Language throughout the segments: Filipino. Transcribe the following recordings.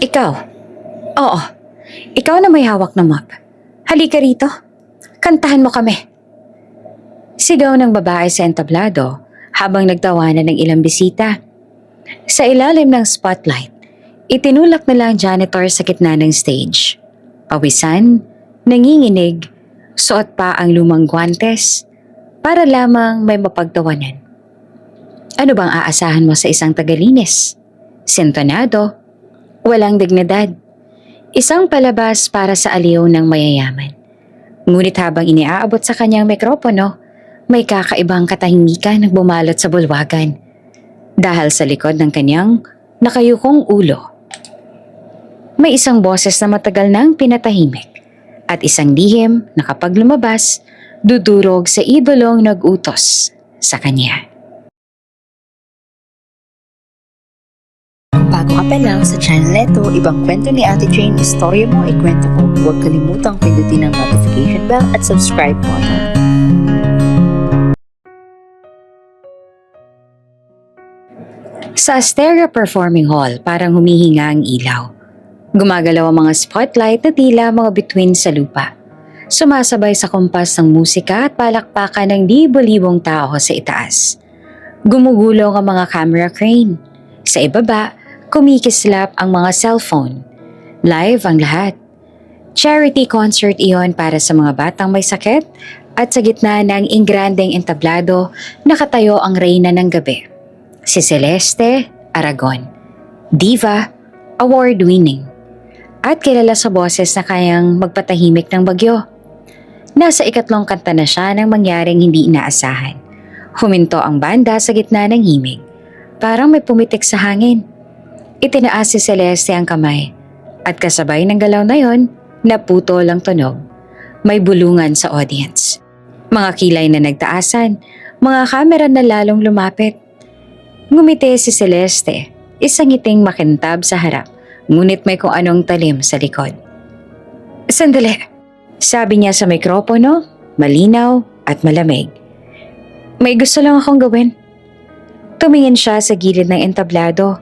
Ikaw? Oo, ikaw na may hawak ng map. Halika rito. Kantahan mo kami. Sigaw ng babae sa entablado habang nagtawanan ng ilang bisita. Sa ilalim ng spotlight, itinulak nila ang janitor sa gitna ng stage. Pawisan, nanginginig, suot pa ang lumang guwantes para lamang may mapagtawanan. Ano bang aasahan mo sa isang tagalinis? Sintonado, walang dignidad. Isang palabas para sa aliw ng mayayaman. Ngunit habang iniaabot sa kanyang mikropono, may kakaibang katahimikan na bumalot sa bulwagan. Dahil sa likod ng kanyang nakayukong ulo, may isang boses na matagal nang pinatahimik at isang lihim na kapag lumabas, dudurog sa idolong nag-utos sa kanya. Bago ka pa lang sa channel neto, ibang kwento ni Ate Jane, istorya mo, ikwento ko. Huwag kalimutang pindutin ang notification bell at subscribe button. Sa Asteria Performing Hall, parang humihinga ang ilaw. Gumagalaw ang mga spotlight na tila mga bituin sa lupa. Sumasabay sa kumpas ng musika at palakpakan ng libo-libong tao sa itaas. Gumugulong ang mga camera crane. Sa ibaba, kumikislap ang mga cellphone. Live ang lahat. Charity concert iyon para sa mga batang may sakit at sa gitna ng ingrandeng entablado, nakatayo ang reyna ng gabi. Si Celeste Aragon. Diva, award-winning. At kilala sa boses na kayang magpatahimik ng bagyo. Nasa ikatlong kanta na siya nang mangyaring hindi inaasahan. Huminto ang banda sa gitna ng himig. Parang may pumitik sa hangin. Itinaas si Celeste ang kamay at kasabay ng galaw na yon, naputol ang tunog. May bulungan sa audience. Mga kilay na nagtaasan, mga kamera na lalong lumapit. Ngumiti si Celeste, isang ngiting makintab sa harap, ngunit may kung anong talim sa likod. Sandali, sabi niya sa mikropono, malinaw at malamig. May gusto lang akong gawin. Tumingin siya sa gilid ng entablado,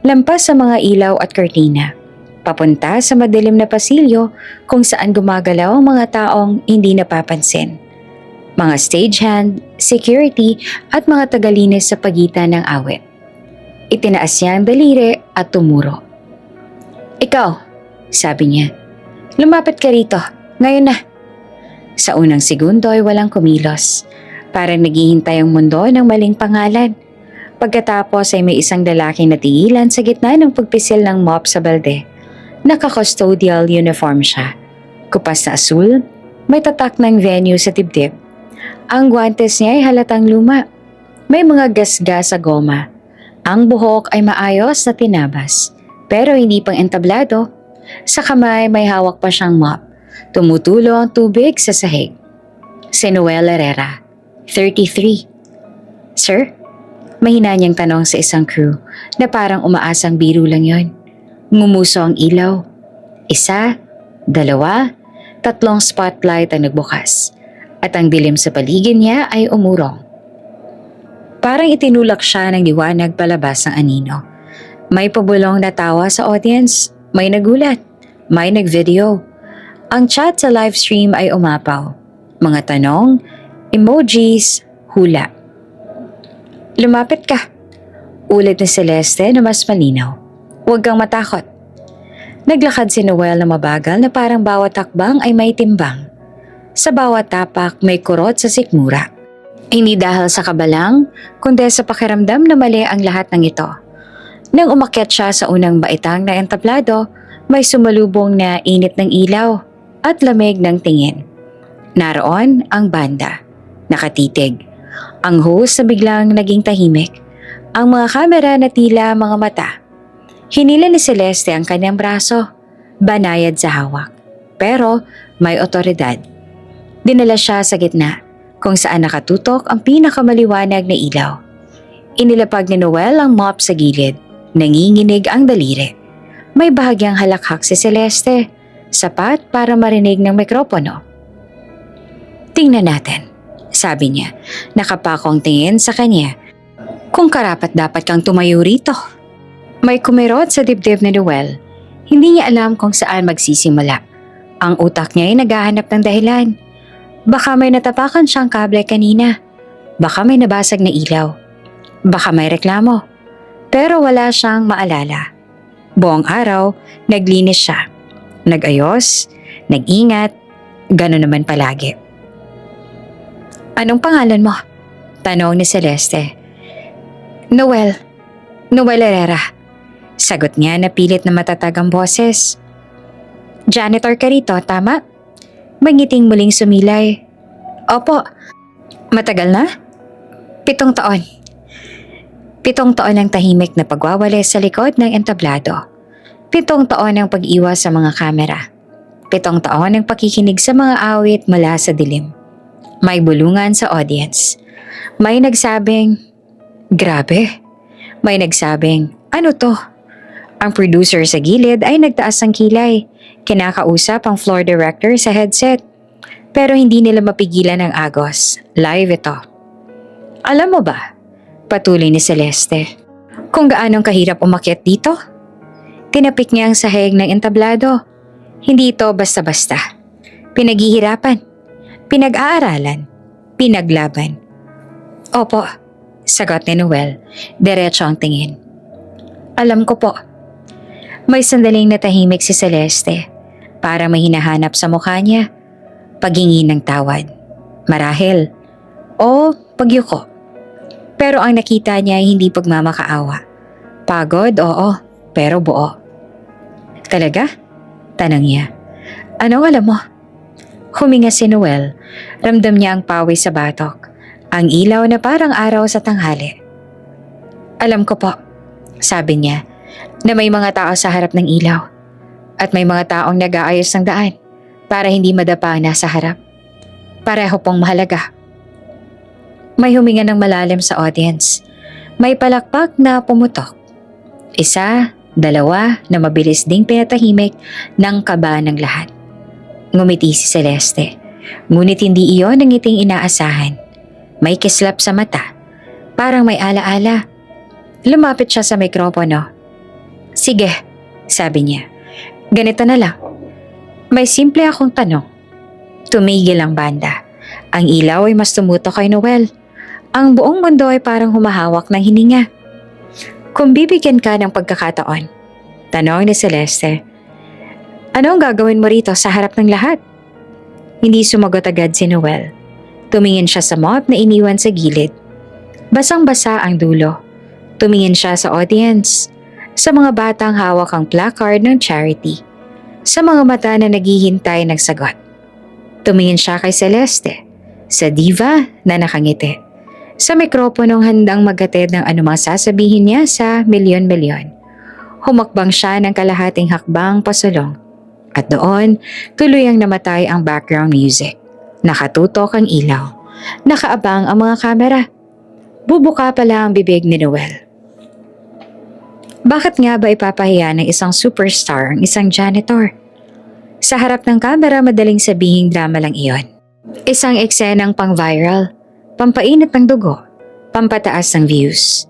lampas sa mga ilaw at kurtina, papunta sa madilim na pasilyo kung saan gumagalaw ang mga taong hindi napapansin. Mga stagehand, security at mga tagalinis sa pagitan ng awit. Itinaas niya ang daliri at tumuro. Ikaw, sabi niya, lumapit ka rito, ngayon na. Sa unang segundo ay walang kumilos, parang naghihintay ang mundo ng maling pangalan. Pagkatapos ay may isang lalaking natigilan sa gitna ng pagpisil ng mop sa balde. Naka-custodial uniform siya. Kupas na asul, may tatak ng venue sa dibdib. Ang guwantes niya ay halatang luma. May mga gasgas sa goma. Ang buhok ay maayos na tinabas, pero hindi pang entablado. Sa kamay may hawak pa siyang mop. Tumutulo ang tubig sa sahig. Si Noel Herrera, 33. Sir? Mahina niyang tanong sa isang crew na parang umaasang biro lang yon. Ngumuso ang ilaw. Isa, dalawa, tatlong spotlight ang nagbukas. At ang dilim sa paligid niya ay umurong. Parang itinulak siya ng liwanag palabas ng anino. May pabulong na tawa sa audience, may nagulat, may nagvideo. Ang chat sa livestream ay umapaw. Mga tanong, emojis, hula. Lumapit ka. Ulit ni Celeste na mas malinaw. Huwag kang matakot. Naglakad si Noel na mabagal na parang bawat takbang ay may timbang. Sa bawat tapak may kurot sa sikmura. Hindi dahil sa kabalang, kundi sa pakiramdam na mali ang lahat ng ito. Nang umakyat siya sa unang baitang na entablado, may sumalubong na init ng ilaw at lamig ng tingin. Naroon ang banda, nakatitig. Ang host na biglang naging tahimik. Ang mga kamera na tila mga mata. Hinila ni Celeste ang kanyang braso, banayad sa hawak. Pero may otoridad. Dinala siya sa gitna, kung saan nakatutok ang pinakamaliwanag na ilaw. Inilapag ni Noel ang mop sa gilid. Nanginginig ang daliri. May bahagyang halakhak si Celeste, sapat para marinig ng mikropono. Tingnan natin, sabi niya, nakapakong tingin sa kanya. Kung karapat dapat kang tumayo rito. May kumirot sa dibdib ni Noel, Hindi niya alam kung saan magsisimula. Ang utak niya ay naghahanap ng dahilan. Baka may natapakan siyang kable kanina. Baka may nabasag na ilaw. Baka may reklamo. Pero wala siyang maalala. Buong araw, naglinis siya. Nag-ayos, nag-ingat, gano'n naman palagi. Anong pangalan mo? Tanong ni Celeste. Noel. Noel Herrera. Sagot niya na pilit na matatag ang boses. Janitor ka rito, tama? Mangiting muling sumilay. Opo. Matagal na? 7 taon. 7 taon ang tahimik na pagwawala sa likod ng entablado. 7 taon ang pag-iwas sa mga kamera. 7 taon ang pakikinig sa mga awit mula sa dilim. May bulungan sa audience. May nagsabing, grabe. May nagsabing, ano to? Ang producer sa gilid ay nagtaas ng kilay. Kinakausap ang floor director sa headset. Pero hindi nila mapigilan ang agos. Live ito. Alam mo ba? Patuloy ni Celeste. Kung gaanong kahirap umakyat dito? Tinapik niya ang sahig ng entablado. Hindi ito basta-basta. Pinaghihirapan. Pinag-aaralan. Pinaglaban. Opo, sagot ni Noel. Diretso ang tingin. Alam ko po. May sandaling natahimik si Celeste. Para may hinahanap sa mukha niya. Paghingi ng tawad. Marahil. O pagyuko. Pero ang nakita niya ay hindi pagmamakaawa. Pagod, oo, pero buo. Talaga? Tanong niya. Anong alam mo? Huminga si Noel. Ramdam niya ang pawis sa batok. Ang ilaw na parang araw sa tanghali. Alam ko po, sabi niya, na may mga tao sa harap ng ilaw. At may mga taong nag-aayos ng daan para hindi madapa na sa harap. Pareho pong mahalaga. May huminga ng malalim sa audience. May palakpak na pumutok. 1, 2 na mabilis ding pinatahimik ng kaba ng lahat. Ngumiti si Celeste. Ngunit hindi iyon ang ngiting inaasahan. May kislap sa mata. Parang may alaala. Lumapit siya sa mikropono. Sige, sabi niya. Ganito na lang. May simple akong tanong. Tumigil ang banda. Ang ilaw ay mas tumutok kay Noel. Ang buong mundo ay parang humahawak ng hininga. Kung bibigyan ka ng pagkakataon, tanong ni Celeste, ano ang gagawin mo rito sa harap ng lahat? Hindi sumagot agad si Noel. Tumingin siya sa mop na iniwan sa gilid. Basang-basa ang dulo. Tumingin siya sa audience. Sa mga batang hawak ang placard ng charity. Sa mga mata na naghihintay ng sagot. Tumingin siya kay Celeste. Sa diva na nakangiti. Sa mikroponong handang maghatid ng anumang sasabihin niya sa milyon-milyon. Humakbang siya ng kalahating hakbang pasulong. At doon, tuluyang namatay ang background music. Nakatutok ang ilaw. Nakaabang ang mga kamera. Bubuka pala ang bibig ni Noel. Bakit nga ba ipapahiya ng isang superstar ang isang janitor? Sa harap ng kamera, madaling sabihing drama lang iyon. Isang eksenang pang-viral, pampainit ng dugo, pampataas ng views.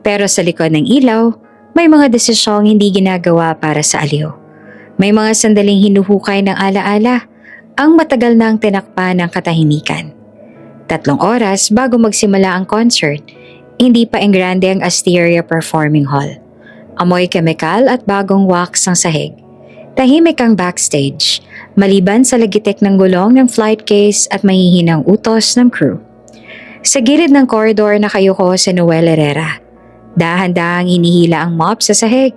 Pero sa likod ng ilaw, may mga desisyong hindi ginagawa para sa aliw. May mga sandaling hinuhukay ng alaala, ang matagal na ang tinakpan ng katahimikan. 3 oras bago magsimula ang concert, hindi pa engrande ang Asteria Performing Hall. Amoy kemikal at bagong wax ang sahig. Tahimik ang backstage, maliban sa lagitik ng gulong ng flight case at mahihinang utos ng crew. Sa gilid ng koridor nakayuko si Noel Herrera. Dahan-dahang hinihila ang mop sa sahig.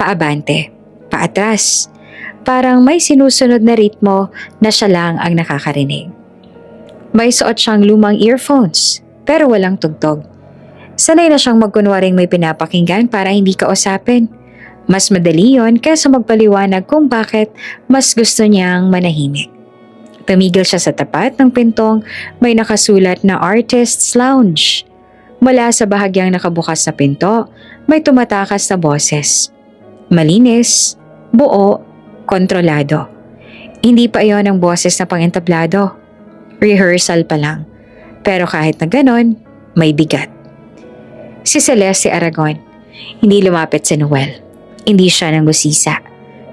Paabante, paatras. Parang may sinusunod na ritmo na siya lang ang nakakarinig. May suot siyang lumang earphones, pero walang tugtog. Sanay na siyang magkunwaring may pinapakinggan para hindi ka usapin. Mas madali yon kaysa magpaliwanag kung bakit mas gusto niyang manahimik. Tumigil siya sa tapat ng pintong may nakasulat na Artist's Lounge. Mula sa bahagyang nakabukas na pinto, may tumatakas na boses. Malinis, buo, kontrolado. Hindi pa iyon ang boses na pang-entablado. Rehearsal pa lang. Pero kahit na ganon, may bigat. Si Celeste Aragon. Hindi lumapit si Noel. Hindi siya nangusisa.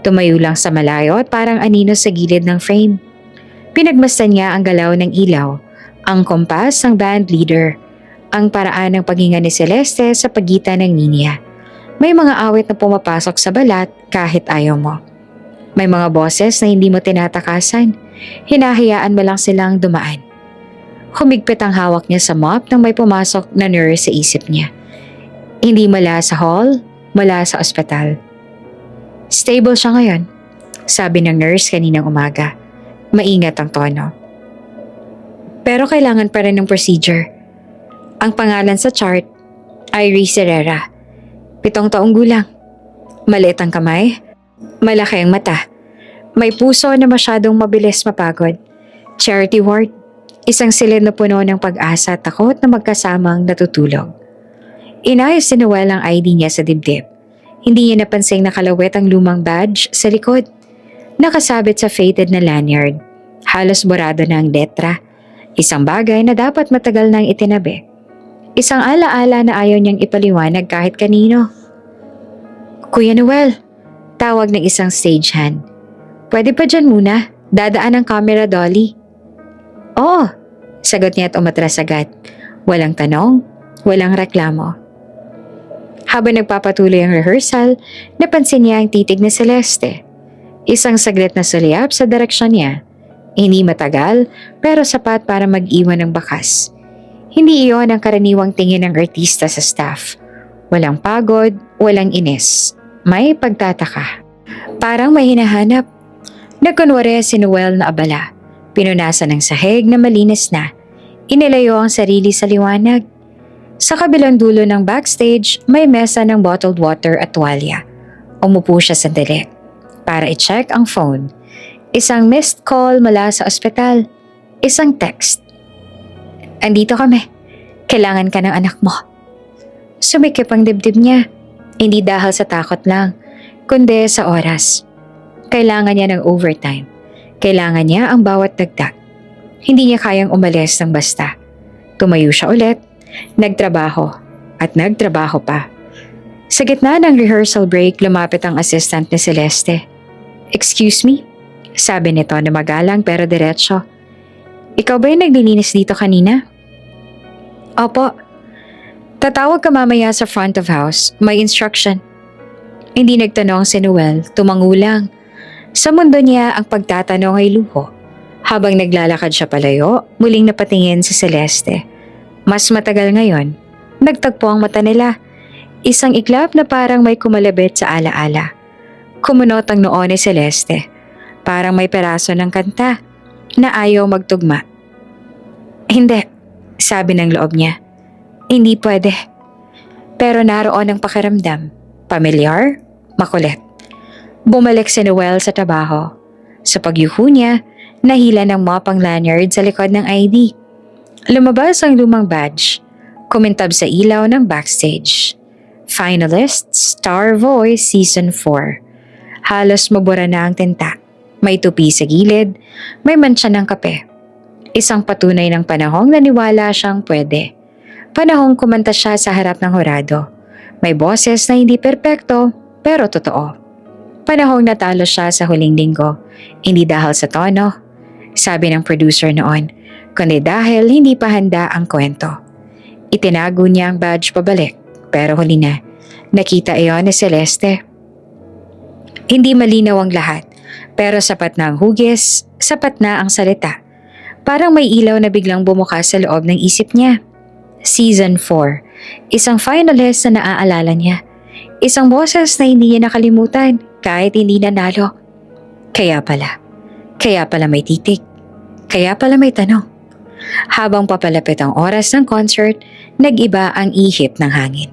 Tumayo lang sa malayo at parang anino sa gilid ng frame. Pinagmasdan niya ang galaw ng ilaw, ang kompas ng band leader, ang paraan ng paghinga ni Celeste sa pagitan ng linya. May mga awit na pumapasok sa balat kahit ayaw mo. May mga boses na hindi mo tinatakasan. Hinahayaan mo lang silang dumaan. Humigpit ang hawak niya sa mop nang may pumasok na nurse sa isip niya. Hindi mula sa hall, mula sa ospital. Stable siya ngayon, sabi ng nurse kaninang umaga. Maingat ang tono. Pero kailangan pa rin ng procedure. Ang pangalan sa chart, Iris Herrera. 7 taong gulang. Maliit ang kamay, malaki ang mata. May puso na masyadong mabilis mapagod. Charity ward, isang silid na puno ng pag-asa at takot na magkasamang natutulog. Inayos ni Noel ang ID niya sa dibdib. Hindi niya napansing nakalawit ang lumang badge sa likod. Nakasabit sa faded na lanyard. Halos borado na ang letra. Isang bagay na dapat matagal nang itinabi. Isang alaala na ayaw niyang ipaliwanag kahit kanino. Kuya Noel, tawag ng isang stagehand. Pwede pa dyan muna, dadaan ang camera dolly. Oo, sagot niya at umatras agad. Walang tanong, walang reklamo. Habang nagpapatuloy ang rehearsal, napansin niya ang titig ni Celeste. Isang saglit na sulyap sa direksyon niya. Hindi matagal, pero sapat para mag-iwan ng bakas. Hindi iyon ang karaniwang tingin ng artista sa staff. Walang pagod, walang inis. May pagtataka. Parang may hinahanap. Nagkunwari si Noel na abala. Pinunasan ng sahig na malinis na. Inilayo ang sarili sa liwanag. Sa kabilang dulo ng backstage, may mesa ng bottled water at tuwalya. Umupo siya sandali para i-check ang phone. Isang missed call mula sa ospital. Isang text. Andito kami. Kailangan ka ng anak mo. Sumikip ang dibdib niya. Hindi dahil sa takot lang, kundi sa oras. Kailangan niya ng overtime. Kailangan niya ang bawat dagdag. Hindi niya kayang umalis ng basta. Tumayo siya ulit, nagtrabaho, at nagtrabaho pa. Sa gitna ng rehearsal break, lumapit ang assistant ni Celeste. Excuse me? Sabi nito na magalang pero diretso. Ikaw ba yung naglilinis dito kanina? Opo. Tatawag ka mamaya sa front of house. May instruction. Hindi nagtanong si Noel, tumangulang. Sa mundo niya ang pagtatanong ay luho. Habang naglalakad siya palayo, muling napatingin si Celeste. Mas matagal ngayon, nagtagpo ang mata nila. Isang iglap na parang may kumalabit sa alaala. Kumunot ang noo ni Celeste. Parang may peraso ng kanta na ayaw magtugma. Hindi, sabi ng loob niya. Hindi pwede. Pero naroon ang pakiramdam. Pamilyar, makulit. Bumalik si Noel sa trabaho. Sa pagyuko niya, nahila ng mop ang lanyard sa likod ng ID. Lumabas ang lumang badge. Kumintab sa ilaw ng backstage. Finalist, Star Voice Season 4. Halos mabura na ang tinta. May tupi sa gilid, may mantsa ng kape. Isang patunay ng panahong naniwala siyang pwede. Panahong kumanta siya sa harap ng hurado. May boses na hindi perpekto, pero totoo. Panahong natalo siya sa huling linggo, hindi dahil sa tono, sabi ng producer noon, kundi dahil hindi pa handa ang kwento. Itinago niya ang badge pabalik, pero huli na. Nakita iyon ni Celeste. Hindi malinaw ang lahat, pero sapat na ang hugis, sapat na ang salita. Parang may ilaw na biglang bumukas sa loob ng isip niya. Season 4. Isang finalist na naaalala niya. Isang boses na hindi niya nakalimutan kahit hindi nanalo. Kaya pala may titik. Kaya pala may tanong. Habang papalapit ang oras ng concert, nag-iba ang ihip ng hangin.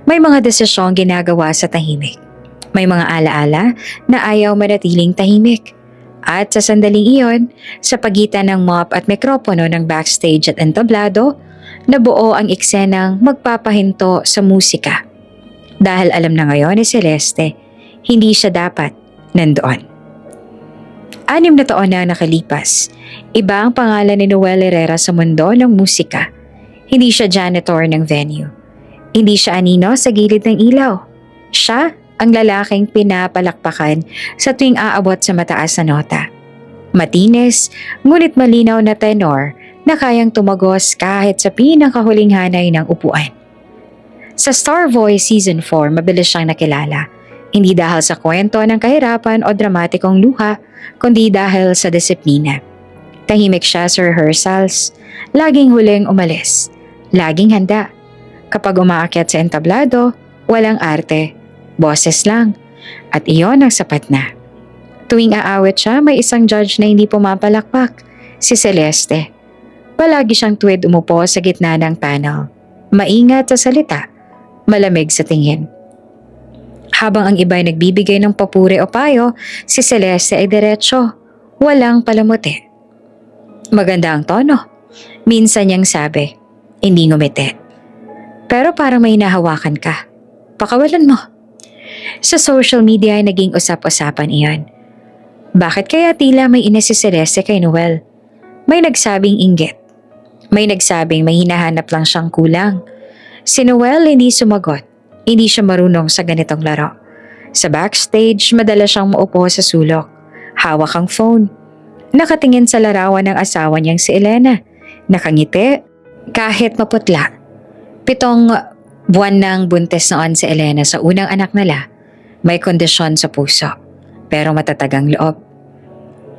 May mga desisyong ginagawa sa tahimik. May mga alaala na ayaw manatiling tahimik. At sa sandaling iyon, sa pagitan ng mop at mikropono ng backstage at entablado, nabuo ang eksenang magpapahinto sa musika. Dahil alam na ngayon ni Celeste, hindi siya dapat nandoon. 6 na taon na nakalipas. Iba ang pangalan ni Noel Herrera sa mundo ng musika. Hindi siya janitor ng venue. Hindi siya anino sa gilid ng ilaw. Siya ang lalaking pinapalakpakan sa tuwing aabot sa mataas na nota. Matinis, ngunit malinaw na tenor na kayang tumagos kahit sa pinakahuling hanay ng upuan. Sa Star Voice Season 4, mabilis siyang nakilala. Hindi dahil sa kwento ng kahirapan o dramatikong luha, kundi dahil sa disiplina. Tahimik siya sa rehearsals, laging huling umalis, laging handa. Kapag umaakyat sa entablado, walang arte, boses lang, at iyon ang sapat na. Tuwing aawit siya, may isang judge na hindi pumapalakpak, si Celeste. Palagi siyang tuwid umupo sa gitna ng panel. Maingat sa salita, malamig sa tingin. Habang ang iba ay nagbibigay ng papuri o payo, si Celeste ay diretsyo, walang palamuti. Maganda ang tono. Minsan niyang sabi, hindi ngumiti. Pero parang may nahawakan ka. Pakawalan mo. Sa social media ay naging usap-usapan iyon. Bakit kaya tila may ina si Celeste kay Noel? May nagsabing inggit. May nagsabing may hinahanap lang siyang kulang. Si Noel hindi sumagot. Hindi siya marunong sa ganitong laro. Sa backstage, madalas siyang maupo sa sulok. Hawak ang phone. Nakatingin sa larawan ng asawa niyang si Elena. Nakangiti, kahit maputla. 7 buwan nang buntis noon si Elena sa unang anak nila. May kondisyon sa puso, pero matatag ang loob.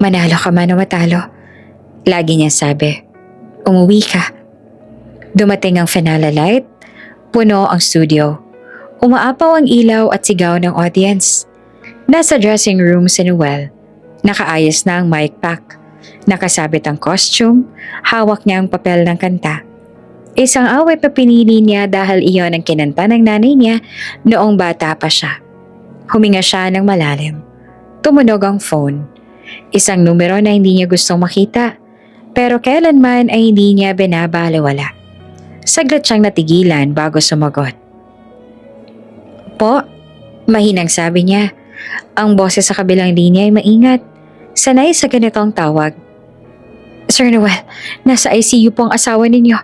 Manalo ka man o matalo. Lagi niya sabi, umuwi ka. Dumating ang finale light, puno ang studio. Umaapaw ang ilaw at sigaw ng audience. Nasa dressing room si Noel. Nakaayos na ang mic pack. Nakasabit ang costume, hawak niya ang papel ng kanta. Isang awit na pinili niya dahil iyon ang kinanta ng nanay niya noong bata pa siya. Huminga siya ng malalim. Tumunog ang phone. Isang numero na hindi niya gustong makita, pero kailanman ay hindi niya binabalewala. Saglit siyang natigilan bago sumagot. Po, mahinang sabi niya. Ang boses sa kabilang linya ay maingat. Sanay sa ganitong tawag. Sir Noel, nasa ICU po ang asawa ninyo.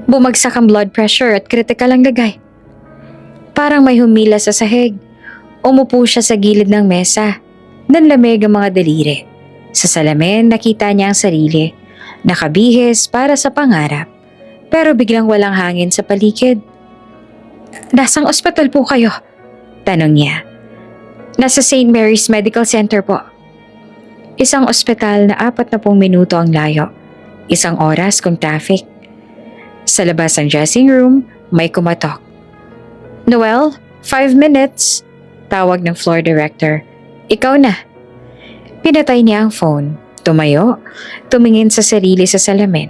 Bumagsak ang blood pressure at critical ang lagay. Parang may humila sa sahig. Umupo siya sa gilid ng mesa. Nanlamig ang mga daliri. Sa salamin, nakita niya ang sarili. Nakabihis para sa pangarap. Pero biglang walang hangin sa paligid. Nasang ospital po kayo? Tanong niya. Nasa St. Mary's Medical Center po. Isang ospital na 40 minuto ang layo. 1 oras kung traffic. Sa labas ng dressing room, may kumatok. Noel, 5 minutes. Tawag ng floor director. Ikaw na. Pinatay niya ang phone. Tumayo, tumingin sa sarili sa salamin.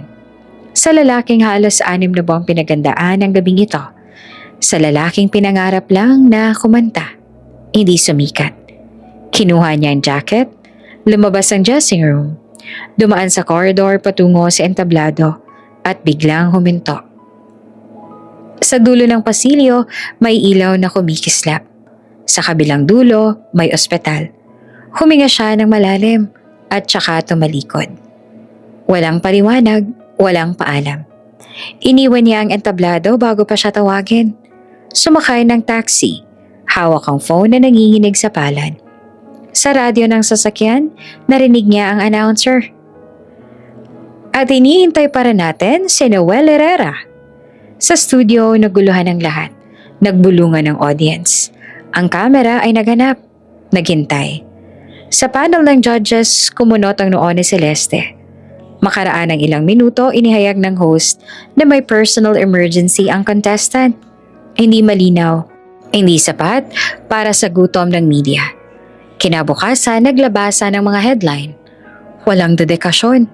Sa lalaking halos 6 na buwang pinagandaan ang gabing ito. Sa lalaking pinangarap lang na kumanta, hindi sumikat. Kinuha niya ang jacket, lumabas ang dressing room, dumaan sa corridor patungo sa entablado at biglang huminto. Sa dulo ng pasilyo, may ilaw na kumikislap. Sa kabilang dulo, may ospital. Huminga siya ng malalim at saka tumalikod. Walang paliwanag, walang paalam. Iniwan niya ang entablado bago pa siya tawagin. Sumakay ng taxi, hawak ang phone na nanginginig sa palad. Sa radyo ng sasakyan, narinig niya ang announcer. At hinihintay para natin si Noel Herrera. Sa studio, naguluhan ang lahat. Nagbulungan ang audience. Ang camera ay naghanap, naghintay. Sa panel ng judges, kumunot ang noo ni Celeste. Makaraan ng ilang minuto, inihayag ng host na may personal emergency ang contestant. Hindi malinaw, hindi sapat para sa gutom ng media. Kinabukasan, naglabasa ng mga headline. Walang dedikasyon.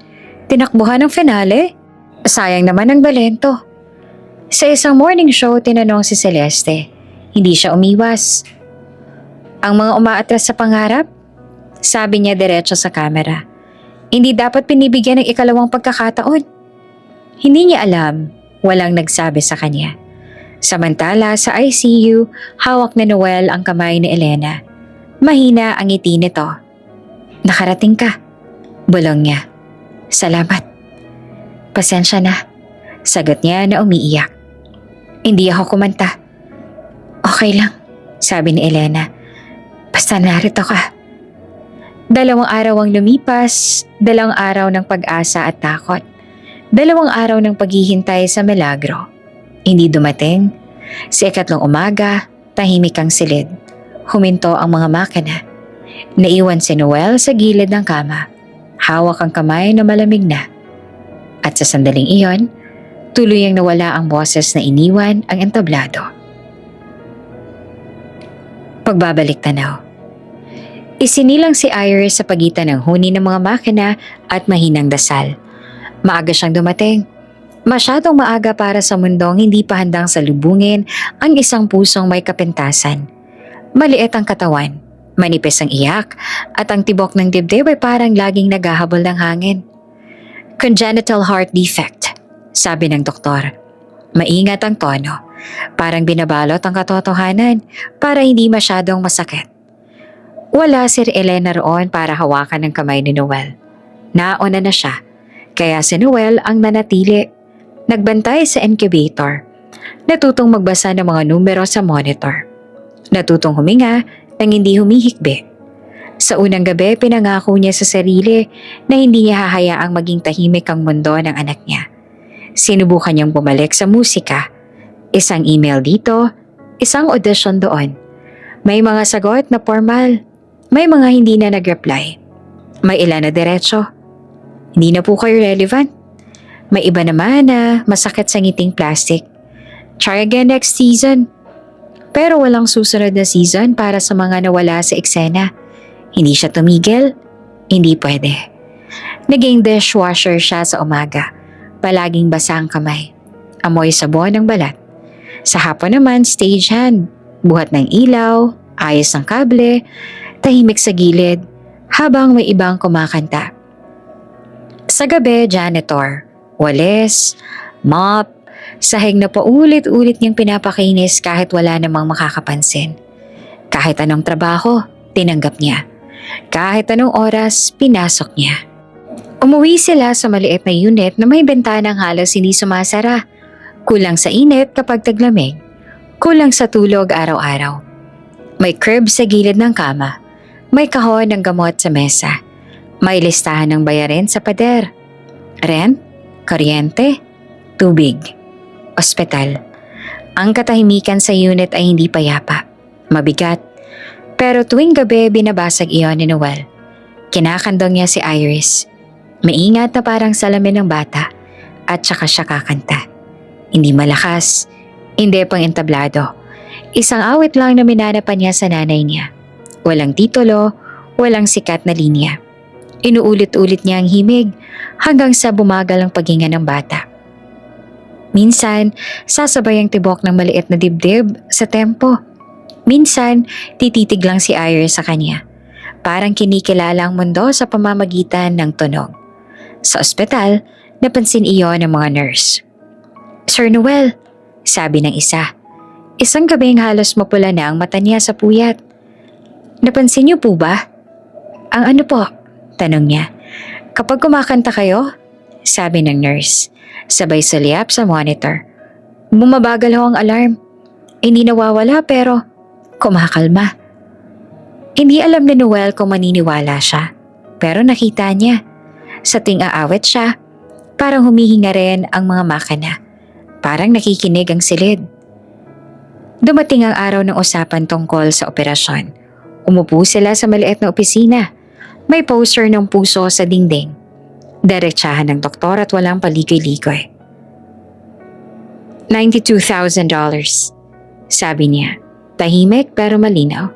Tinakbuhan ng finale. Sayang naman ang talento. Sa isang morning show, tinanong si Celeste. Hindi siya umiwas. Ang mga umaatras sa pangarap? Sabi niya diretso sa camera. Hindi dapat pinibigyan ng ikalawang pagkakataon. Hindi niya alam, walang nagsabi sa kanya. Samantala sa ICU, hawak na Noel ang kamay ni Elena. Mahina ang ngiti nito. Nakarating ka, bulong niya. Salamat. Pasensya na, sagot niya na umiiyak. Hindi ako kumanta. Okay lang, sabi ni Elena. Basta narito ka. 2 araw ang lumipas, 2 araw ng pag-asa at takot. 2 araw ng paghihintay sa milagro. Hindi dumating. Sa 3 umaga, tahimik ang silid. Huminto ang mga makina. Naiwan si Noel sa gilid ng kama. Hawak ang kamay na malamig na. At sa sandaling iyon, tuluyang nawala ang boses na iniwan ang entablado. Pagbabalik tanaw. Isinilang si Iris sa pagitan ng huni ng mga makina at mahinang dasal. Maaga siyang dumating. Masyadong maaga para sa mundong hindi pa handang salubungin ang isang pusong may kapintasan. Maliit ang katawan, manipis ang iyak, at ang tibok ng dibdib ay parang laging naghahabol ng hangin. Congenital heart defect, sabi ng doktor. Maingat ang tono, parang binabalot ang katotohanan para hindi masyadong masakit. Wala si Elena roon para hawakan ang kamay ni Noel. Nauna na siya, kaya si Noel ang nanatili. Nagbantay sa incubator. Natutong magbasa ng mga numero sa monitor. Natutong huminga nang hindi humihikbi. Sa unang gabi, pinangako niya sa sarili na hindi niya hahayaang maging tahimik ang mundo ng anak niya. Sinubukan niyang bumalik sa musika. Isang email dito, isang audition doon. May mga sagot na formal. May mga hindi na nag-reply. May ilan na diretso. Hindi na po kayo relevant. May iba naman na masakit sa ngiting plastic. Try again next season. Pero walang susunod na season para sa mga nawala sa eksena. Hindi siya tumigil. Hindi pwede. Naging dishwasher siya sa umaga. Palaging basa ang kamay. Amoy sabon ng balat. Sa hapon naman, stagehand. Buhat ng ilaw, ayos ng kable, tahimik sa gilid, habang may ibang kumakanta. Sa gabi, janitor, walis, mop, sahig na paulit-ulit niyang pinapakinis kahit wala namang makakapansin. Kahit anong trabaho, tinanggap niya. Kahit anong oras, pinasok niya. Umuwi sila sa maliit na unit na may bentanang halos hindi sumasara. Kulang sa init kapag taglamig. Kulang sa tulog araw-araw. May curb sa gilid ng kama. May kahon ng gamot sa mesa. May listahan ng bayarin sa pader. Rent, kuryente, tubig, ospital. Ang katahimikan sa unit ay hindi payapa. Mabigat. Pero tuwing gabi binabasag iyon ni Noel. Kinakandong niya si Iris. Maingat na parang salamin ng bata at saka siya kakanta. Hindi malakas, hindi pang entablado. Isang awit lang na minanapan niya sa nanay niya. Walang titulo, walang sikat na linya. Inuulit-ulit niya ang himig hanggang sa bumagal ang paghinga ng bata. Minsan, sasabay ang tibok ng maliit na dibdib sa tempo. Minsan, tititig lang si Iris sa kanya. Parang kinikilala ang mundo sa pamamagitan ng tunog. Sa ospital, napansin iyon ng mga nurse. Sir Noel, sabi ng isa. Isang gabing halos mapula na ang mata niya sa puyat. Napansin niyo po ba? Ang ano po? Tanong niya. Kapag kumakanta kayo? Sabi ng nurse. Sabay sulyap sa monitor. Bumabagal ho ang alarm. Hindi nawawala pero kumakalma. Hindi alam ni Noel kung maniniwala siya. Pero nakita niya. Sa ting aawit siya, parang humihinga rin ang mga makina. Parang nakikinig ang silid. Dumating ang araw ng usapan tungkol sa operasyon. Umupo sila sa maliit na opisina. May poster ng puso sa dingding. Diretsahan ng doktor at walang paligoy-ligoy. $92,000, sabi niya. Tahimik pero malinaw.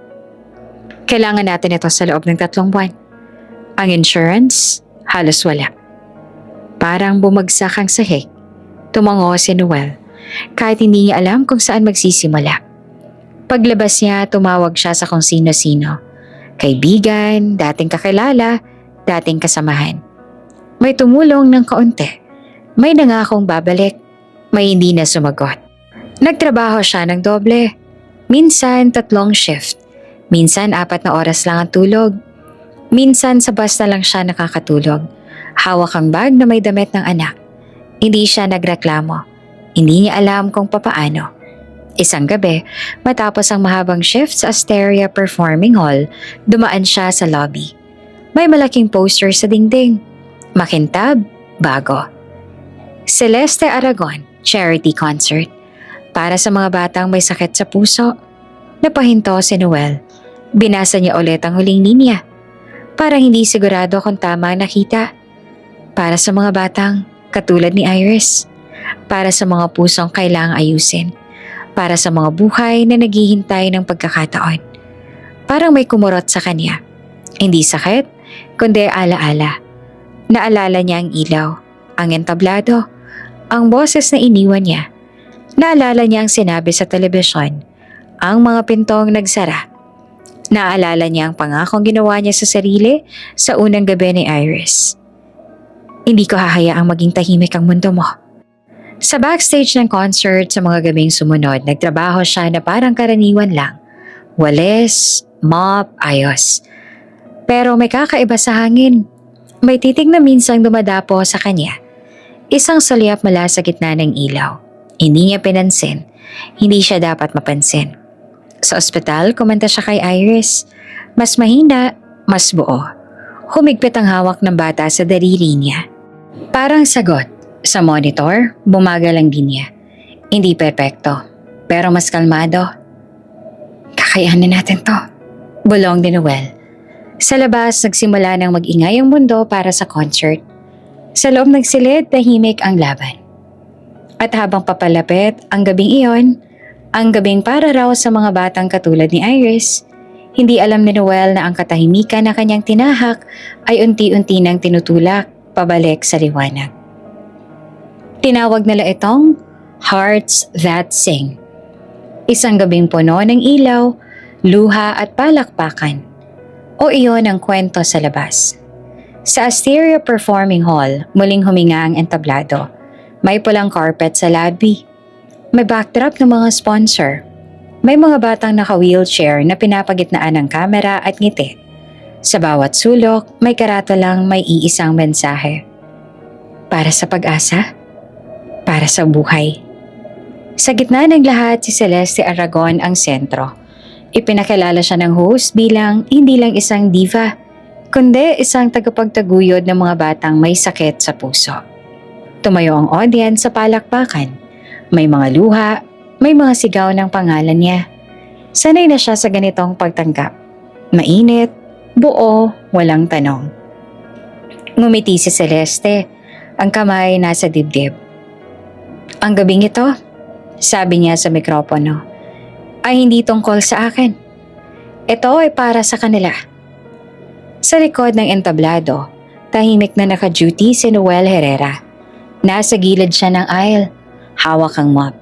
Kailangan natin ito sa loob ng 3 buwan. Ang insurance, halos wala. Parang bumagsak ang sahig. Tumango si Noel. Kahit hindi niya alam kung saan magsisimula. Paglabas niya, tumawag siya sa kung sino-sino. Kaibigan, dating kakilala, dating kasamahan. May tumulong ng kaunti. May nangakong babalik. May hindi na sumagot. Nagtrabaho siya ng doble. Minsan 3 shift. Minsan 4 na oras lang ang tulog. Minsan sa bus na lang siya nakakatulog. Hawak ang bag na may damit ng anak. Hindi siya nagreklamo. Hindi niya alam kung papaano. Isang gabi, matapos ang mahabang shift sa Asteria Performing Hall, dumaan siya sa lobby. May malaking poster sa dingding. Makintab, bago. Celeste Aragon, charity concert. Para sa mga batang may sakit sa puso. Napahinto si Noel. Binasa niya ulit ang huling linya. Parang hindi sigurado kung tama ang nakita. Para sa mga batang katulad ni Iris. Para sa mga pusong kailangang ayusin. Para sa mga buhay na naghihintay ng pagkakataon. Parang may kumurot sa kanya. Hindi sakit, kundi alaala. Naalala niya ang ilaw, ang entablado, ang boses na iniwan niya. Naalala niya ang sinabi sa telebisyon, ang mga pintong nagsara. Naalala niya ang pangakong ginawa niya sa sarili sa unang gabi ni Iris. Hindi ko hahayaang maging tahimik ang mundo mo. Sa backstage ng concert sa mga gabing sumunod, nagtrabaho siya na parang karaniwan lang. Walis, mop, ayos. Pero may kakaiba sa hangin. May titig na minsang dumadapo sa kanya. Isang sulyap mula sa gitna ng ilaw. Hindi niya pinansin. Hindi siya dapat mapansin. Sa ospital, kumanta siya kay Iris. Mas mahina, mas buo. Humigpit ang hawak ng bata sa daliri niya. Parang sagot. Sa monitor, bumagal ang linya. Hindi perpekto, pero mas kalmado. Kakayanin natin to. Bulong ni Noel. Sa labas, nagsimula ng mag-ingay ang mundo para sa concert. Sa loob nagsilid, tahimik ang laban. At habang papalapit ang gabing iyon, ang gabing para raw sa mga batang katulad ni Iris, hindi alam ni Noel na ang katahimikan na kanyang tinahak ay unti-unti nang tinutulak pabalik sa liwanag. Tinawag nila itong Hearts That Sing. Isang gabing puno ng ilaw, luha at palakpakan. O iyon ang kwento sa labas. Sa Asteria Performing Hall, muling huminga ang entablado. May pulang carpet sa lobby. May backdrop ng mga sponsor. May mga batang naka-wheelchair na pinapagitnaan ng kamera at ngiti. Sa bawat sulok, may karatalang may iisang mensahe. Para sa pag-asa? Para sa buhay. Sa gitna ng lahat, si Celeste Aragon ang sentro. Ipinakilala siya ng host bilang hindi lang isang diva, kundi isang tagapagtaguyod ng mga batang may sakit sa puso. Tumayo ang audience sa palakpakan. May mga luha, may mga sigaw ng pangalan niya. Sanay na siya sa ganitong pagtanggap. Mainit, buo, walang tanong. Ngumiti si Celeste, ang kamay nasa dibdib. Ang gabing ito, sabi niya sa mikropono, ay hindi tungkol sa akin. Ito ay para sa kanila. Sa likod ng entablado, tahimik na naka-duty si Noel Herrera. Nasa gilid siya ng aisle, hawak ang mop.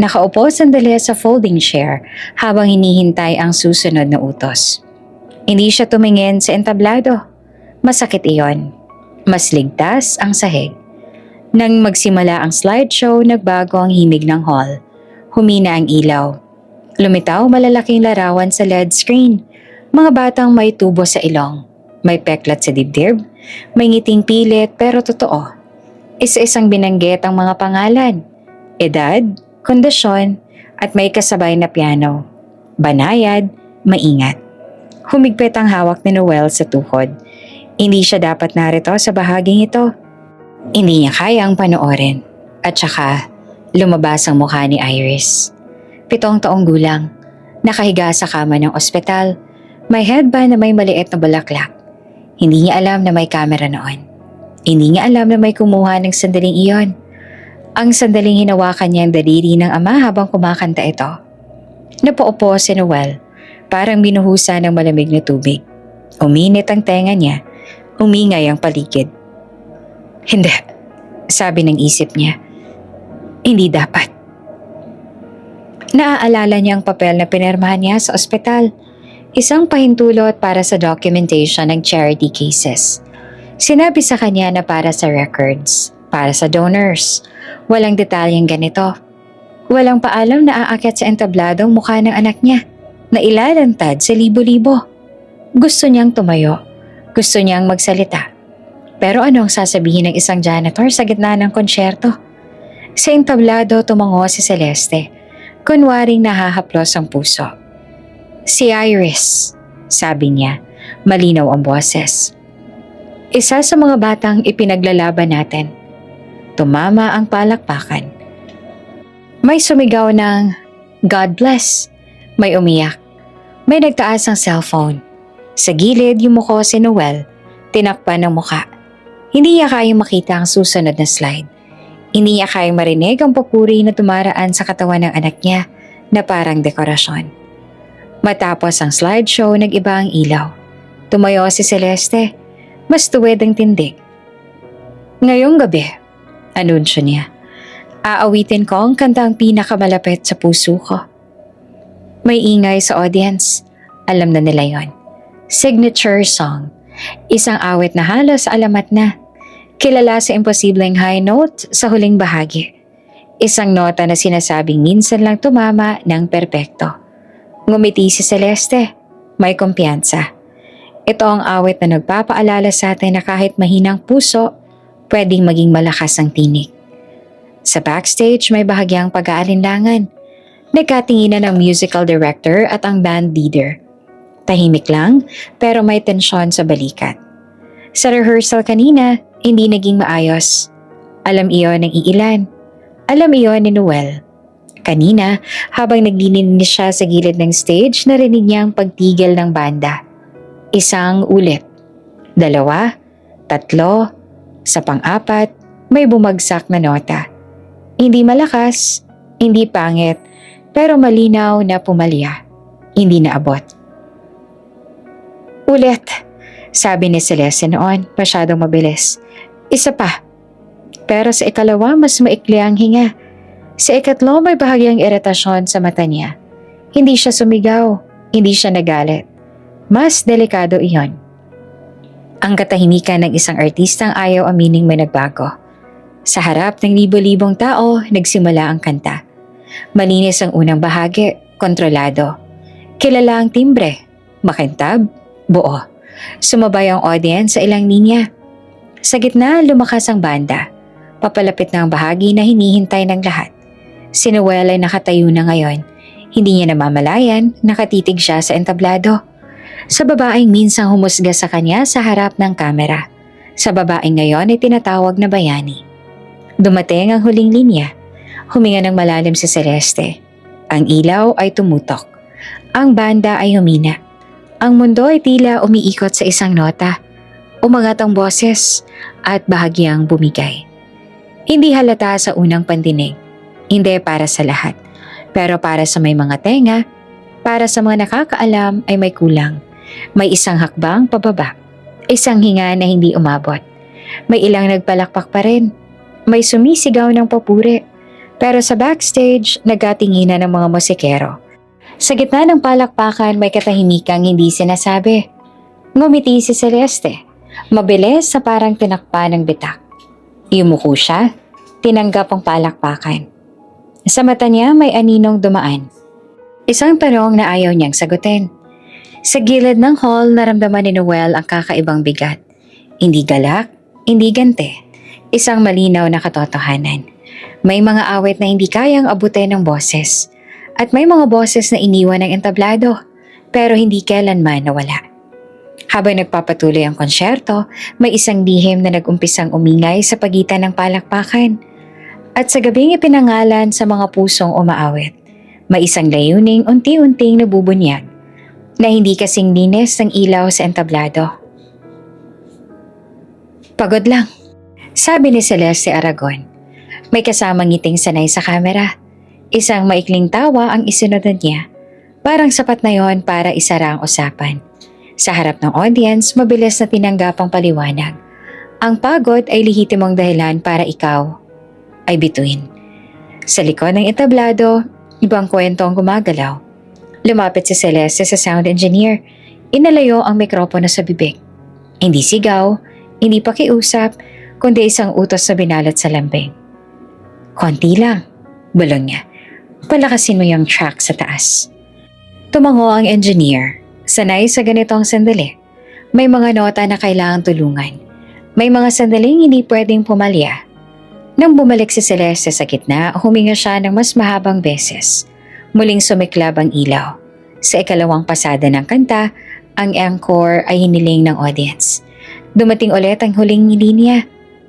Nakaupo sandali sa folding chair habang hinihintay ang susunod na utos. Hindi siya tumingin sa entablado. Masakit iyon. Mas ligtas ang sahig. Nang magsimula ang slideshow, nagbago ang himig ng hall. Humina ang ilaw. Lumitaw malalaking larawan sa LED screen. Mga batang may tubo sa ilong. May peklat sa dibdib. May ngiting pilit pero totoo. Isa-isang binanggit ang mga pangalan. Edad, kondisyon, at may kasabay na piano. Banayad, maingat. Humigpit ang hawak ni Noel sa tuhod. Hindi siya dapat narito sa bahaging ito. Hindi niya kayang panoorin. At saka, lumabas ang mukha ni Iris. 7 taong gulang, nakahiga sa kama ng ospital, may headband na may maliit na bulaklak. Hindi niya alam na may kamera noon. Hindi niya alam na may kumuha ng sandaling iyon. Ang sandaling hinawakan niya ang daliri ng ama habang kumakanta ito. Napaupo si Noel, parang binuhusan ng malamig na tubig. Uminit ang tenga niya, umingay ang paligid. Hindi, sabi ng isip niya. Hindi dapat. Naaalala niya ang papel na pinirmahan niya sa ospital. Isang pahintulot para sa documentation ng charity cases. Sinabi sa kanya na para sa records, para sa donors. Walang detalyeng ganito. Walang paalam na aakyat sa entabladong mukha ng anak niya na ilalantad sa libo-libo. Gusto niyang tumayo. Gusto niyang magsalita. Pero ano ang sasabihin ng isang janitor sa gitna ng konsyerto? Sa entablado tumango si Celeste. kunwaring nahahaplos ang puso. Si Iris, sabi niya, malinaw ang boses. Isa sa mga batang ipinaglalaban natin. Tumama ang palakpakan. May sumigaw ng, God bless. May umiyak. May nagtaas ang cellphone. Sa gilid yumuko si Noel, tinakpan ng muka. Hindi niya kayang makita ang susunod na slide. Hindi niya kayang marinig ang papuri na tumaraan sa katawan ng anak niya na parang dekorasyon. Matapos ang slideshow, nag-iba ang ilaw. Tumayo si Celeste, mas tuwid ang tindig. Ngayong gabi, anunsyo niya, aawitin ko ang kantang pinakamalapit sa puso ko. May ingay sa audience, alam na nila yon. Signature song, isang awit na halos alamat na. Kilala sa imposibleng high note sa huling bahagi. Isang nota na sinasabing minsan lang tumama ng perpekto. Ngumiti si Celeste, may kumpiyansa. Ito ang awit na nagpapaalala sa atin na kahit mahinang puso, pwedeng maging malakas ang tinig. Sa backstage may bahagyang pag-aalinlangan. Nagkatinginan ng musical director at ang band leader. Tahimik lang pero may tensyon sa balikat. Sa rehearsal kanina, hindi naging maayos. Alam iyon ng iilan. Alam iyon ni Noel. Kanina, habang naglilinis siya sa gilid ng stage, narinig niya ang pagtigil ng banda. Isang ulit. 2, 3, sa pang-4, may bumagsak na nota. Hindi malakas, hindi pangit, pero malinaw na pumalya. Hindi naabot. Ulit, sabi ni Celeste noon, masyadong mabilis. Isa pa. Pero sa ikalawa, mas maikli ang hinga. Sa ikatlo, may bahagyang iritasyon sa mata niya. Hindi siya sumigaw, hindi siya nagalit. Mas delikado iyon. Ang katahimikan ng isang artistang ayaw amining may nagbago. Sa harap ng libo-libong tao, nagsimula ang kanta. Malinis ang unang bahagi, kontrolado. Kilala ang timbre, makintab, buo. Sumabay ang audience sa ilang linya. Sa gitna, lumakas ang banda. Papalapit na ang bahagi na hinihintay ng lahat. Si Noel ay nakatayo na ngayon. Hindi niya namamalayan, nakatitig siya sa entablado. Sa babaeng minsang humusga sa kanya sa harap ng kamera. Sa babaeng ngayon ay tinatawag na bayani. Dumating ang huling linya. Huminga ng malalim si Celeste. Ang ilaw ay tumutok. Ang banda ay humina. Ang mundo ay tila umiikot sa isang nota. Umangat ang boses at bahagyang bumigay. Hindi halata sa unang pandinig. Hindi para sa lahat. Pero para sa may mga tenga, para sa mga nakakaalam ay may kulang. May isang hakbang pababa. Isang hinga na hindi umabot. May ilang nagpalakpak pa rin. May sumisigaw ng papuri. Pero sa backstage, nagkatinginan ng mga musikero. Sa gitna ng palakpakan, may katahimikang hindi sinasabi. Ngumiti si Celeste. Mabilis sa parang tinakpa ng bitak. Yumuko siya, tinanggap ang palakpakan. Sa mata niya may aninong dumaan. Isang tanong na ayaw niyang sagutin. Sa gilid ng hall, naramdaman ni Noel ang kakaibang bigat. Hindi galak, hindi ganti. Isang malinaw na katotohanan. May mga awit na hindi kayang abutin ng boses. At may mga boses na iniwan ng entablado, pero hindi kailanman nawala. Habang nagpapatuloy ang konsyerto, may isang lihim na nag-umpisang umingay sa pagitan ng palakpakan. At sa gabing ipinangalan sa mga pusong umaawit, may isang layuning unti-unting nabubunyag na hindi kasing linis ng ilaw sa entablado. Pagod lang, sabi ni Celeste Aragon. May kasamang ngiting sanay sa kamera. Isang maikling tawa ang isinunod niya. Parang sapat na yon para isara ang usapan. Sa harap ng audience, mabilis na tinanggap ang paliwanag. Ang pagod ay lehitimong dahilan para ikaw ay bituin. Sa likod ng entablado, ibang kwento ang gumagalaw. Lumapit si Celeste sa sound engineer. Inalayo ang mikropono sa bibig. Hindi sigaw, hindi pakiusap, kundi isang utos na binalot sa lambing. Konti lang, bulong niya. Palakasin mo yung track sa taas. Tumango ang engineer. Sanay sa ganitong sandali. May mga nota na kailangang tulungan. May mga sandaling hindi pwedeng pumalya. Nang bumalik si Celeste sa gitna, huminga siya ng mas mahabang beses. Muling sumiklab ang ilaw. Sa ikalawang pasada ng kanta, ang encore ay hiniling ng audience. Dumating ulit ang huling linya.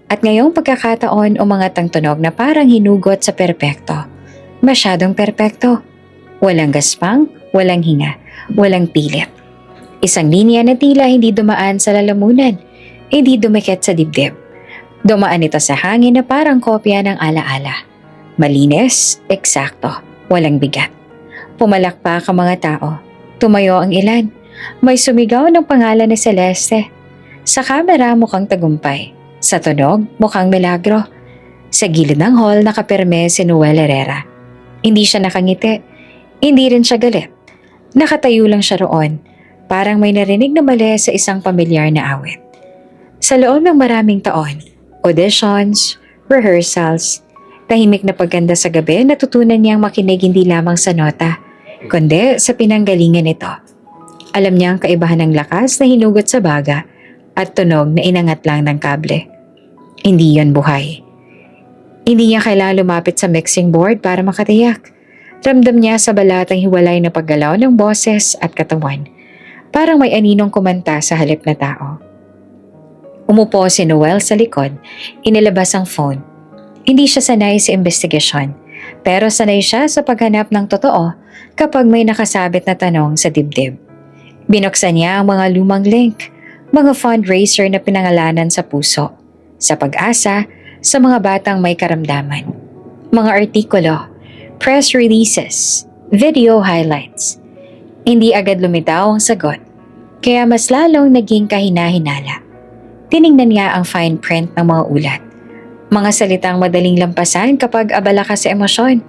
At ngayong pagkakataon umangat ang tunog na parang hinugot sa perpekto. Masyadong perpekto. Walang gaspang, walang hinga, walang pilit. Isang linya na tila hindi dumaan sa lalamunan, hindi dumikit sa dibdib. Dumaan ito sa hangin na parang kopya ng alaala. Malinis, eksakto, walang bigat. Pumalakpak ang mga tao. Tumayo ang ilan. May sumigaw ng pangalan ni Celeste. Sa kamera mukhang tagumpay. Sa tunog, mukhang milagro. Sa gilid ng hall nakapirme si Noel Herrera. Hindi siya nakangiti. Hindi rin siya galit. Nakatayo lang siya roon. Parang may narinig na mali sa isang pamilyar na awit. Sa loob ng maraming taon, auditions, rehearsals, tahimik na pagganda sa gabi natutunan niyang makinig hindi lamang sa nota, kundi sa pinanggalingan nito. Alam niya ang kaibahan ng lakas na hinugot sa baga at tunog na inangat lang ng kable. Hindi yon buhay. Hindi niya kailangan lumapit sa mixing board para makatiyak. Ramdam niya sa balat ang hiwalay na paggalaw ng boses at katawan. Parang may aninong kumanta sa halip na tao. Umupo si Noel sa likod, inilabas ang phone. Hindi siya sanay sa investigasyon, pero sanay siya sa paghanap ng totoo kapag may nakasabit na tanong sa dibdib. Binuksan niya ang mga lumang link, mga fundraiser na pinangalanan sa puso, sa pag-asa, sa mga batang may karamdaman. Mga artikulo, press releases, video highlights. Hindi agad lumitaw ang sagot, kaya mas lalong naging kahina-hinala. Tiningnan niya ang fine print ng mga ulat. Mga salitang madaling lampasan kapag abala ka sa emosyon.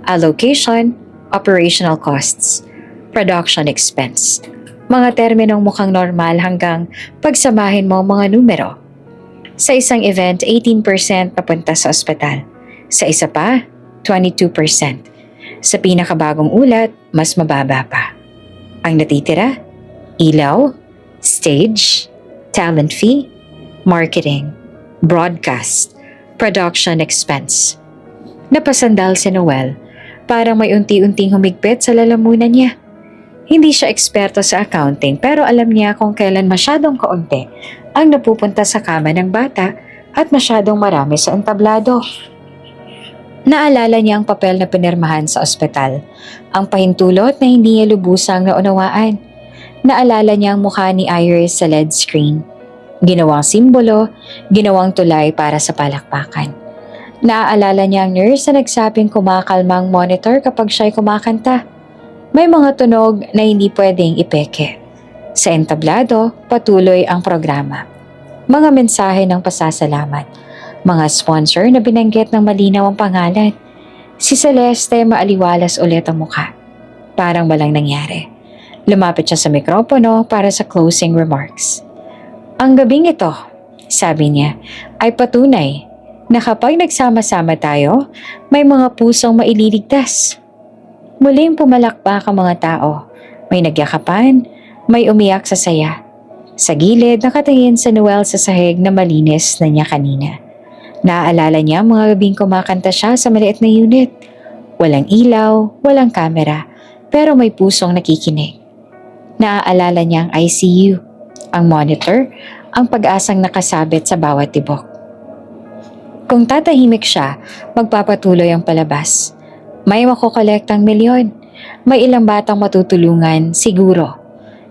Allocation, operational costs, production expense. Mga terminong mukhang normal hanggang pagsamahin mo ang mga numero. Sa isang event, 18% papunta sa ospital. Sa isa pa, 22%. Sa pinakabagong ulat, mas mababa pa. Ang natitira, ilaw, stage, talent fee, marketing, broadcast, production expense. Napasandal si Noel, parang may unti-unting humigpit sa lalamunan niya. Hindi siya eksperto sa accounting pero alam niya kung kailan masyadong kaunti ang napupunta sa kama ng bata at masyadong marami sa entablado. Naalala niya ang papel na pinirmahan sa ospital, ang pahintulot na hindi niya lubusang naunawaan. Naalala niya ang mukha ni Iris sa LED screen. Ginawang simbolo, ginawang tulay para sa palakpakan. Naaalala niya ang nurse na nagsabing kumakalma ang monitor kapag siya'y kumakanta. May mga tunog na hindi pwedeng ipeke. Sa entablado, patuloy ang programa. Mga mensahe ng pasasalamat. Mga sponsor na binanggit ng malinaw ang pangalan. Si Celeste maaliwalas ulit ang mukha. Parang walang nangyari. Lumapit siya sa mikropono para sa closing remarks. Ang gabing ito, sabi niya, ay patunay na kapag nagsama-sama tayo, may mga pusong maililigtas. Muling pumalakpak ang mga tao. May nagyakapan, may umiyak sa saya. Sa gilid, nakatingin sa Noel sa sahig na malinis na niya kanina. Naaalala niya mga gabing kumakanta siya sa maliit na unit. Walang ilaw, walang kamera, pero may pusong nakikinig. Naaalala niya ang ICU, ang monitor, ang pag-asang nakasabit sa bawat tibok. Kung tatahimik siya, magpapatuloy ang palabas. May makokolektang milyon. May ilang batang matutulungan, siguro.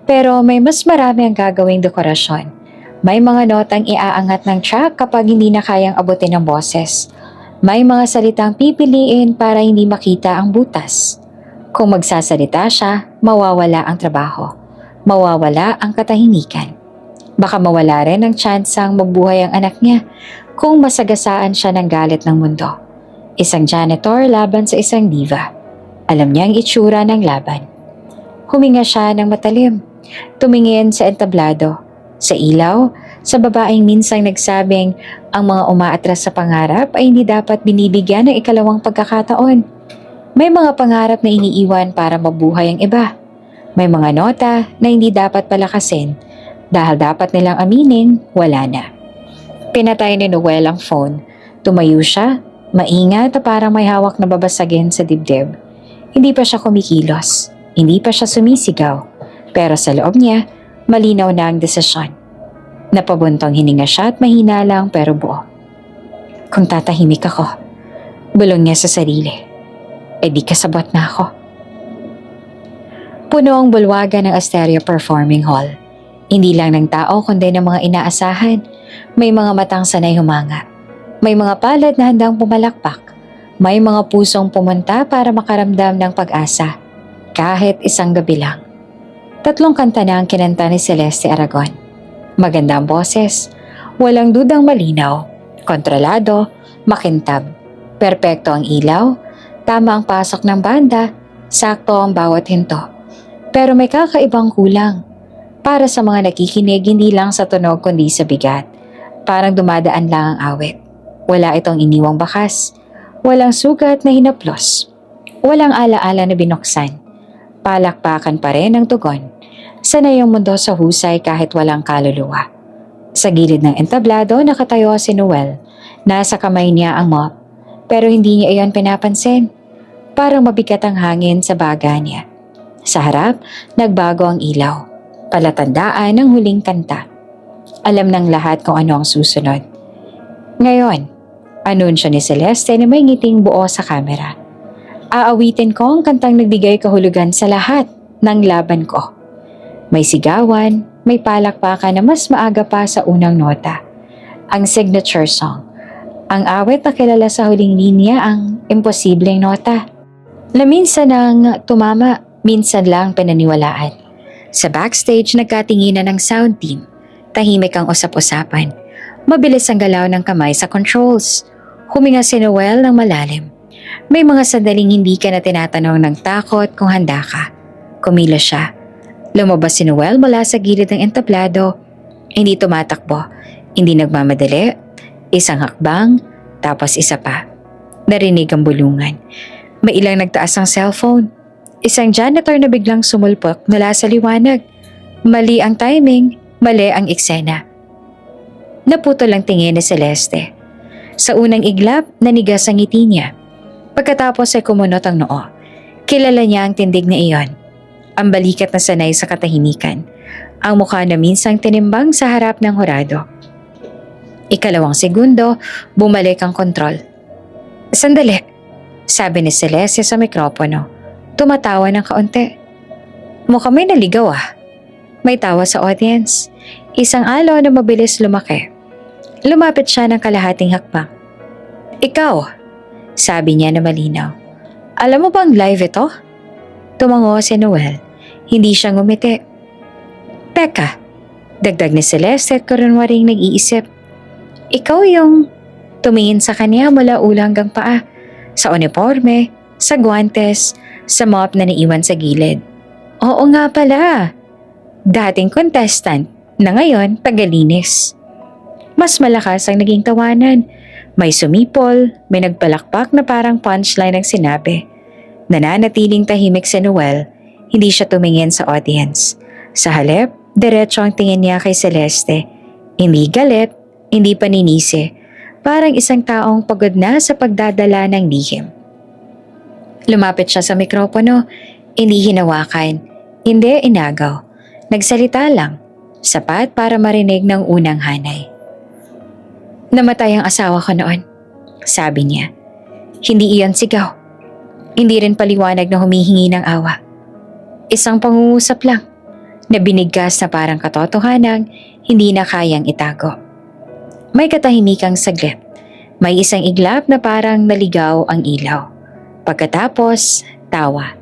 Pero may mas marami ang gagawing dekorasyon. May mga notang iaangat ng track kapag hindi na kayang abutin ng boses. May mga salitang pipiliin para hindi makita ang butas. Kung magsasalita siya, mawawala ang trabaho. Mawawala ang katahimikan. Baka mawala rin ang tsansang mabuhay ang anak niya kung masagasaan siya ng galit ng mundo. Isang janitor laban sa isang diva. Alam niya ang itsura ng laban. Huminga siya ng matalim. Tumingin sa entablado, sa ilaw, sa babaeng minsang nagsabing ang mga umaatras sa pangarap ay hindi dapat binibigyan ng ikalawang pagkakataon. May mga pangarap na iniiwan para mabuhay ang iba. May mga nota na hindi dapat palakasin dahil dapat nilang aminin wala na. Pinatay ni Noel ang phone. Tumayo siya, maingat na parang may hawak na babasagin sa dibdib. Hindi pa siya kumikilos, hindi pa siya sumisigaw, pero sa loob niya, malinaw na ang desisyon. Napabuntong hininga siya at mahina lang pero buo. Kung tatahimik ako, bulong niya sa sarili, di kasabot na ako. Puno ang bulwagan ng Asteria Performing Hall. Hindi lang ng tao kundi ng mga inaasahan. May mga matang sanay humanga. May mga palad na handang pumalakpak. May mga pusong pumunta para makaramdam ng pag-asa. Kahit isang gabi lang. 3 kanta na ang kinanta ni Celeste Aragon. Maganda ang boses. Walang dudang malinaw. Kontrolado. Makintab. Perpekto ang ilaw. Tama ang pasok ng banda. Sakto ang bawat hinto. Pero may kakaibang kulang. Para sa mga nakikinig, hindi lang sa tunog kundi sa bigat. Parang dumadaan lang ang awit. Wala itong iniwang bakas. Walang sugat na hinaplos. Walang alaala na binuksan. Palakpakan pa rin ang tugon. Sanay ang mundo sa husay kahit walang kaluluwa. Sa gilid ng entablado nakatayo si Noel. Nasa kamay niya ang mop. Pero hindi niya iyon pinapansin. Parang mabigat ang hangin sa baga niya. Sa harap, nagbago ang ilaw. Palatandaan ng huling kanta. Alam ng lahat kung ano ang susunod. Ngayon, anunsyo ni Celeste na may ngiting buo sa kamera. Aawitin ko ang kantang nagbigay kahulugan sa lahat ng laban ko. May sigawan, may palakpakan na mas maaga pa sa unang nota. Ang signature song. Ang awit na kilala sa huling linya ang imposibleng nota. Na minsan ang tumama, minsan lang pinaniwalaan. Sa backstage, nagkatinginan ng sound team. Tahimik ang usap-usapan. Mabilis ang galaw ng kamay sa controls. Huminga si Noel ng malalim. May mga sandaling hindi ka na tinatanong ng takot kung handa ka. Kumilos siya. Lumabas si Noel mula sa gilid ng entablado. Hindi tumatakbo. Hindi nagmamadali. Isang hakbang, tapos isa pa. Narinig ang bulungan. May ilang nagtaas ang cellphone. Isang janitor na biglang sumulpok mula sa liwanag. Mali ang timing, mali ang eksena. Naputol ang tingin ni Celeste. Sa unang iglap, nanigas ang ngiti niya. Pagkatapos ay kumunot ang noo. Kilala niya ang tindig na iyon. Ang balikat na sanay sa katahimikan. Ang mukha na minsang tinimbang sa harap ng hurado. 2 segundo, bumalik ang kontrol. Sandali, sabi ni Celeste sa mikropono. Tumatawa ng kaunti. Mukhang may naligaw ah. May tawa sa audience. Isang alo na mabilis lumaki. Lumapit siya ng kalahating hakbang. Ikaw, sabi niya na malinaw. Alam mo bang live ito? Tumango si Noel. Hindi siya ngumiti. Teka, dagdag ni Celeste at karunwaring nag-iisip. Ikaw yung tumingin sa kanya mula ulo hanggang paa. Sa uniforme, sa guwantes, sa mop na naiwan sa gilid. Oo nga pala. Dating contestant na ngayon tagalinis. Mas malakas ang naging tawanan. May sumipol, may nagpalakpak na parang punchline ang sinabi. Nananatiling tahimik si Noel, hindi siya tumingin sa audience. Sa halip, diretso ang tingin niya kay Celeste. Hindi galit, hindi paninisi. Parang isang taong pagod na sa pagdadala ng lihim. Lumapit siya sa mikropono, hindi hinawakan, hindi inagaw. Nagsalita lang, sapat para marinig ng unang hanay. Namatay ang asawa ko noon, sabi niya. Hindi iyon sigaw. Hindi rin paliwanag na humihingi ng awa. Isang pangungusap lang, na binigkas na parang katotohanang hindi na kayang itago. May katahimikang saglit. May isang iglap na parang naligaw ang ilaw. Pagkatapos, tawa.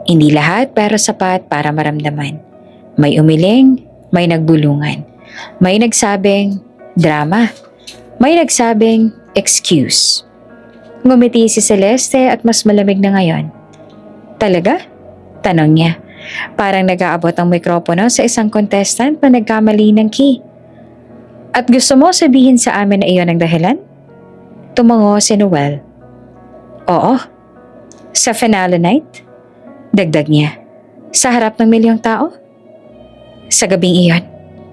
Hindi lahat pero sapat para maramdaman. May umiling, may nagbulungan. May nagsabing, drama. May nagsabing, excuse. Ngumiti si Celeste at mas malamig na ngayon. Talaga? Tanong niya. Parang nag-aabot ang mikropono sa isang contestant na nagkamali ng key. At gusto mo sabihin sa amin na iyon ang dahilan? Tumango si Noel. Oo. Sa finale night? Dagdag niya. Sa harap ng milyong tao? Sa gabing iyon,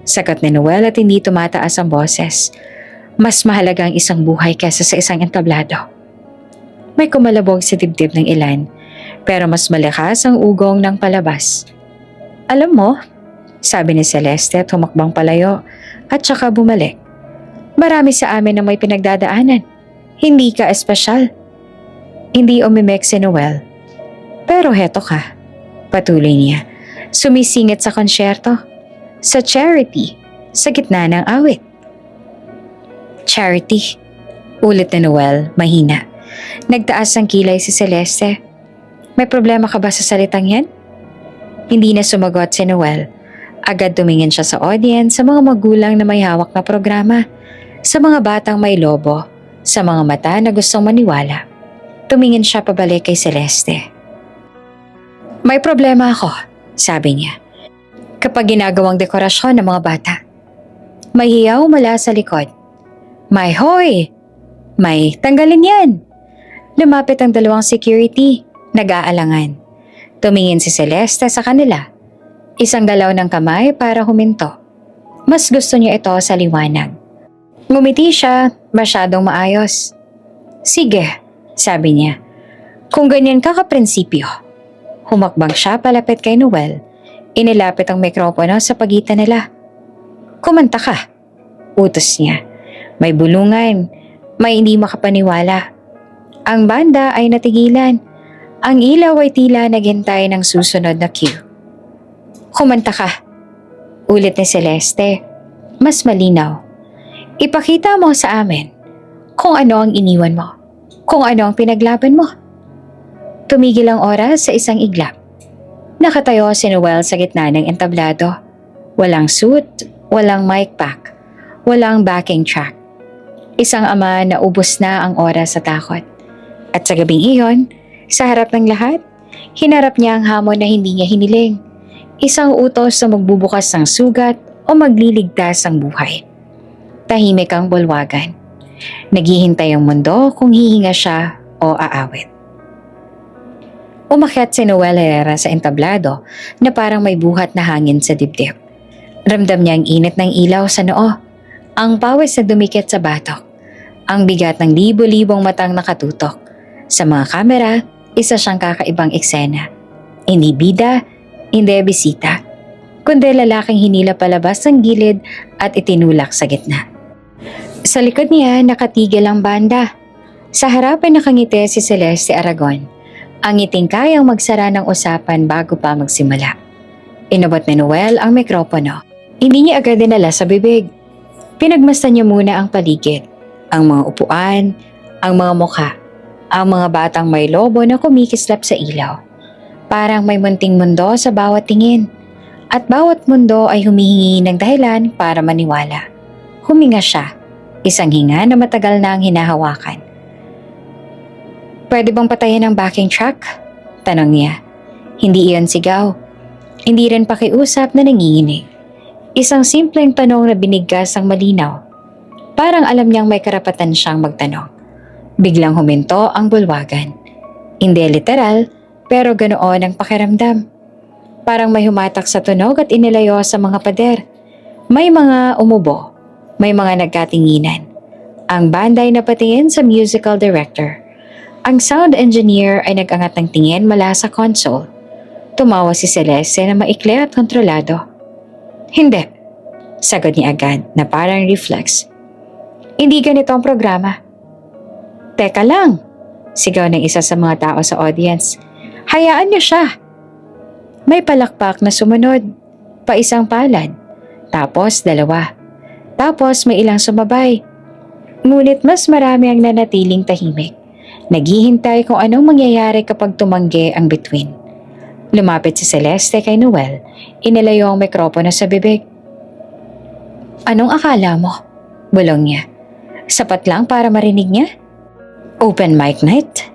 sagot ni Noel at hindi tumataas ang boses. Mas mahalaga ang isang buhay kaysa sa isang entablado. May kumalabog sa dibdib ng ilan, pero mas malakas ang ugong ng palabas. Alam mo, sabi ni Celeste at humakbang palayo at saka bumalik. Marami sa amin na may pinagdadaanan. Hindi ka espesyal. Hindi umimik si Noel. Pero heto ka, patuloy niya. Sumisingit sa konsyerto, sa charity, sa gitna ng awit. Charity, ulit ni Noel, mahina. Nagtaas ang kilay si Celeste. May problema ka ba sa salitang yan? Hindi na sumagot si Noel. Agad tumingin siya sa audience, sa mga magulang na may hawak na programa, sa mga batang may lobo, sa mga mata na gustong maniwala. Tumingin siya pabalik kay Celeste. May problema ako, sabi niya. Kapag ginagawang dekorasyon ng mga bata, may hiyaw mula sa likod. May hoy! May tanggalin yan! Lumapit ang dalawang security, nag-aalangan. Tumingin si Celeste sa kanila. Isang galaw ng kamay para huminto. Mas gusto niya ito sa liwanag. Ngumiti siya, masyadong maayos. Sige, sabi niya. Kung ganyan ka kaprinsipyo. Humakbang siya palapit kay Noel. Inilapit ang mikropono sa pagitan nila. Kumanta ka, utos niya. May bulungan, may hindi makapaniwala. Ang banda ay natigilan. Ang ilaw ay tila naghintay ng susunod na cue. Kumanta ka, ulit ni Celeste. Mas malinaw. Ipakita mo sa amin kung ano ang iniwan mo, kung ano ang pinaglaban mo. Tumigil ang oras sa isang iglap. Nakatayo si Noel sa gitna ng entablado. Walang suit, walang mic pack, walang backing track. Isang ama na ubos na ang oras sa takot. At sa gabing iyon, sa harap ng lahat, hinarap niya ang hamon na hindi niya hiniling. Isang utos na magbubukas ng sugat o magliligtas ang buhay. Tahimik ang bulwagan. Naghihintay ang mundo kung hihinga siya o aawit. Umakyat si Noel Herrera sa entablado na parang may buhat na hangin sa dibdib. Ramdam niya ang init ng ilaw sa noo, ang pawis na dumikit sa batok, ang bigat ng libo-libong matang nakatutok. Sa mga kamera, isa siyang kakaibang eksena. Hindi bida, hindi bisita, kundi lalaking hinila palabas ng gilid at itinulak sa gitna. Sa likod niya nakatigil ang banda. Sa harapan nakangiti si Celeste Aragon. Ang ngiting kayang magsara ng usapan bago pa magsimula. Inabot ni Noel ang mikropono. Hindi niya agad dinala sa bibig. Pinagmasdan niya muna ang paligid, ang mga upuan, ang mga mukha, ang mga batang may lobo na kumikislap sa ilaw. Parang may munting mundo sa bawat tingin. At bawat mundo ay humihingi ng dahilan para maniwala. Huminga siya. Isang hinga na matagal na ang hinahawakan. Pwede bang patayin ang backing track? Tanong niya. Hindi iyon sigaw. Hindi rin pakiusap na nanginginig. Isang simpleng tanong na binigkas ang malinaw. Parang alam niyang may karapatan siyang magtanong. Biglang huminto ang bulwagan. Hindi literal, pero ganoon ang pakiramdam. Parang may humatak sa tunog at inilayo sa mga pader. May mga umubo. May mga nagkatinginan. Ang banda ay napatingin sa musical director. Ang sound engineer ay nag-angat ng tingin mula sa console. Tumawa si Celeste na maikli at kontrolado. Hindi, sagot niya agad na parang reflex. Hindi ganito ang programa. Teka lang, sigaw ng isa sa mga tao sa audience. Hayaan niyo siya. May palakpak na sumunod, pa isang palad, tapos dalawa, tapos may ilang sumabay. Ngunit mas marami ang nanatiling tahimik. Naghihintay kung anong mangyayari kapag tumanggi ang bituin. Lumapit si Celeste kay Noel, inilayo ang mikropono sa bibig. Anong akala mo? Bulong niya. Sapat lang para marinig niya? Open mic night?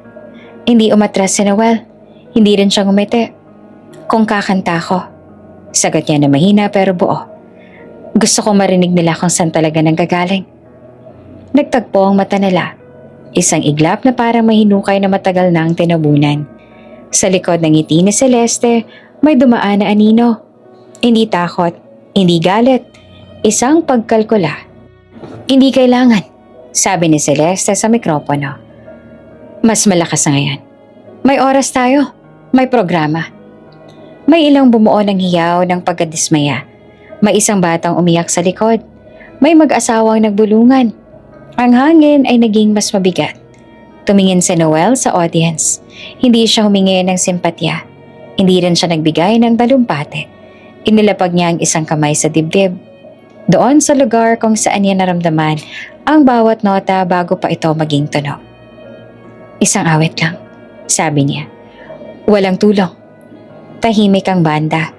Hindi umatras si Noel. Hindi rin siya ngumiti. Kung kakanta ko. Sagot niya na mahina pero buo. Gusto kong marinig nila kung saan talaga nanggagaling. Nagtagpo ang mata nila. Isang iglap na parang may hinukay na matagal nang tinabunan. Sa likod ng ngiti ni Celeste, may dumaan na anino. Hindi takot, hindi galit, isang pagkalkula. Hindi kailangan, sabi ni Celeste sa mikropono. Mas malakas na ngayon. May oras tayo. May programa. May ilang bumuo ng hiyaw ng pagkadismaya. May isang batang umiyak sa likod. May mag-asawang nagbulungan. Ang hangin ay naging mas mabigat. Tumingin si Noel sa audience. Hindi siya humingi ng simpatya. Hindi rin siya nagbigay ng talumpati. Inilapag niya ang isang kamay sa dibdib. Doon sa lugar kung saan niya naramdaman ang bawat nota bago pa ito maging tunog. Isang awit lang, sabi niya. Walang tulong. Tahimik ang banda.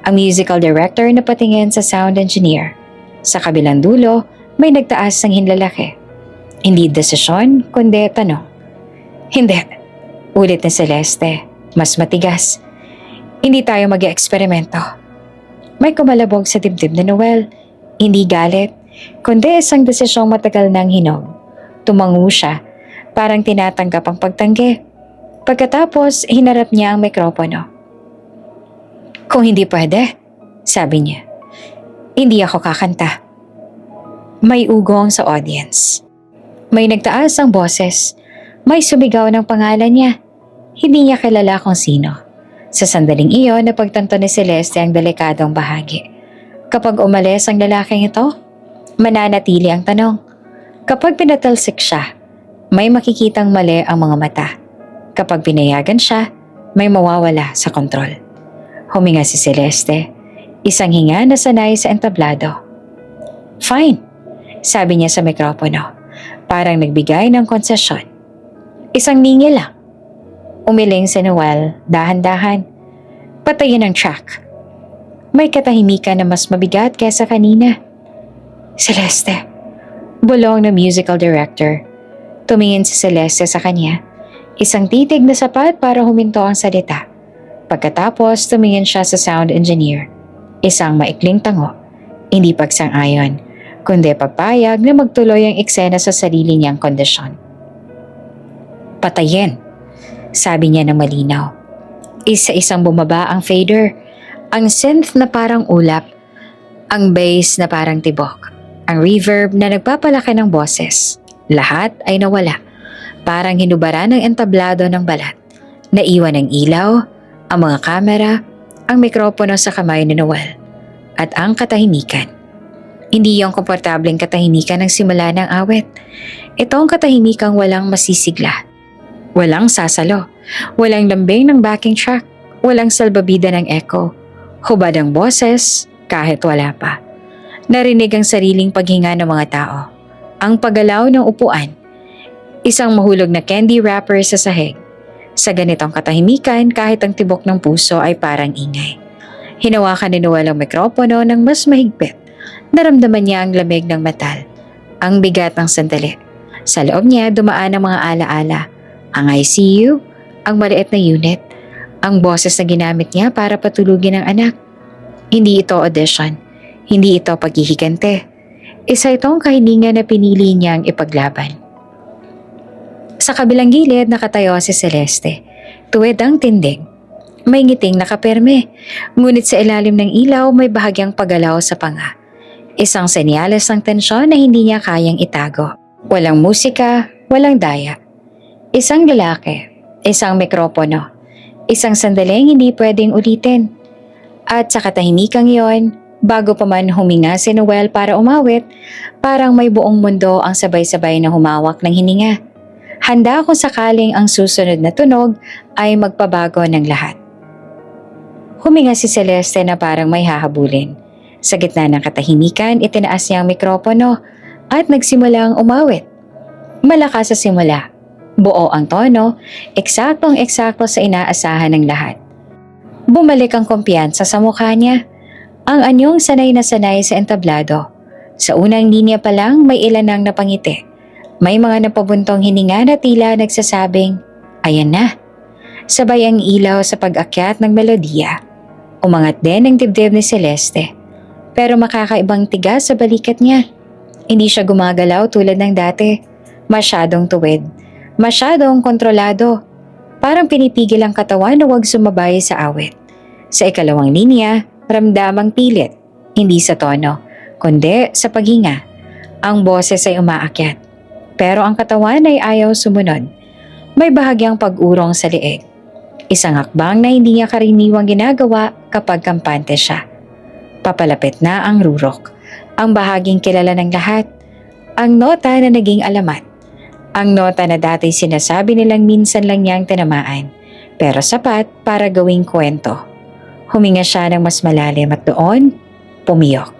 Ang musical director na patingin sa sound engineer. Sa kabilang dulo, may nagtaas ng hinlalaki. Hindi desisyon, kundi tanong. Hindi. Ulit ni Celeste. Mas matigas. Hindi tayo mag-eksperimento. May kumalabog sa dibdib ni Noel. Hindi galit, kundi isang desisyong matagal nang hinog. Tumango siya, parang tinatanggap ang pagtanggi. Pagkatapos, hinarap niya ang mikropono. Kung hindi pwede, sabi niya, hindi ako kakanta. May ugong sa audience. May nagtaas ang boses. May sumigaw ng pangalan niya. Hindi niya kilala kung sino. Sa sandaling iyon, napagtanto ni Celeste ang delikadong bahagi. Kapag umalis ang lalaking ito, mananatili ang tanong. Kapag pinatalsik siya, may makikitang mali ang mga mata. Kapag pinayagan siya, may mawawala sa kontrol. Huminga si Celeste, isang hinga na sanay sa entablado. Fine, sabi niya sa mikropono, parang nagbigay ng konsesyon. Isang ningil lang. Umiling si Noel, dahan-dahan. Patayin ang track. May katahimikan na mas mabigat kaysa kanina. Celeste, bulong ng musical director. Tumingin si Celeste sa kanya. Isang titig na sapat para huminto ang salita. Pagkatapos, tumingin siya sa sound engineer. Isang maikling tango. Hindi pagsang-ayon, kundi pagpayag na magtuloy ang eksena sa sarili niyang kondisyon. Patayin, sabi niya ng malinaw. Isa-isang bumaba ang fader, ang synth na parang ulap, ang bass na parang tibok, ang reverb na nagpapalaki ng boses. Lahat ay nawala, parang hinubara ng entablado ng balat. Naiwan ang ilaw, ang mga kamera, ang mikropono sa kamay ni Noel, at ang katahimikan. Hindi yung komportableng katahimikan ng simula ng awit. Ito ang katahimikang walang masisigla. Walang sasalo, walang lambing ng backing track, walang salbabida ng echo. Hubad ang boses kahit wala pa. Narinig ang sariling paghinga ng mga tao. Ang paggalaw ng upuan. Isang mahulog na candy wrapper sa sahig. Sa ganitong katahimikan, kahit ang tibok ng puso ay parang ingay. Hinawakan ni Noel ang mikropono ng mas mahigpit. Naramdaman niya ang lamig ng metal. Ang bigat ng sandali. Sa loob niya dumaan ang mga alaala. Ang ICU, ang maliit na unit, ang boses na ginamit niya para patulugin ang anak. Hindi ito audition. Hindi ito paghihigante. Isa itong kahilingan na pinili niyang ipaglaban. Sa kabilang gilid nakatayo si Celeste. Tuwid ang tindig. May ngiting nakaperme. Ngunit sa ilalim ng ilaw may bahagyang paggalaw sa panga. Isang senyales ng tensyon na hindi niya kayang itago. Walang musika, walang daya. Isang lalaki, isang mikropono, isang sandaling hindi pwedeng ulitin. At sa katahimikang iyon, bago pa man huminga si Noel para umawit, parang may buong mundo ang sabay-sabay na humawak ng hininga. Handa kung sakaling ang susunod na tunog ay magpabago ng lahat. Huminga si Celeste na parang may hahabulin. Sa gitna ng katahimikan, itinaas niya ang mikropono at nagsimulang umawit. Malakas sa simula. Buo ang tono, eksaktong-eksakto sa inaasahan ng lahat. Bumalik ang kumpiyansa sa mukha niya. Ang anyong sanay na sanay sa entablado. Sa unang linya pa lang may ilan nang napangiti. May mga napabuntong hininga na tila nagsasabing, ayan na. Sabay ang ilaw sa pag-akyat ng melodiya. Umangat din ang dibdib ni Celeste. Pero makakaibang tigas sa balikat niya. Hindi siya gumagalaw tulad ng dati. Masyadong tuwid. Masyadong kontrolado. Parang pinipigil ang katawan na huwag sumabay sa awit. Sa ikalawang linya, ramdamang pilit. Hindi sa tono, kundi sa paghinga. Ang boses ay umaakyat. Pero ang katawan ay ayaw sumunod. May bahagyang pag-urong sa liig. Isang hakbang na hindi niya karaniwang ginagawa kapag kampante siya. Papalapit na ang rurok, ang bahaging kilala ng lahat, ang nota na naging alamat, ang nota na dati sinasabi nilang minsan lang niyang tinamaan, pero sapat para gawing kwento. Huminga siya ng mas malalim at doon, pumiyok.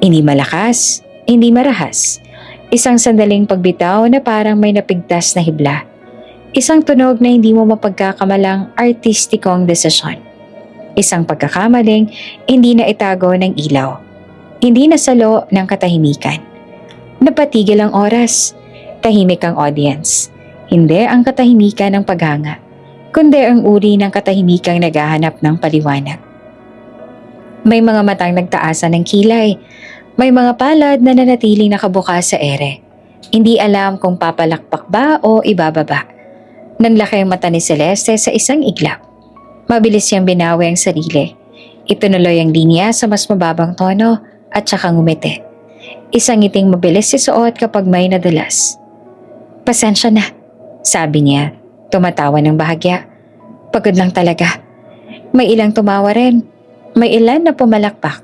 Hindi malakas, hindi marahas. Isang sandaling pagbitaw na parang may napigtas na hibla. Isang tunog na hindi mo mapagkakamalang artistikong desisyon. Isang pagkakamaling hindi na itago ng ilaw. Hindi nasalo ng katahimikan. Napatigil ang oras. Tahimik ang audience. Hindi ang katahimikan ng paghanga, kundi ang uri ng katahimikang naghahanap ng paliwanag. May mga matang nagtaasan ng kilay. May mga palad na nanatiling nakabukas sa ere. Hindi alam kung papalakpak ba o ibababa. Nanlaki ang mata ni Celeste sa isang iglap. Mabilis siyang binawi ang sarili. Itinuloy ang linya sa mas mababang tono at saka ngumiti. Isang ngiting mabilis isuot kapag may nadulas. "Pasensya na," sabi niya, tumatawa ng bahagya. "Pagod lang talaga." May ilang tumawa rin. May ilan na pumalakpak.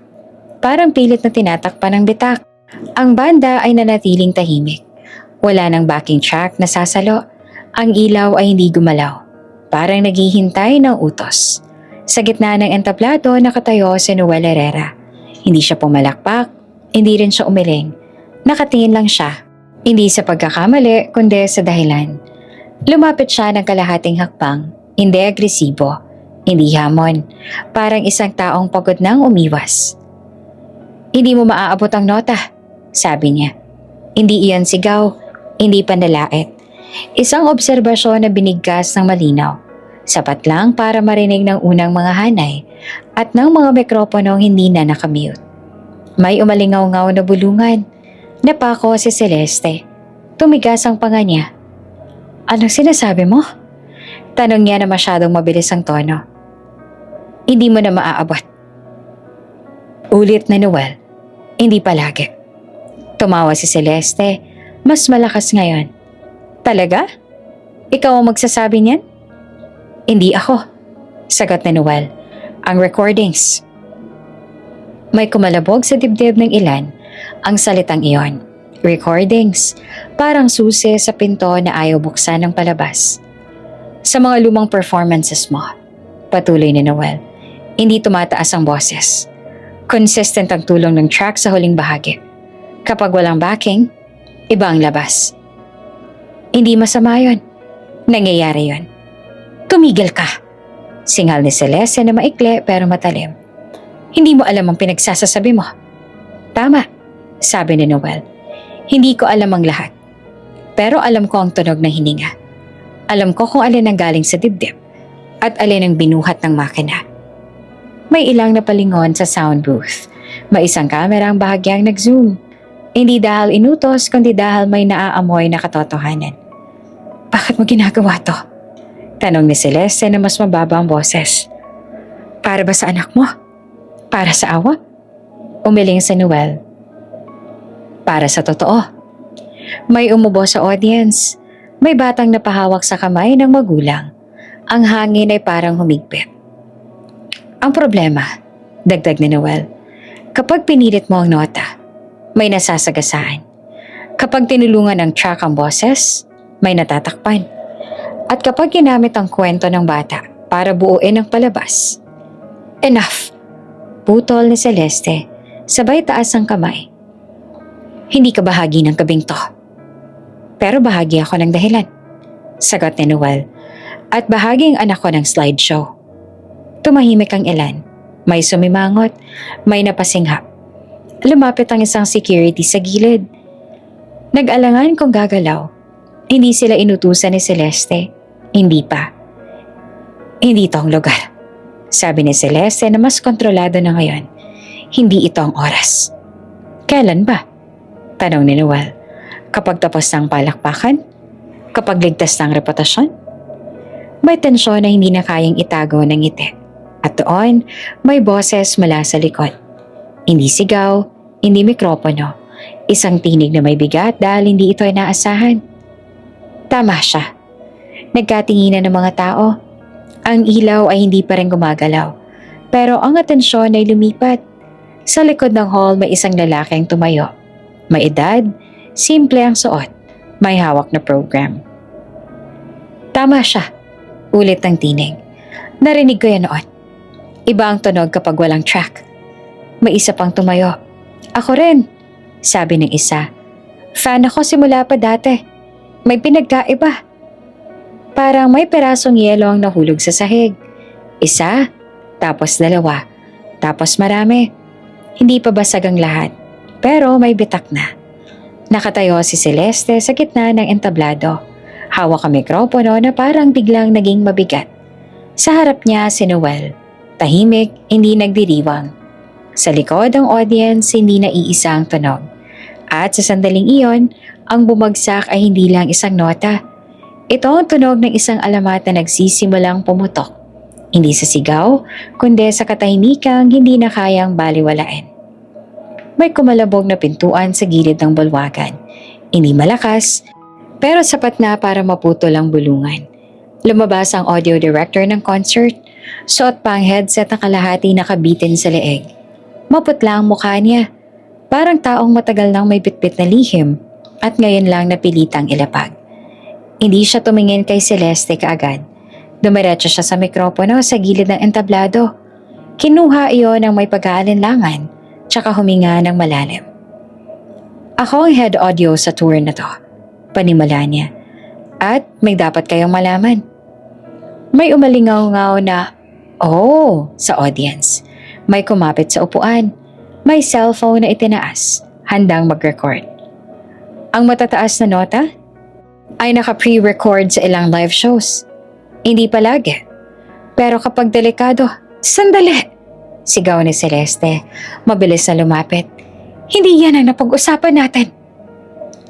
Parang pilit na tinatakpan ng bitak. Ang banda ay nanatiling tahimik. Wala nang backing track na sasalo. Ang ilaw ay hindi gumalaw. Parang naghihintay ng utos. Sa gitna ng entablado nakatayo si Noel Herrera. Hindi siya pumalakpak, hindi rin siya umiling. Nakatingin lang siya. Hindi sa pagkakamali, kundi sa dahilan. Lumapit siya ng kalahating hakbang. Hindi agresibo, hindi hamon. Parang isang taong pagod nang umiwas. "Hindi mo maaabot ang nota," sabi niya. Hindi iyan sigaw, hindi panlalait. Isang obserbasyon na binigkas ng malinaw. Sapat lang para marinig ng unang mga hanay at ng mga mikroponong hindi na nakamute. May umalingaw-ngaw na bulungan. Napako si Celeste. Tumigas ang panga niya. "Anong sinasabi mo?" Tanong niya na masyadong mabilis ang tono. "Hindi mo na maaabot." Ulit na Noel. "Hindi palagi." Tumawa si Celeste. Mas malakas ngayon. "Talaga? Ikaw ang magsasabi niyan?" "Hindi ako," sagot ni Noel. "Ang recordings." May kumalabog sa dibdib ng ilan ang salitang iyon. Recordings. Parang susi sa pinto na ayaw buksan ng palabas. "Sa mga lumang performances mo," patuloy ni Noel, "hindi tumataas ang boses. Consistent ang tulong ng track sa huling bahagi. Kapag walang backing, iba ang labas." "Hindi masama yun. Nangyayari yun." "Tumigil ka," singal ni Celeste na maikli pero matalim. "Hindi mo alam ang pinagsasasabi mo." "Tama," sabi ni Noel. "Hindi ko alam ang lahat. Pero alam ko ang tunog ng hininga. Alam ko kung alin ang galing sa dibdib at alin ang binuhat ng makina." May ilang napalingon sa sound booth. May isang kamera ang bahagyang nag-zoom. Hindi dahil inutos kundi dahil may naaamoy na katotohanan. "Bakit mo ginagawa to?" tanong ni Celeste na mas mababa ang boses. "Para ba sa anak mo? Para sa awa?" Umiling si Noel. "Para sa totoo." May umubo sa audience. May batang napahawak sa kamay ng magulang. Ang hangin ay parang humigpit. "Ang problema," dagdag ni Noel, "kapag pinilit mo ang nota, may nasasagasaan. Kapag tinulungan ng track ang boses, may natatakpan. At kapag ginamit ang kwento ng bata para buuin ang palabas." "Enough!" Putol ni Celeste, sabay taas ang kamay. "Hindi ka bahagi ng gabing to." "Pero bahagi ako ng dahilan," sagot ni Noel. "At bahaging anak ko ng slideshow." Tumahimik ang ilan. May sumimangot, may napasinghap. Lumapit ang isang security sa gilid. Nag-alangan kung gagalaw. Hindi sila inutusan ni Celeste. Hindi pa. "Hindi ito ang lugar," sabi ni Celeste na mas kontrolado na ngayon. "Hindi ito ang oras." "Kailan ba?" tanong ni Noel. "Kapag tapos ng palakpakan? Kapag ligtas ng reputasyon?" May tensyon na hindi na kayang itago ng ngiti. At doon, may boses mula sa likod. Hindi sigaw, hindi mikropono. Isang tinig na may bigat dahil hindi ito inaasahan. Tama siya. Nagkatinginan ng mga tao. Ang ilaw ay hindi pa rin gumagalaw, pero ang atensyon ay lumipat. Sa likod ng hall may isang lalaking tumayo. May edad, simple ang suot, may hawak na program. Tama siya, ulit ng tinig. Narinig ko yan noon. Iba ang tunog kapag walang track. May isa pang tumayo. Ako rin, sabi ng isa. Fan ako simula pa dati. May pinagkaiba. Parang may perasong yelo ang nahulog sa sahig. Isa, tapos dalawa, tapos marami. Hindi pa basag ang lahat, pero may bitak na. Nakatayo si Celeste sa gitna ng entablado. Hawak ang mikropono na parang biglang naging mabigat. Sa harap niya si Noel. Tahimik, hindi nagdiriwang. Sa likod ang audience, hindi naiisa ang tunog. At sa sandaling iyon, ang bumagsak ay hindi lang isang nota. Ito ang tunog ng isang alamat na nagsisimulang pumutok. Hindi sa sigaw, kundi sa katahimikang hindi na kayang baliwalain. May kumalabog na pintuan sa gilid ng bulwagan. Hindi malakas, pero sapat na para maputol ang bulungan. Lumabas ang audio director ng concert. Suot pa ang headset na kalahati nakabitin sa leeg. Maputla ang mukha niya. Parang taong matagal nang may bitbit na lihim at ngayon lang napilitang ilapag. Hindi siya tumingin kay Celeste kaagad. Dumiretso siya sa mikropono sa gilid ng entablado. Kinuha iyon ng may pag-aalinlangan tsaka huminga ng malalim. Ako ang head audio sa tour na to, panimula niya. At may dapat kayong malaman. May umalingaw-ngaw na, "Oh," sa audience. May kumapit sa upuan. May cellphone na itinaas, handang mag-record. Ang matataas na nota ay naka-pre-record sa ilang live shows. Hindi palagi. Pero kapag delikado, "Sandali!" Sigaw ni Celeste. Mabilis na lumapit. "Hindi yan ang napag-usapan natin."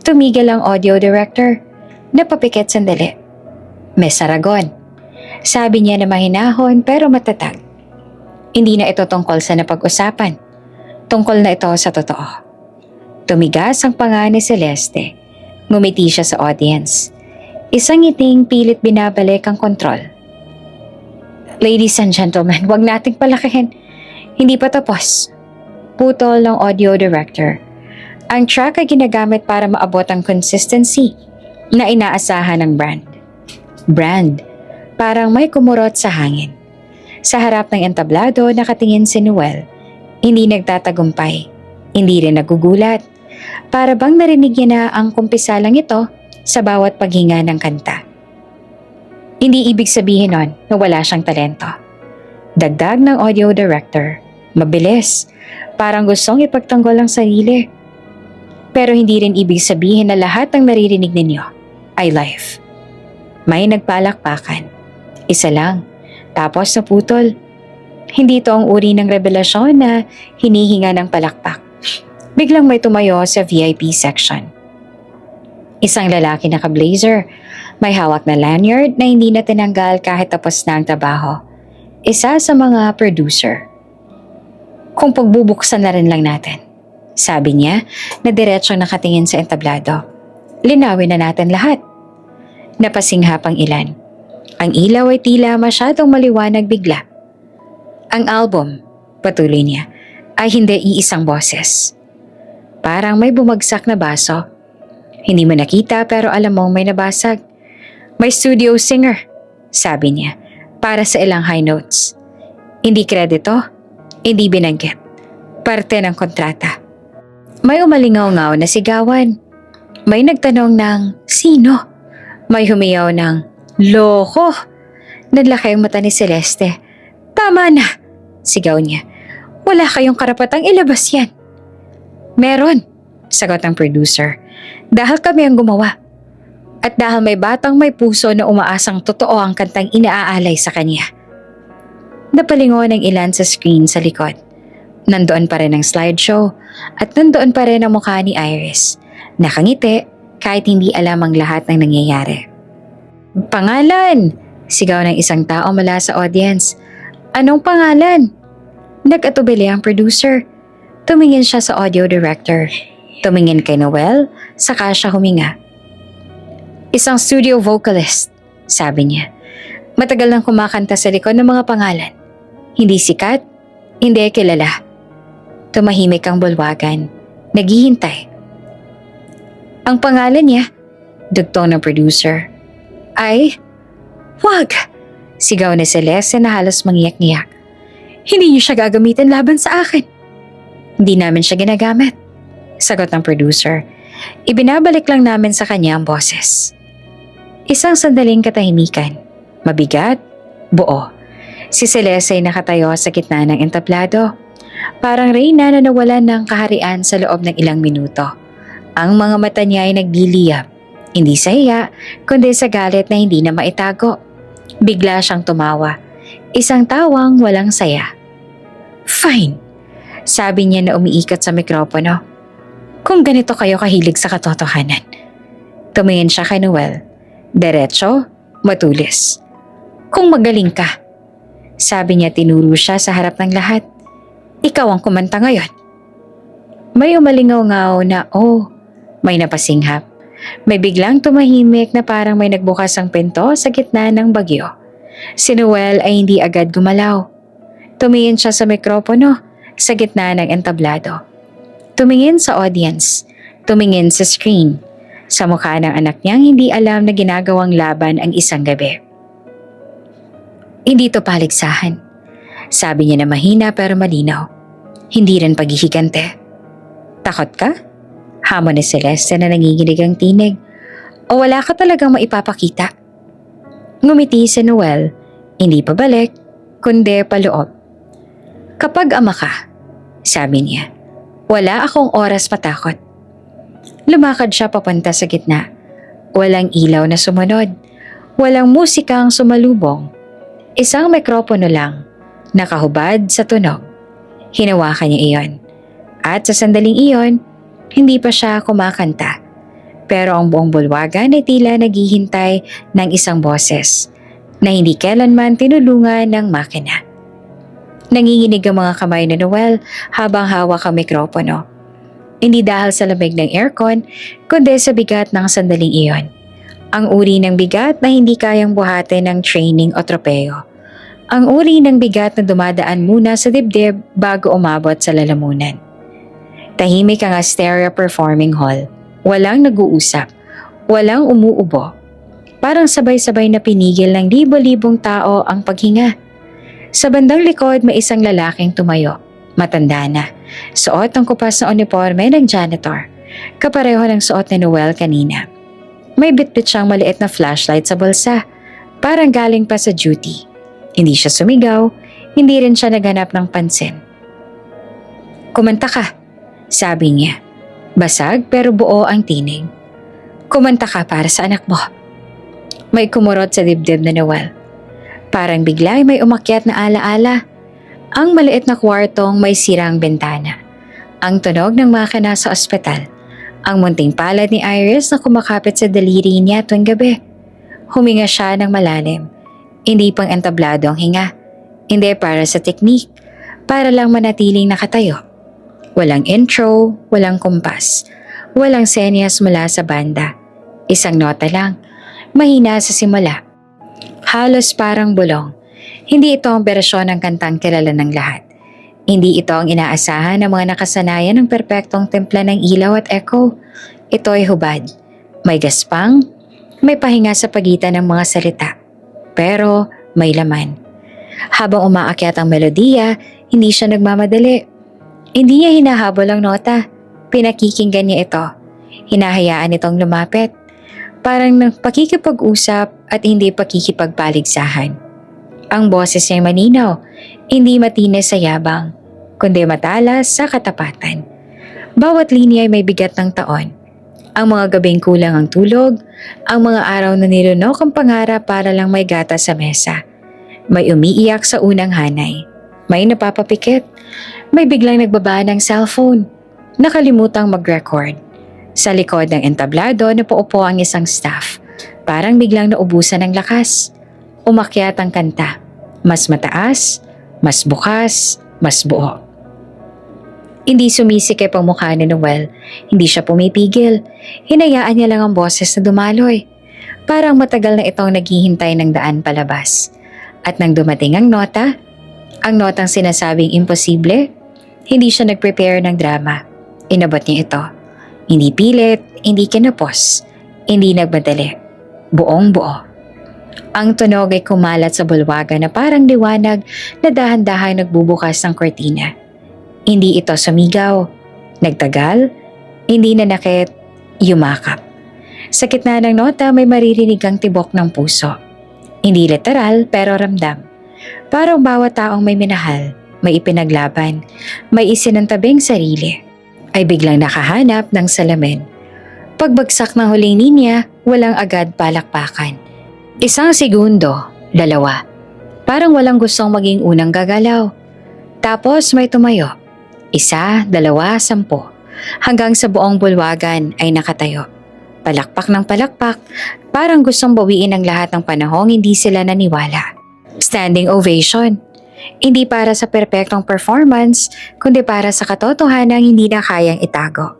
Tumigil ang audio director. Napapikit sandali. "Miss Aragon," sabi niya na mahinahon pero matatag. "Hindi na ito tungkol sa napag-usapan. Tungkol na ito sa totoo." Tumigas ang panga ni Celeste. Ngumiti siya sa audience. Isang ngiting pilit binabalik ang kontrol. "Ladies and gentlemen, huwag nating palakihin. Hindi pa tapos." Putol ng audio director. Ang track ay ginagamit para maabot ang consistency na inaasahan ng brand. Brand. Parang may kumurot sa hangin. Sa harap ng entablado, nakatingin si Noel. Hindi nagtatagumpay. Hindi rin nagugulat. Para bang narinig niya na ang kumpisalang ito sa bawat paghinga ng kanta. Hindi ibig sabihin nun na wala siyang talento. Dagdag ng audio director. Mabilis. Parang gustong ipagtanggol ang sarili. Pero hindi rin ibig sabihin na lahat ng naririnig ninyo ay live. May nagpalakpakan. Isa lang. Tapos naputol. Hindi ito ang uri ng revelasyon na hinihinga ng palakpak. Biglang may tumayo sa VIP section. Isang lalaki naka-blazer. May hawak na lanyard na hindi na tinanggal kahit tapos na ang trabaho. Isa sa mga producer. "Kung pagbubuksan na rin lang natin," sabi niya na diretsong nakatingin sa entablado. "Linawin na natin lahat." Napasinghap ang ilan. Ang ilaw ay tila masyadong maliwanag bigla. "Ang album," patuloy niya, "ay hindi iisang boses. Parang may bumagsak na baso. Hindi mo nakita pero alam mong may nabasag. May studio singer," sabi niya, "para sa ilang high notes. Hindi kredito, hindi binanggit. Parte ng kontrata." May umalingaw-ngaw na sigawan. May nagtanong ng, "Sino?" May humiyaw ng, "Loko!" Naglaki ang mata ni Celeste. "Tama na!" sigaw niya. "Wala kayong karapatang ilabas yan." "Meron," sagot ng producer. "Dahil kami ang gumawa. At dahil may batang may puso na umaasang totoo ang kantang inaaalay sa kanya." Napalingon ang ilan sa screen sa likod. Nandoon pa rin ang slideshow at nandoon pa rin ang mukha ni Iris. Nakangiti kahit hindi alam ang lahat ng nangyayari. "Pangalan!" sigaw ng isang tao mula sa audience. "Anong pangalan?" Nag-atubili ang producer. Tumingin siya sa audio director. Tumingin kay Noel, saka siya huminga. "Isang studio vocalist," sabi niya. Matagal nang kumakanta sa likod ng mga pangalan. Hindi sikat, hindi kilala. Tumahimik ang bulwagan, naghihintay. Ang pangalan niya, dugtong ng producer, ay, wag! Sigaw ni Celeste na halos mangiyak-ngiyak. Hindi niyo siya gagamitin laban sa akin. Hindi namin siya ginagamit. Sagot ng producer. Ibinabalik lang namin sa kanya ang boses. Isang sandaling katahimikan. Mabigat, buo. Si Celeste ay nakatayo sa gitna ng entablado. Parang reyna na nawalan ng kaharian sa loob ng ilang minuto. Ang mga mata niya ay nagdiliyab. Hindi sa hiya, kundi sa galit na hindi na maitago. Bigla siyang tumawa. Isang tawang walang saya. Fine, sabi niya na umiikot sa mikropono. Kung ganito kayo kahilig sa katotohanan. Tumingin siya kay Noel. Diretso, matulis. Kung magaling ka, sabi niya tinuro siya sa harap ng lahat. Ikaw ang kumanta ngayon. May umalingaw-ngaw na may napasinghap. May biglang tumahimik na parang may nagbukas ang pinto sa gitna ng bagyo. Si Noel ay hindi agad gumalaw. Tumingin siya sa mikropono sa gitna ng entablado. Tumingin sa audience. Tumingin sa screen. Sa mukha ng anak niyang hindi alam na ginagawang laban ang isang gabi. Hindi to paligsahan. Sabi niya na mahina pero malinaw. Hindi rin paghihigante. Takot ka? Hamon ni Celeste na nanginginig ang tinig. O wala ka talagang maipapakita? Ngumiti si Noel, hindi pabalik, kundi paloob. Kapag ama ka, sabi niya, wala akong oras matakot. Lumakad siya papunta sa gitna. Walang ilaw na sumunod. Walang musikang sumalubong. Isang mikropono lang, nakahubad sa tunog. Hinawakan niya iyon. At sa sandaling iyon, hindi pa siya kumakanta. Pero ang buong bulwagan ay tila naghihintay ng isang boses na hindi kailanman tinulungan ng makina. Nanginginig ang mga kamay ni Noel habang hawak ang mikropono. Hindi dahil sa lamig ng aircon, kundi sa bigat ng sandaling iyon. Ang uri ng bigat na hindi kayang buhatin ng training o tropeyo. Ang uri ng bigat na dumadaan muna sa dibdib bago umabot sa lalamunan. Tahimik ang Asteria Performing Hall. Walang nag-uusap. Walang umuubo. Parang sabay-sabay na pinigil ng libo-libong tao ang paghinga. Sa bandang likod may isang lalaking tumayo. Matanda na. Suot ang kupas na uniforme ng janitor. Kapareho ng suot ni Noel kanina. May bitbit siyang maliit na flashlight sa bulsa. Parang galing pa sa duty. Hindi siya sumigaw. Hindi rin siya naghanap ng pansin. Kumanta ka, sabi niya. Basag pero buo ang tinig. Kumanta ka para sa anak mo. May kumurot sa dibdib na Noel. Parang bigla may umakyat na alaala. Ang maliit na kwartong may sirang bintana. Ang tunog ng makina sa ospital. Ang munting palad ni Iris na kumakapit sa daliri niya tuwing gabi. Huminga siya ng malalim. Hindi pang entablado ang hinga. Hindi para sa teknik. Para lang manatiling nakatayo. Walang intro, walang kumpas. Walang senyas mula sa banda. Isang nota lang. Mahina sa simula. Halos parang bulong. Hindi ito ang bersyon ng kantang kilala ng lahat. Hindi ito ang inaasahan ng mga nakasanayan ng perpektong timpla ng ilaw at echo. Ito ay hubad. May gaspang, may pahinga sa pagitan ng mga salita. Pero may laman. Habang umaakyat ang melodiya, hindi siya nagmamadali. Hindi niya hinahabol ang nota. Pinakikinggan niya ito. Hinahayaan itong lumapit. Parang pakikipag-usap at hindi pakikipagpaligsahan. Ang boses niya malinaw, hindi matinis sa yabang, kundi matalas sa katapatan. Bawat linya ay may bigat ng taon. Ang mga gabing kulang ang tulog, ang mga araw na nilunok ang pangarap para lang may gata sa mesa. May umiiyak sa unang hanay. May napapapikit. May biglang nagbaba ng cellphone. Nakalimutang mag-record. Sa likod ng entablado napaupo ang isang staff. Parang biglang naubusan ng lakas. Umakyat ang kanta. Mas mataas, mas bukas, mas buo. Hindi sumisikip ang mukha ni Noel. Hindi siya pumipigil. Hinayaan niya lang ang boses na dumaloy. Parang matagal na itong naghihintay ng daan palabas. At nang dumating ang notang sinasabing imposible, hindi siya nag-prepare ng drama. Inabot niya ito. Hindi pilit, hindi kinapos, hindi nagmadali. Buong buo. Ang tunog ay kumalat sa bulwagan na parang liwanag na dahan-dahan nagbubukas ng kortina. Hindi ito sumigaw, nagtagal, hindi nanakit, yumakap. Sa gitna ng nota may maririnig kang tibok ng puso. Hindi literal pero ramdam. Parang bawat taong may minahal, may ipinaglaban, may isinantabing sarili, ay biglang nakahanap ng salamin. Pagbagsak ng huling linya, walang agad palakpakan. 1 segundo, 2. Parang walang gustong maging unang gagalaw. Tapos may tumayo. 1, 2, 10. Hanggang sa buong bulwagan ay nakatayo. Palakpak ng palakpak, parang gustong bawiin ang lahat ng panahong hindi sila naniwala. Standing ovation. Hindi para sa perpektong performance, kundi para sa katotohanang hindi na kayang itago.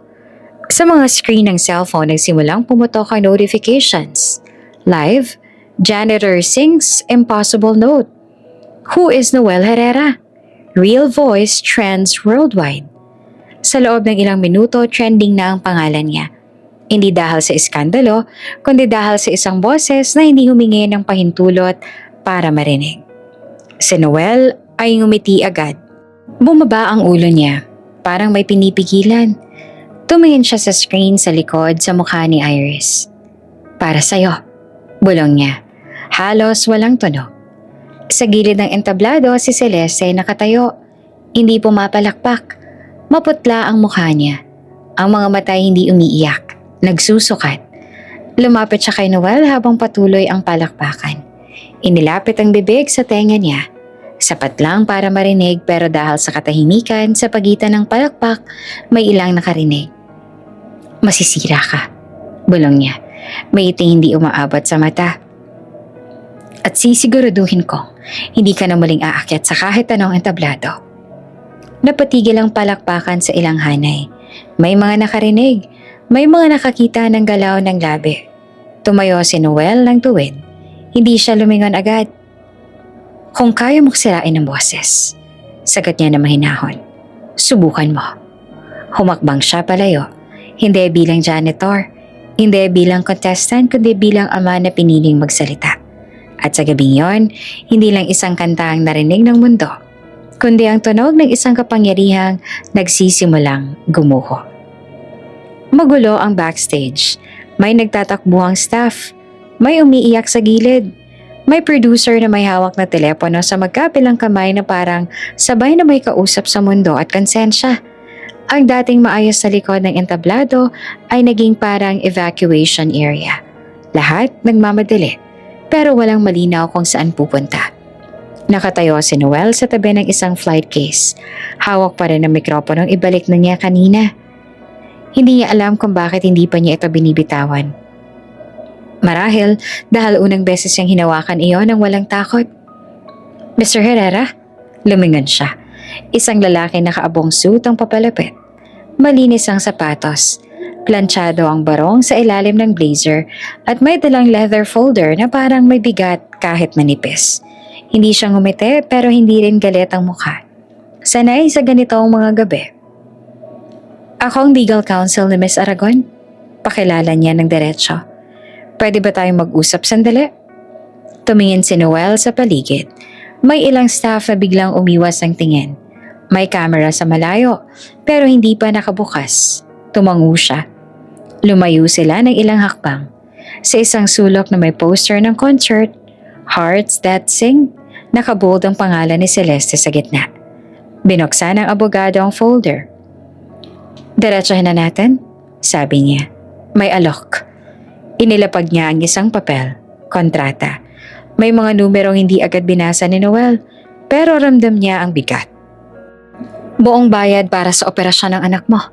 Sa mga screen ng cellphone nagsimulang pumutok ang notifications. Live, janitor sings impossible note. Who is Noel Herrera? Real voice trends worldwide. Sa loob ng ilang minuto, trending na ang pangalan niya. Hindi dahil sa iskandalo, kundi dahil sa isang boses na hindi humingi ng pahintulot para marinig. Si Noel ay ngumiti agad. Bumaba ang ulo niya, parang may pinipigilan. Tumingin siya sa screen sa likod sa mukha ni Iris. Para sa'yo, bulong niya. Halos walang tunog. Sa gilid ng entablado si Celeste nakatayo. Hindi pumapalakpak. Maputla ang mukha niya. Ang mga mata hindi umiiyak. Nagsusukat. Lumapit siya kay Noel habang patuloy ang palakpakan. Inilapit ang bibig sa tenga niya. Sapat lang para marinig pero dahil sa katahimikan sa pagitan ng palakpak, may ilang nakarinig. Masisira ka, bulong niya. May iting hindi umaabot sa mata. At sisiguraduhin ko, hindi ka na muling aakyat sa kahit anong entablado. Napatigil ang palakpakan sa ilang hanay. May mga nakarinig. May mga nakakita ng galaw ng labi. Tumayo si Noel ng tuwid. Hindi siya lumingon agad. Kung kaya mong sirain ang boses, sagot niya na mahinahon. Subukan mo. Humakbang siya palayo. Hindi bilang janitor. Hindi bilang contestant kundi bilang ama na piniling magsalita. At sa gabing yon, hindi lang isang kanta ang narinig ng mundo, kundi ang tunog ng isang kapangyarihang nagsisimulang gumuho. Magulo ang backstage. May nagtatakbuhang staff. May umiiyak sa gilid. May producer na may hawak na telepono sa magkabilang kamay na parang sabay na may kausap sa mundo at konsensya. Ang dating maayos sa likod ng entablado ay naging parang evacuation area. Lahat nagmamadali, pero walang malinaw kung saan pupunta. Nakatayo si Noel sa tabi ng isang flight case. Hawak pa rin ang mikroponong ibalik na niya kanina. Hindi niya alam kung bakit hindi pa niya ito binibitawan. Marahil dahil unang beses niyang hinawakan iyon ng walang takot. Mr. Herrera? Lumingon siya. Isang lalaki nakaabong suit ang papalapit. Malinis ang sapatos. Planchado ang barong sa ilalim ng blazer at may dalang leather folder na parang may bigat kahit manipis. Hindi siya ngumiti pero hindi rin galit ang mukha. Sanay sa ganitong mga gabi. Ako ang legal counsel ni Miss Aragon. Pakilala niya ng diretsyo. Pwede ba tayong mag-usap sandali? Tumingin si Noel sa paligid. May ilang staff na biglang umiwas ng tingin. May camera sa malayo, pero hindi pa nakabukas. Tumango siya. Lumayo sila ng ilang hakbang. Sa isang sulok na may poster ng concert, Hearts That Sing, nakabold ang pangalan ni Celeste sa gitna. Binuksan ng abogado ang folder. Diretsahin na natin, sabi niya. May alok. Inilapag niya ang isang papel, kontrata. May mga numerong hindi agad binasa ni Noel, pero ramdam niya ang bigat. Buong bayad para sa operasyon ng anak mo,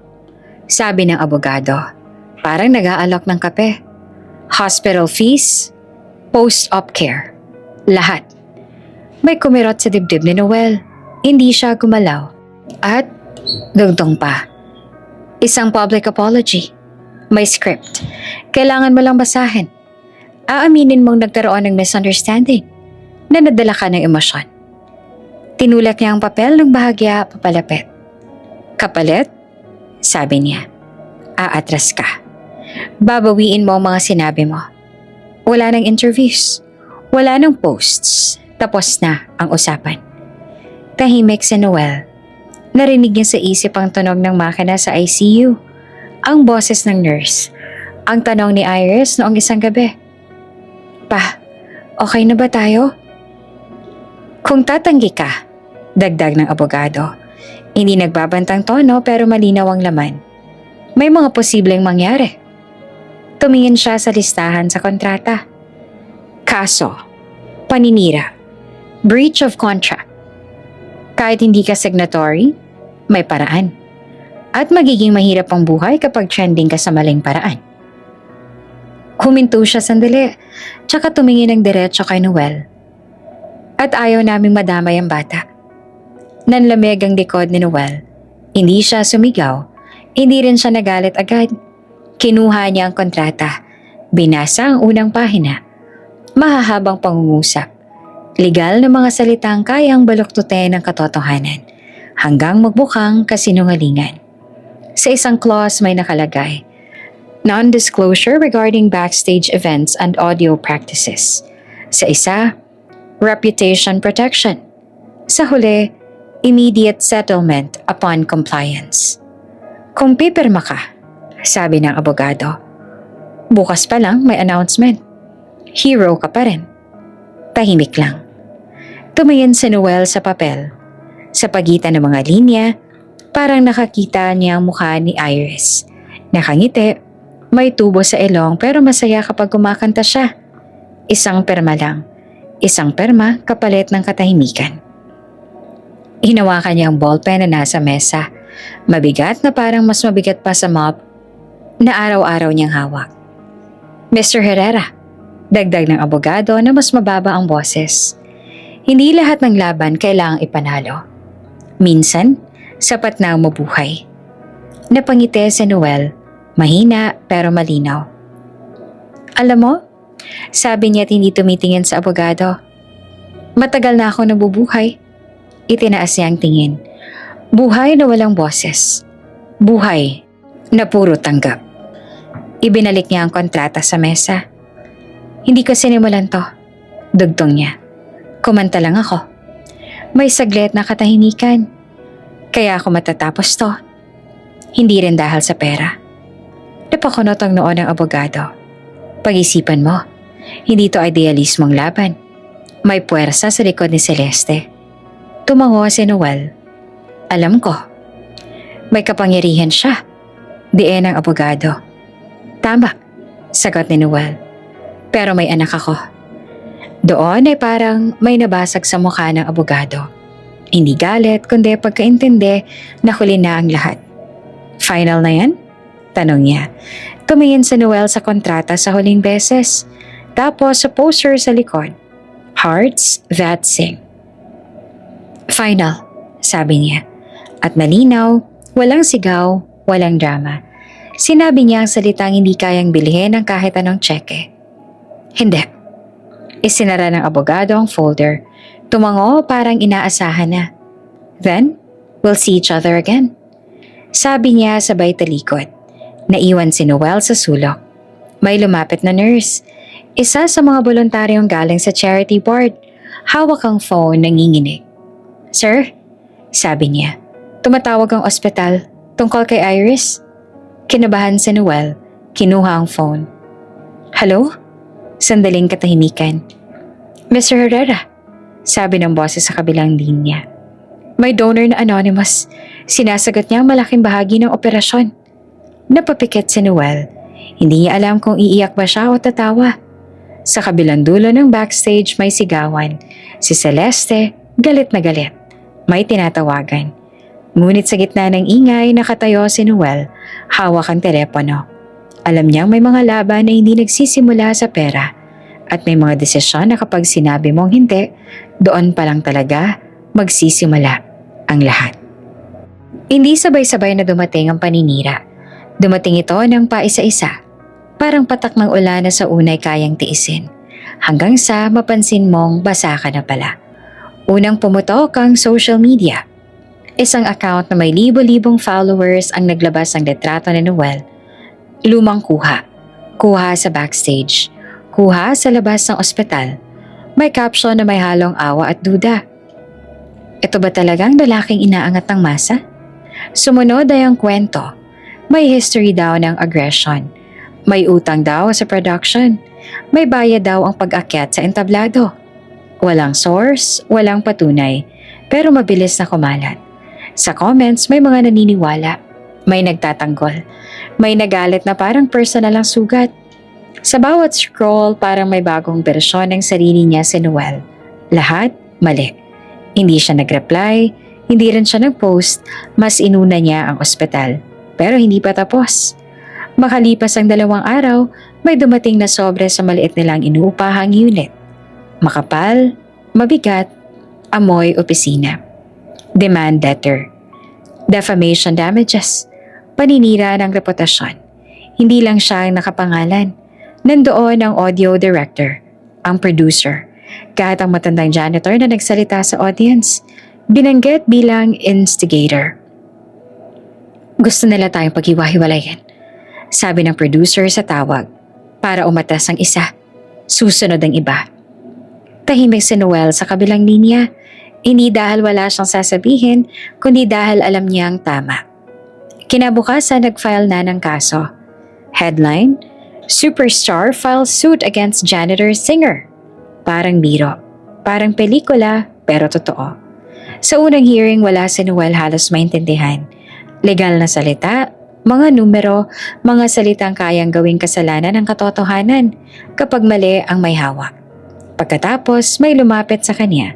sabi ng abogado. Parang nag-aalok ng kape. Hospital fees, post-op care, lahat. May kumirot sa dibdib ni Noel. Hindi siya gumalaw. At dugtong pa. Isang public apology. May script. Kailangan mo lang basahin. Aaminin mong nagkaroon ng misunderstanding na nadala ka ng emosyon. Tinulak niya ang papel ng bahagya papalapit. Kapalit? Sabi niya. Aatras ka. Babawiin mo ang mga sinabi mo. Wala nang interviews. Wala nang posts. Tapos na ang usapan. Tahimik si Noel. Narinig niya sa isip ang tunog ng makina sa ICU. Ang boses ng nurse. Ang tanong ni Iris noong isang gabi. Pa, okay na ba tayo? Kung tatanggi ka, dagdag ng abogado. Hindi nagbabantang tono pero malinaw ang laman. May mga posibleng mangyari. Tumingin siya sa listahan sa kontrata. Kaso, paninira, breach of contract. Kahit hindi ka signatory, may paraan. At magiging mahirap ang buhay kapag trending ka sa maling paraan. Huminto siya sandali, tsaka tumingin ng diretso kay Noel. At ayaw naming madamay ang bata. Nanlamig ang likod ni Noel. Hindi siya sumigaw, hindi rin siya nagalit agad. Kinuha niya ang kontrata, binasa ang unang pahina. Mahahabang pangungusap. Legal na mga salitang kayang baluktutin ng katotohanan hanggang magbukang kasinungalingan. Sa isang clause may nakalagay, non-disclosure regarding backstage events and audio practices. Sa isa, reputation protection. Sa huli, immediate settlement upon compliance. Kung pipirma ka, sabi ng abogado, bukas pa lang may announcement. Hero ka pa rin. Tahimik lang. Tumingin si Noel sa papel. Sa pagitan ng mga linya, parang nakakita niya ang mukha ni Iris. Nakangiti. May tubo sa ilong pero masaya kapag kumakanta siya. Isang perma lang. Isang perma kapalit ng katahimikan. Hinawakan niya ang ballpen na nasa mesa. Mabigat na parang mas mabigat pa sa mop na araw-araw niyang hawak. Mr. Herrera, dagdag ng abogado na mas mababa ang boses. Hindi lahat ng laban kailangang ipanalo. Minsan, sapat na ang mabuhay. Napangiti si Noel. Mahina pero malinaw. Alam mo, sabi niya at hindi tumitingin sa abogado. Matagal na ako nabubuhay. Itinaas niya ang tingin. Buhay na walang boses. Buhay na puro tanggap. Ibinalik niya ang kontrata sa mesa. Hindi ko sinimulan to. Dugtong niya. Kumanta lang ako. May saglit na katahimikan. Kaya ako matatapos to. Hindi rin dahil sa pera. Napakunot ang noo ng abogado. Pag-isipan mo, hindi to idealismong laban. May puwersa sa likod ni Celeste. Tumango si Noel. Alam ko. May kapangyarihan siya. Diin ang abogado. Tama, sagot ni Noel. Pero may anak ako. Doon ay parang may nabasag sa mukha ng abogado. Hindi galit kundi pagkaintindi na huli na ang lahat. Final na yan? Tanong niya. Tumingin si Noel sa kontrata sa huling beses. Tapos sa poster sa likod. Hearts that sing. Final, sabi niya. At malinaw, walang sigaw, walang drama. Sinabi niya ang salitang hindi kayang bilhin ng kahit anong tseke. Hindi. Isinara ng abogado ang folder. Tumango parang inaasahan na. Then, we'll see each other again. Sabi niya sabay talikod. Naiwan si Noel sa sulok. May lumapit na nurse. Isa sa mga voluntaryong galing sa charity board. Hawak ang phone, nanginginig. Sir, sabi niya. Tumatawag ang ospital tungkol kay Iris. Kinabahan si Noel. Kinuha ang phone. Hello? Sandaling katahimikan. Mr. Herrera, sabi ng boses sa kabilang linya. May donor na anonymous. Sinasagot niya ang malaking bahagi ng operasyon. Napapikit si Noel. Hindi niya alam kung iiyak ba siya o tatawa. Sa kabilang dulo ng backstage may sigawan. Si Celeste, galit na galit. May tinatawagan. Ngunit sa gitna ng ingay, nakatayo si Noel. Hawak ang telepono. Alam niyang may mga laban na hindi nagsisimula sa pera. At may mga desisyon na kapag sinabi mong hindi, doon pa lang talaga magsisimula ang lahat. Hindi sabay-sabay na dumating ang paninira. Dumating ito ng paisa-isa. Parang patak ng ulan na sa unay kayang tiisin. Hanggang sa mapansin mong basa ka na pala. Unang pumutok ang social media. Isang account na may libo-libong followers ang naglabas ng litrato ni Noel. Lumang kuha. Kuha sa backstage. Kuha sa labas ng ospital. May caption na may halong awa at duda. Ito ba talagang lalaking inaangat ng masa? Sumunod ay ang kwento. May history daw ng aggression. May utang daw sa production. May bayad daw ang pag-akyat sa entablado. Walang source, walang patunay, pero mabilis na kumalat. Sa comments may mga naniniwala. May nagtatanggol. May nagalit na parang personal ang sugat. Sa bawat scroll parang may bagong bersyon ng sarili niya si Noel. Lahat mali. Hindi siya nag-reply, hindi rin siya nag-post, mas inuna niya ang ospital. Pero hindi pa tapos. Makalipas ang 2 araw, may dumating na sobre sa maliit nilang inuupahang unit. Makapal, mabigat, amoy opisina. Demand letter. Defamation damages. Paninira ng reputasyon. Hindi lang siya ang nakapangalan. Nandoon ang audio director, ang producer, kahit ang matandang janitor na nagsalita sa audience, binanggit bilang instigator. Gusto nila tayong paghiwa-hiwalayan, sabi ng producer sa tawag, para umatas ang isa, susunod ang iba. Tahimik si Noel sa kabilang linya, hindi dahil wala siyang sasabihin, kundi dahil alam niyang tama. Kinabukasan nag-file na ng kaso. Headline, Superstar files suit against janitor singer. Parang biro, parang pelikula, pero totoo. Sa unang hearing wala si Noel halos maintindihan. Legal na salita, mga numero, mga salitang kayang gawing kasalanan ng katotohanan kapag mali ang may hawak. Pagkatapos may lumapit sa kanya,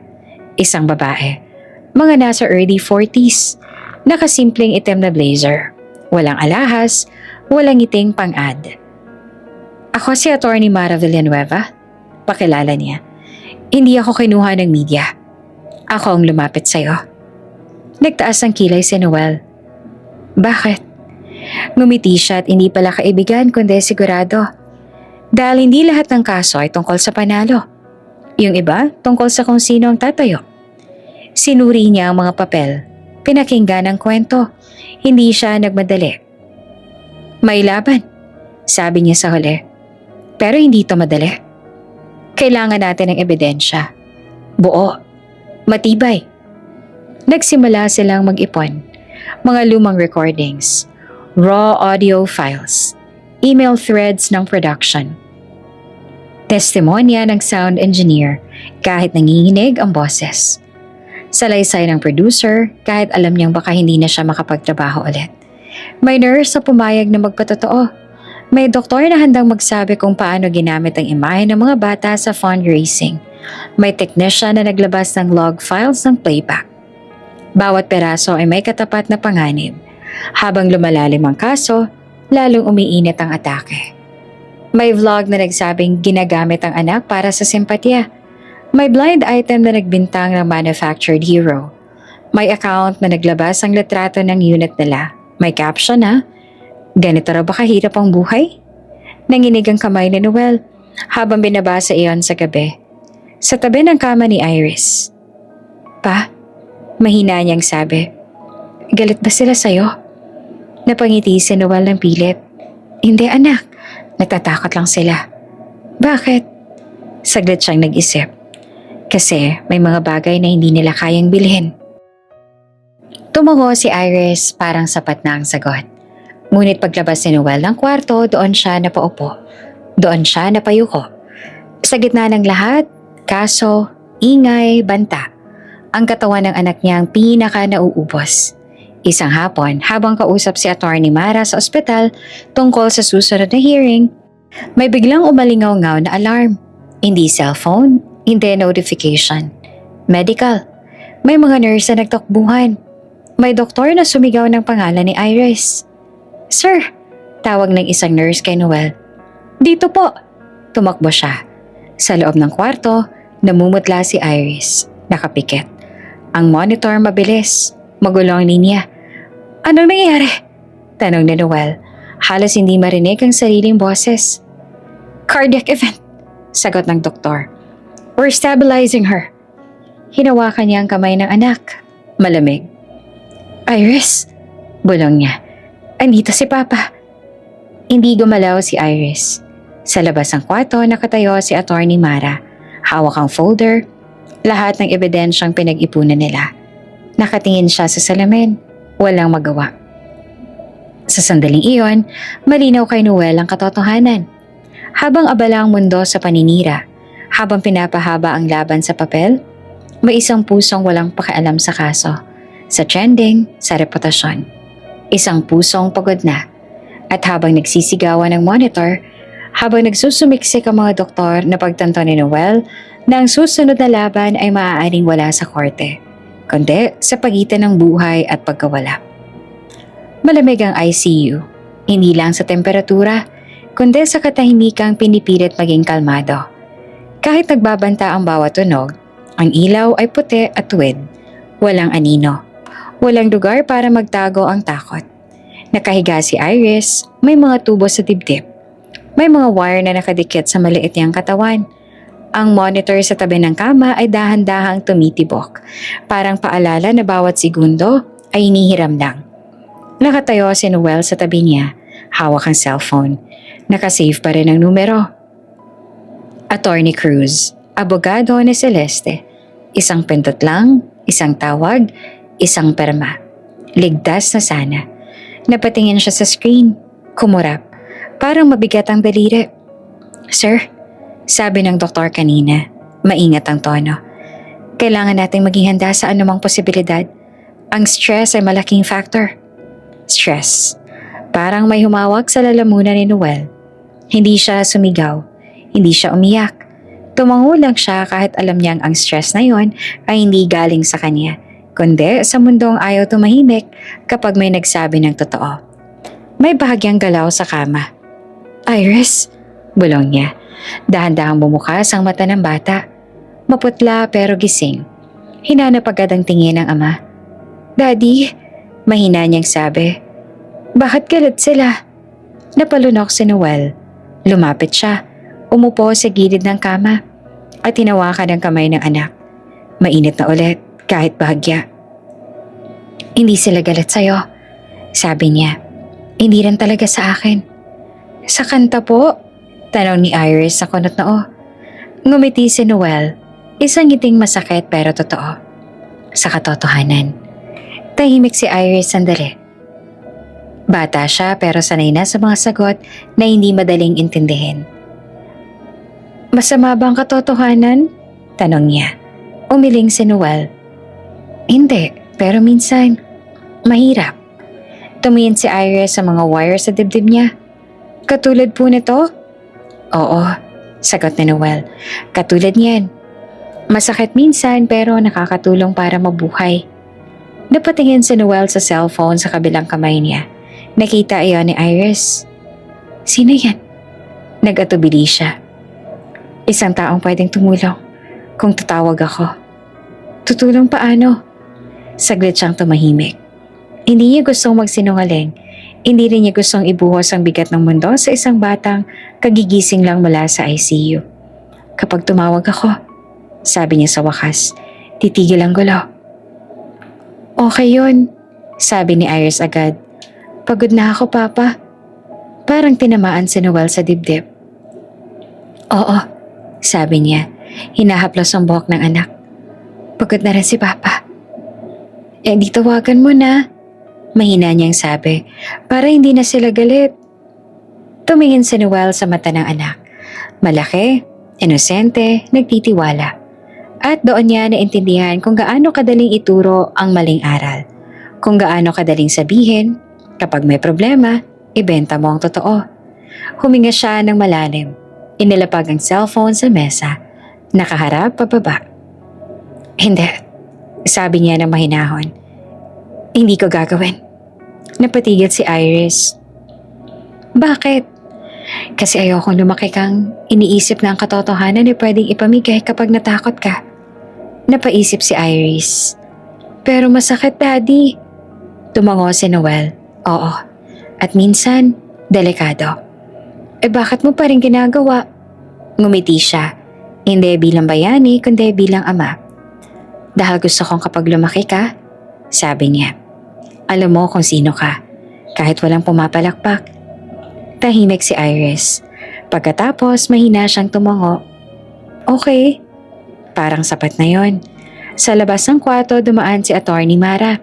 isang babae, mga nasa early 40s, nakasimpleng itim na blazer, walang alahas, walang ngiting pang-ad. Ako si Atty. Mara Villanueva. Pakilala niya. Hindi ako kinuha ng media. Ako ang lumapit sa'yo. Nagtaas ang kilay si Noel. Bakit? Ngumiti siya at hindi pala kaibigan kundi sigurado. Dahil hindi lahat ng kaso ay tungkol sa panalo. Yung iba tungkol sa kung sino ang tatayo. Sinuri niya ang mga papel. Pinakinggan ang kwento. Hindi siya nagmadali. May laban, sabi niya sa huli. Pero hindi ito madali. Kailangan natin ng ebidensya. Buo. Matibay. Nagsimula silang mag-ipon. Mga lumang recordings. Raw audio files. Email threads ng production. Testimonya ng sound engineer kahit nanginginig ang boses. Salaysay ng producer kahit alam niyang baka hindi na siya makapagtrabaho ulit. May nurse na pumayag na magpatotoo. May doktor na handang magsabi kung paano ginamit ang imahe ng mga bata sa fundraising. May technician na naglabas ng log files ng playback. Bawat peraso ay may katapat na panganib. Habang lumalalim ang kaso, lalong umiinit ang atake. May vlog na nagsabing ginagamit ang anak para sa simpatya. May blind item na nagbintang ng manufactured hero. May account na naglabas ang litrato ng unit nila. May caption na, ganito raw ba kahirap ang buhay? Nanginig ang kamay ni Noel habang binabasa iyon sa gabi. Sa tabi ng kama ni Iris. Pa, mahina niyang sabi. Galit ba sila sa'yo? Napangiti si Noel ng pilit. Hindi anak, natatakot lang sila. Bakit? Saglit siyang nag-isip. Kasi may mga bagay na hindi nila kayang bilhin. Tumango si Iris parang sapat na ang sagot. Ngunit paglabas ni Noel ng kwarto, doon siya napaupo. Doon siya napayuko. Sa gitna ng lahat, kaso, ingay, banta. Ang katawan ng anak niya ang pinaka nauubos. Isang hapon, habang kausap si Atty. Mara sa ospital tungkol sa susunod na hearing, may biglang umalingaw-ngaw na alarm. Hindi cellphone, hindi notification. Medical. May mga nurse na nagtakbuhan. May doktor na sumigaw ng pangalan ni Iris. Sir, tawag ng isang nurse kay Noel. Dito po. Tumakbo siya. Sa loob ng kwarto, namumutla si Iris. Nakapikit. Ang monitor mabilis. Magulo ang linya. Anong nangyayari? Tanong ni Noel Halos hindi marinig ang sariling boses. Cardiac event, sagot ng doktor. We're stabilizing her. Hinawakan niya ang kamay ng anak. Malamig. Iris, bulong niya. Andito si Papa. Hindi gumalaw si Iris. Sa labas ng kwarto nakatayo si Attorney Mara. Hawak ang folder, lahat ng ebidensyang pinag-ipunan nila. Nakatingin siya sa salamin, walang magawa. Sa sandaling iyon, malinaw kay Noel ang katotohanan. Habang abala ang mundo sa paninira, habang pinapahaba ang laban sa papel, may isang pusong walang pakialam sa kaso, sa trending, sa reputasyon. Isang pusong pagod na. At habang nagsisigawan ng monitor, habang nagsusumiksik ang mga doktor na pagtanto ni Noel na ang susunod na laban ay maaaring wala sa korte, kundi sa pagitan ng buhay at pagkawala. Malamig ang ICU, hindi lang sa temperatura, kundi sa katahimikang pinipilit maging kalmado. Kahit nagbabanta ang bawat tunog, ang ilaw ay puti at tuwid. Walang anino. Walang lugar para magtago ang takot. Nakahiga si Iris, may mga tubo sa dibdib. May mga wire na nakadikit sa maliit niyang katawan. Ang monitor sa tabi ng kama ay dahan-dahang tumitibok. Parang paalala na bawat segundo ay inihiram lang. Nakatayo si Noel sa tabi niya, hawak ang cellphone. Nakasave pa rin ang numero. Attorney Cruz, abogado ni Celeste. Isang pindot lang, isang tawag, isang perma. Ligtas na sana. Napatingin siya sa screen. Kumurap. Parang mabigat ang daliri. Sir, sabi ng doktor kanina, maingat ang tono. Kailangan nating maging handa sa anumang posibilidad. Ang stress ay malaking factor. Stress. Parang may humawak sa lalamunan ni Noel. Hindi siya sumigaw. Hindi siya umiyak. Tumango lang siya kahit alam niyang ang stress na yon ay hindi galing sa kanya, kundi sa mundong ayaw tumahimik kapag may nagsabi ng totoo. May bahagyang galaw sa kama. Iris, bulong niya. Dahan-dahang bumukas ang mata ng bata. Maputla pero gising. Hinanap agad ang tingin ng ama. Daddy, mahina niyang sabi. Bakit galit sila? Napalunok si Noel. Lumapit siya. Umupo sa gilid ng kama at tinawakan ang kamay ng anak. Mainit na ulit kahit bahagya. Hindi sila galit sa'yo, sabi niya. Hindi rin talaga sa akin. Sa kanta po? Tanong ni Iris sa kunot noo. Ngumiti si Noel, isang ngiting masakit pero totoo. Sa katotohanan. Tahimik si Iris sandali. Bata siya pero sanay na sa mga sagot na hindi madaling intindihin. Masama ba ang katotohanan? Tanong niya. Umiling si Noel. Hindi, pero minsan, mahirap. Tumingin si Iris sa mga wire sa dibdib niya. Katulad po nito? Oo, sagot ni Noel. Katulad niyan. Masakit minsan pero nakakatulong para mabuhay. Napatingin si Noel sa cellphone sa kabilang kamay niya. Nakita iyon ni Iris. Sino yan? Nag-atubili siya. Isang taong pwedeng tumulong kung tatawag ako. Tutulong paano? Saglit siyang tumahimik. Hindi niya gustong magsinungaling. Hindi rin niya gustong ibuhos ang bigat ng mundo sa isang batang kagigising lang mula sa ICU. Kapag tumawag ako, sabi niya sa wakas, titigil ang gulo. Okay yun, sabi ni Iris agad. Pagod na ako, Papa. Parang tinamaan si Noel sa dibdib. Oo, sabi niya, hinahaplos ang buhok ng anak. Pagod na rin si Papa. Di tawagan mo na. Mahina niyang sabi, para hindi na sila galit. Tumingin si Noel sa mata ng anak. Malaki, inosente, nagtitiwala. At doon niya naintindihan kung gaano kadaling ituro ang maling aral. Kung gaano kadaling sabihin, kapag may problema, ibenta mo ang totoo. Huminga siya ng malalim. Inilapag ang cellphone sa mesa. Nakaharap pababa. Hindi, sabi niya ng mahinahon. Hindi ko gagawin. Napatigil si Iris. Bakit? Kasi ayokong lumaki kang iniisip na ang katotohanan ay pwedeng ipamigay kapag natakot ka. Napaisip si Iris. Pero masakit, Daddy. Tumango si Noel. Oo. At minsan, Delikado. Bakit mo pa rin ginagawa? Ngumiti siya. Hindi bilang bayani, kundi bilang ama. Dahil gusto kong kapag lumaki ka, sabi niya. Alam mo kung sino ka, kahit walang pumapalakpak. Tahimik si Iris. Pagkatapos, mahina siyang tumango. Okay. Parang sapat na yon. Sa labas ng kwarto, dumaan si Attorney Mara.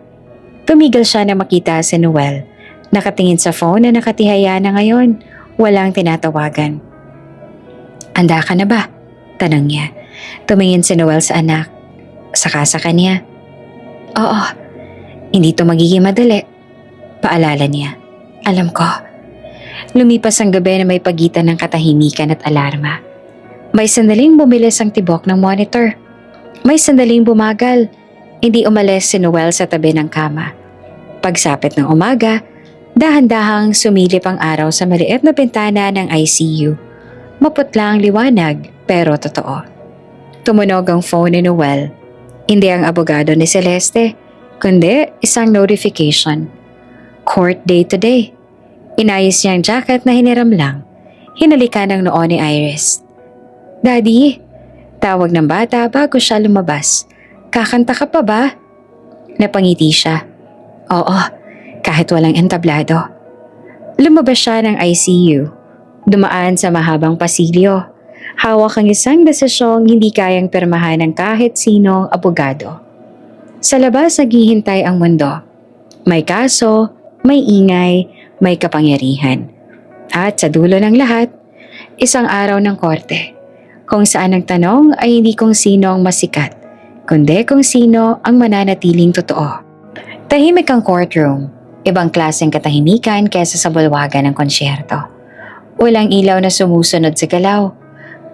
Tumigil siya na makita si Noel. Nakatingin sa phone na nakatihaya na ngayon. Walang tinatawagan. Handa ka na ba? Tanong niya. Tumingin si Noel sa anak. Saka sa kanya. Oo. Hindi to magiging madali. Paalala niya. Alam ko. Lumipas ang gabi na may pagitan ng katahimikan at alarma. May sandaling bumilis ang tibok ng monitor. May sandaling bumagal. Hindi umalis si Noel sa tabi ng kama. Pagsapit ng umaga, dahan-dahang sumilip ang araw sa maliit na bintana ng ICU. Maputla ang liwanag, pero totoo. Tumunog ang phone ni Noel. Hindi ang abogado ni Celeste, kundi isang notification. Court day today. Inayos niya ang jacket na hiniram lang. Hinalikan ng noo ni Iris. Daddy, tawag ng bata bago siya lumabas. Kakanta ka pa ba? Napangiti siya. Oo, kahit walang entablado. Lumabas siya ng ICU. Dumaan sa mahabang pasilyo. Hawak ang isang desisyong hindi kayang pirmahan ng kahit sinong abogado. Sa labas naghihintay ang mundo. May kaso, may ingay, may kapangyarihan. At sa dulo ng lahat, isang araw ng korte. Kung saan ang tanong ay hindi kung sino ang masikat, kundi kung sino ang mananatiling totoo. Tahimik ang courtroom. Ibang klaseng katahimikan kaysa sa bulwagan ng konsyerto. Walang ilaw na sumusunod sa galaw.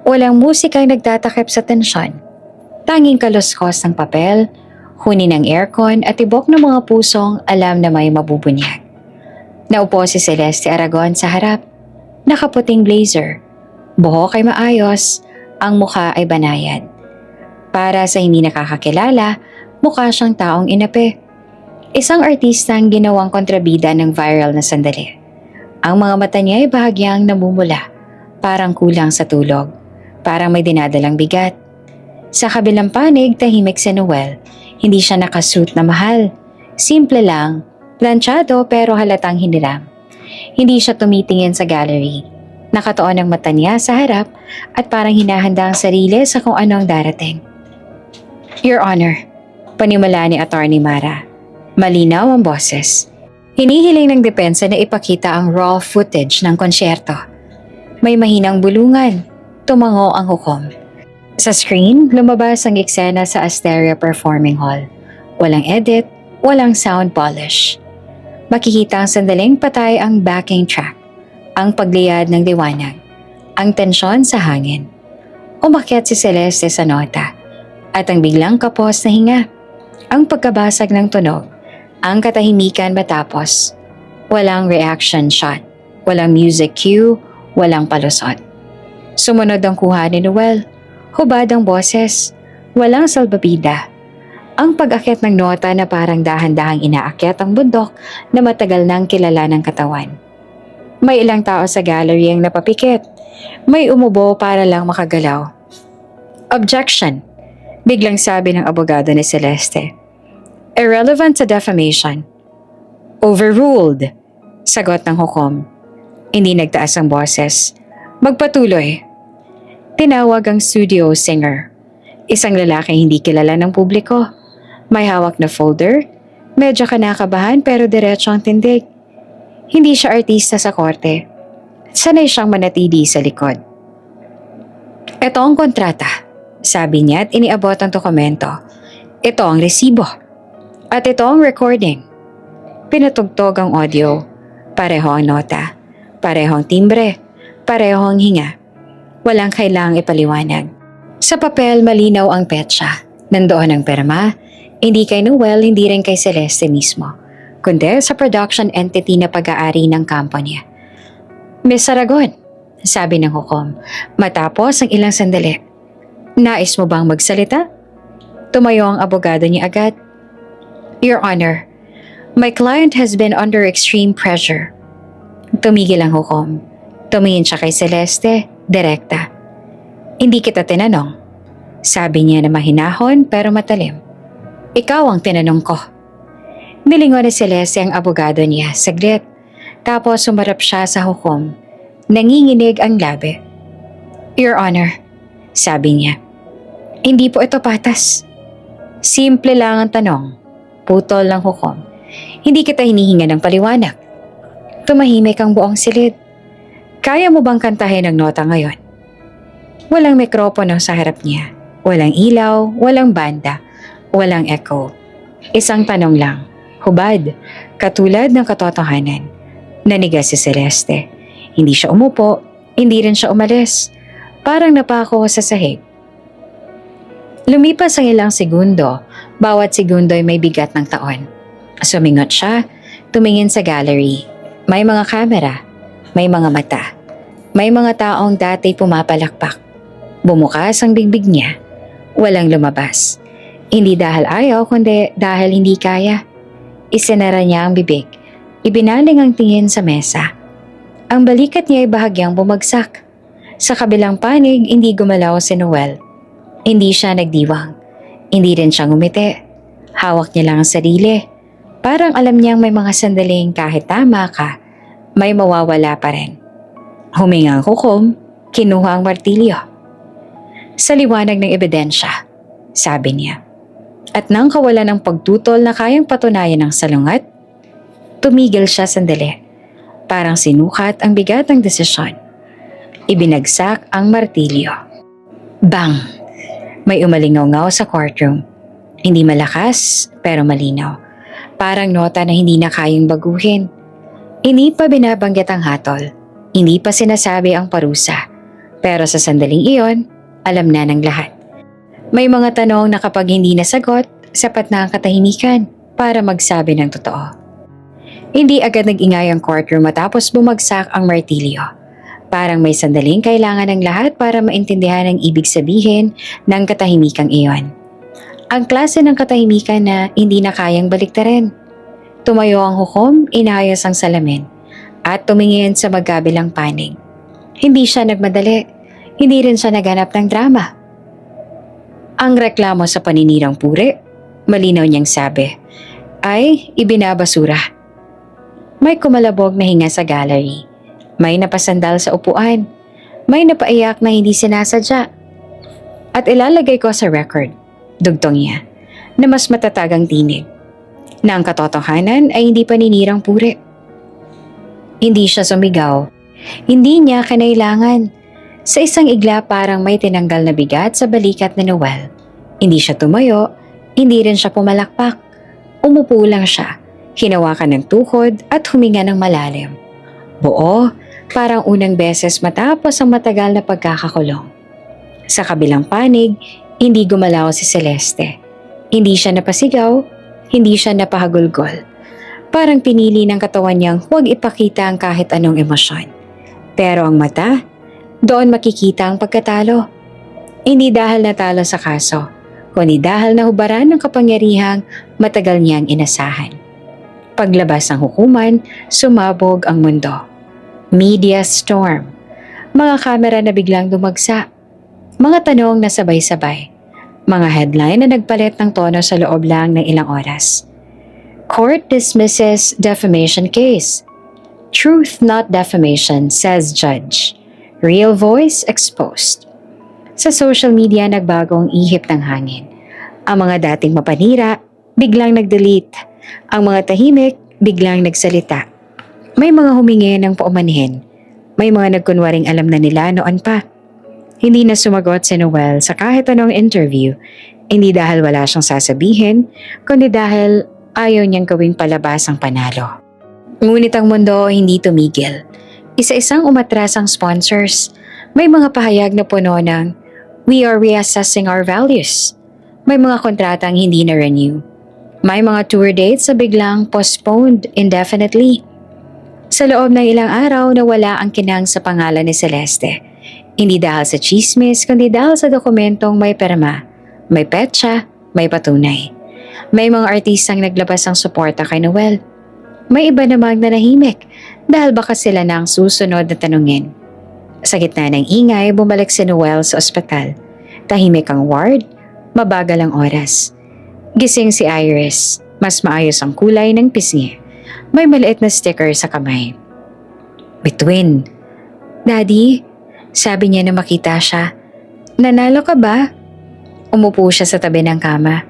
Walang musikang nagtatakip sa tensyon. Tanging kaluskos ng papel, huni ng aircon at tibok ng mga pusong alam na may mabubunyag. Naupo si Celeste Aragon sa harap. Nakaputing blazer. Buhok ay maayos, ang mukha ay banayad. Para sa hindi nakakakilala, mukha siyang taong inapi. Isang artistang ginawang kontrabida ng viral na sandali. Ang mga mata niya ay bahagyang namumula, parang kulang sa tulog, parang may dinadalang bigat. Sa kabilang panig, tahimik si Noel. Hindi siya nakasuit na mahal. Simple lang, planchado pero halatang hiniram. Hindi siya tumitingin sa gallery. Nakatuon ang mata niya sa harap at parang hinahanda ang sarili sa kung ano ang darating. Your Honor, panimula ni Attorney Mara. Malinaw ang boses. Hinihiling ng depensa na ipakita ang raw footage ng konsyerto. May mahinang bulungan. Tumango ang hukom. Sa screen, lumabas ang eksena sa Asteria Performing Hall. Walang edit, walang sound polish. Makikita ang sandaling patay ang backing track, ang pagliyad ng liwanag, ang tensyon sa hangin. Umakyat si Celeste sa nota, at ang biglang kapos na hinga, ang pagkabasag ng tunog, ang katahimikan matapos. Walang reaction shot, walang music cue, walang palusot. Sumunod ang kuha ni Noel. Hubad ang boses, walang salbabida. Ang pag-akyat ng nota na parang dahan-dahang inaakyat ang bundok na matagal nang kilala ng katawan. May ilang tao sa gallery ang napapikit. May umubo para lang makagalaw. Objection, biglang sabi ng abogado ni Celeste. Irrelevant sa defamation. Overruled, sagot ng hukom. Hindi nagtaas ang boses. Magpatuloy. Tinawag ang studio singer. Isang lalaki hindi kilala ng publiko. May hawak na folder. Medyo kinakabahan pero diretso ang tindig. Hindi siya artista sa korte. Sanay siyang manatili sa likod. Ito ang kontrata, sabi niya at iniabot ang dokumento. Ito ang resibo. At ito ang recording. Pinatugtog ang audio. Pareho ang nota. Pareho ang timbre. Pareho ang hinga. Walang kailangang ipaliwanag. Sa papel, malinaw ang petsa. Nandoon ang perma, hindi kay Noel, hindi rin kay Celeste mismo, kundi sa production entity na pag-aari ng company. Miss Aragon, sabi ng hukom, matapos ang ilang sandali. Nais mo bang magsalita? Tumayo ang abogado niya agad. Your Honor, my client has been under extreme pressure. Tumigil ang hukom. Tumingin siya kay Celeste, direkta. Hindi kita tinanong. Sabi niya na mahinahon pero matalim. Ikaw ang tinanong ko. Nilingon ni Celeste ang abogado niya saglit. Tapos sumarap siya sa hukom. Nanginginig ang labi. Your Honor, sabi niya. Hindi po ito patas. Simple lang ang tanong. Putol ng hukom. Hindi kita hinihinga ng paliwanag. Tumahimik ang buong silid. Kaya mo bang kantahin ang nota ngayon? Walang mikropono sa harap niya. Walang ilaw, walang banda, walang echo. Isang tanong lang. Hubad, katulad ng katotohanan. Nanigas si Celeste. Hindi siya umupo, hindi rin siya umalis. Parang napako sa sahig. Lumipas ang ilang segundo, bawat segundo ay may bigat ng taon. Sumingot siya, tumingin sa gallery. May mga kamera, may mga mata, may mga taong dati pumapalakpak. Bumukas ang bigbig niya. Walang lumabas. Hindi dahil ayaw, kundi dahil hindi kaya. Isinara niya ang bibig. Ibinaling ang tingin sa mesa. Ang balikat niya ay bahagyang bumagsak. Sa kabilang panig, hindi gumalaw si Noel. Hindi siya nagdiwang. Hindi rin siya ngumiti. Hawak niya lang ang sarili. Parang alam niyang may mga sandaling kahit tama ka, may mawawala pa rin. Huminga ang hukom, kinuha ang martilyo. Sa liwanag ng ebidensya, sabi niya. At nang kawalan ng pagtutol na kayang patunayan ng salungat, tumigil siya sandali. Parang sinukat ang bigat ng desisyon. Ibinagsak ang martilyo. Bang! May umalingaw sa courtroom. Hindi malakas, pero malinaw. Parang nota na hindi na kayang baguhin. Hindi pa binabanggit ang hatol. Hindi pa sinasabi ang parusa. Pero sa sandaling iyon, alam na ng lahat. May mga tanong na kapag hindi nasagot, sapat na ang katahimikan para magsabi ng totoo. Hindi agad nag-ingay ang courtroom matapos bumagsak ang martilyo. Parang may sandaling kailangan ng lahat para maintindihan ang ibig sabihin ng katahimikang iyon. Ang klase ng katahimikan na hindi na kayang baliktarin. Tumayo ang hukom, inayos ang salamin, at tumingin sa magkabilang panig. Hindi siya nagmadali, hindi rin siya naghanap ng drama. Ang reklamo sa paninirang puri, malinaw niyang sabi, ay ibinabasura. May kumalabog na hinga sa gallery. May napasandal sa upuan. May napaiyak na hindi sinasadya. At ilalagay ko sa record, dugtong niya, na mas matatag ang tinig. Na ang katotohanan ay hindi paninirang puri. Hindi siya sumigaw. Hindi niya kinailangan. Sa isang igla parang may tinanggal na bigat sa balikat ni Noel. Hindi siya tumayo, hindi rin siya pumalakpak. Umupo lang siya, hinawakan ng tuhod at huminga ng malalim. Buo, parang unang beses matapos ang matagal na pagkakakulong. Sa kabilang panig, hindi gumalaw si Celeste. Hindi siya napasigaw, hindi siya napahagulgol. Parang pinili ng katawan niyang huwag ipakita ang kahit anong emosyon. Pero ang mata, doon makikita ang pagkatalo. Hindi dahil natalo sa kaso, kundi dahil nahubaran ng kapangyarihang matagal niyang inasahan. Paglabas ng hukuman, sumabog ang mundo. Media storm. Mga kamera na biglang dumagsa. Mga tanong na sabay-sabay. Mga headline na nagpalit ng tono sa loob lang ng ilang oras. Court dismisses defamation case. Truth not defamation, says judge. Real voice exposed. Sa social media nagbago ang ihip ng hangin. Ang mga dating mapanira, biglang nag-delete. Ang mga tahimik, biglang nagsalita. May mga humingi ng paumanhin. May mga nagkunwaring alam na nila noon pa. Hindi na sumagot si Noel sa kahit anong interview. Hindi dahil wala siyang sasabihin, kundi dahil ayaw niyang gawing palabas ang panalo. Ngunit ang mundo hindi tumigil. Isa-isang umatras ang sponsors. May mga pahayag na puno ng, "We are reassessing our values." May mga kontratang hindi na-renew. May mga tour dates na biglang postponed indefinitely. Sa loob ng ilang araw nawala ang kinang sa pangalan ni Celeste. Hindi dahil sa chismis, kundi dahil sa dokumentong may perma, may petsa, may patunay. May mga artistang naglabas ng suporta kay Noel. May iba namang nanahimik dahil baka sila na ang susunod na tanungin. Sa gitna ng ingay, bumalik si Noel sa ospital. Tahimik ang ward, mabagal ang oras. Gising si Iris, mas maayos ang kulay ng pisngi. May maliit na sticker sa kamay. Between. Daddy, sabi niya na makita siya. Nanalo ka ba? Umupo siya sa tabi ng kama.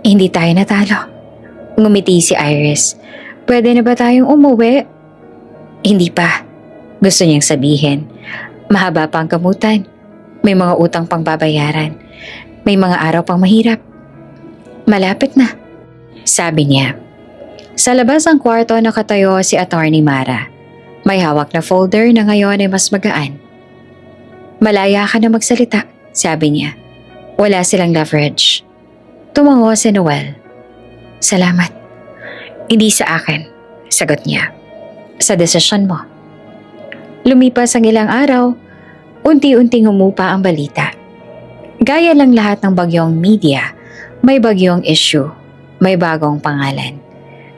Hindi tayo natalo. Ngumiti si Iris. Pwede na ba tayong umuwi? Hindi pa. Gusto niyang sabihin. Mahaba pa ang gamutan. May mga utang pang babayaran. May mga araw pang mahirap. Malapit na, sabi niya. Sa labas ng kwarto nakatayo si Attorney Mara. May hawak na folder na ngayon ay mas magaan. Malaya ka na magsalita, sabi niya. Wala silang leverage. Tumango si Noel. Salamat. Hindi sa akin, sagot niya. Sa desisyon mo. Lumipas ang ilang araw, unti-unting humupa ang balita. Gaya lang lahat ng bagyong media, may bagyong issue, may bagong pangalan.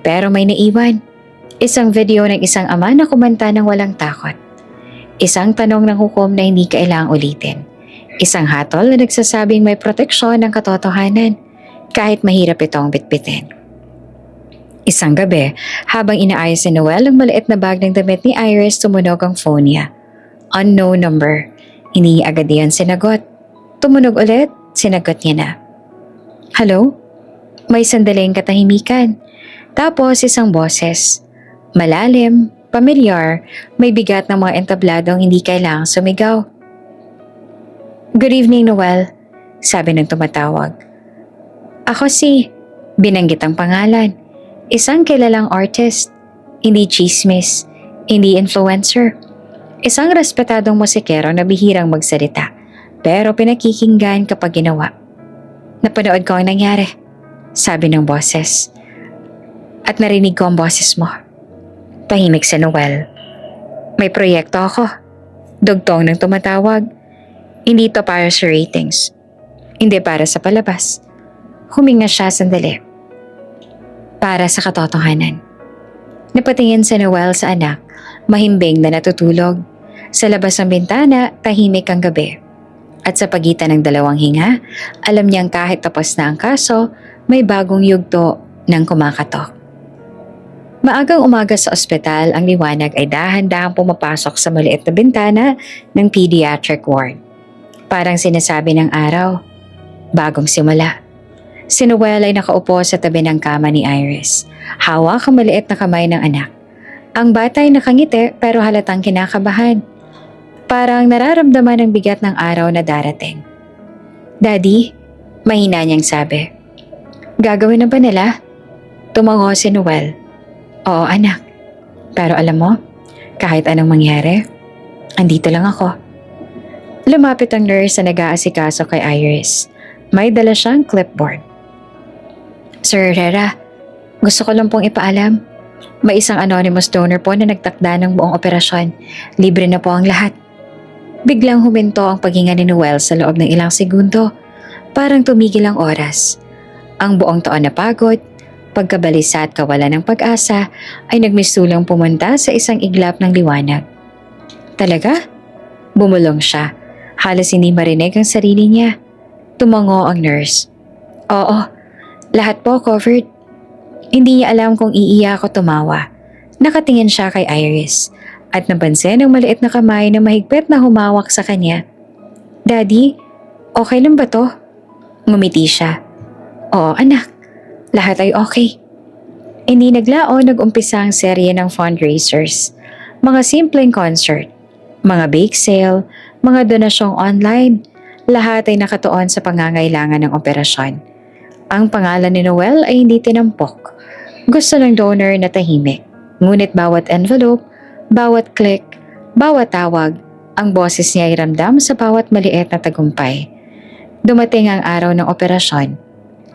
Pero may naiwan. Isang video ng isang ama na kumanta ng walang takot. Isang tanong ng hukom na hindi kailangang ulitin. Isang hatol na nagsasabing may proteksyon ng katotohanan kahit mahirap itong bitbitin. Isang gabi, habang inaayos si Noel ang maliit na bag ng damit ni Iris, tumunog ang phone niya. Unknown number. Hindi agad iyan sinagot. Tumunog ulit, sinagot niya na. Hello? May sandaling katahimikan. Tapos isang boses. Malalim, pamilyar, may bigat ng mga entabladong hindi kailangang sumigaw. Good evening, Noel, sabi ng tumatawag. Ako si, binanggit ang pangalan. Isang kilalang artist, hindi chismis, hindi influencer. Isang respetadong musikero na bihirang magsalita, pero pinakikinggan kapag ginawa. Napanood ko ang nangyari, sabi ng boses. At narinig ko ang boses mo. Tahimik si Noel. May proyekto ako. Dugtong ng tumatawag. Hindi to para sa ratings. Hindi para sa palabas. Huminga siya sandali. Para sa katotohanan. Napatingin si Noel sa anak, mahimbing na natutulog. Sa labas ng bintana, tahimik ang gabi. At sa pagitan ng dalawang hinga, alam niyang kahit tapos na ang kaso, may bagong yugto ng kumakatok. Maagang umaga sa ospital, ang liwanag ay dahan-dahang pumapasok sa maliit na bintana ng pediatric ward. Parang sinasabi ng araw, bagong simula. Si Noel ay nakaupo sa tabi ng kama ni Iris. Hawak ang maliit na kamay ng anak. Ang bata ay nakangiti pero halatang kinakabahan. Parang nararamdaman ang bigat ng araw na darating. Daddy, mahina niyang sabi. Gagawin na ba nila? Tumango si Noel. Oo anak. Pero alam mo, kahit anong mangyari, andito lang ako. Lumapit ang nurse na nag-aasikaso kay Iris. May dala siyang clipboard. Sir Herrera, gusto ko lang pong ipaalam. May isang anonymous donor po na nagtakda ng buong operasyon. Libre na po ang lahat. Biglang huminto ang paghinga ni Noel sa loob ng ilang segundo. Parang tumigil ang oras. Ang buong taon na pagod, pagkabalisa at kawalan ng pag-asa ay nagmisulang pumunta sa isang iglap ng liwanag. Talaga? Bumulong siya. Halos hindi marinig ang sarili niya. Tumango ang nurse. Oo, lahat po covered. Hindi niya alam kung iiyak o tumawa. Nakatingin siya kay Iris at napansin ang maliit na kamay na mahigpit na humawak sa kanya. Daddy, okay lang ba to? Ngumiti siya. Oo anak, lahat ay okay. Hindi naglaon nag-umpisa ang serye ng fundraisers. Mga simpleng concert, mga bake sale, mga donasyong online, lahat ay nakatuon sa pangangailangan ng operasyon. Ang pangalan ni Noel ay hindi tinampok. Gusto ng donor na tahimik. Ngunit bawat envelope, bawat click, bawat tawag, ang boses niya ay ramdam sa bawat maliit na tagumpay. Dumating ang araw ng operasyon.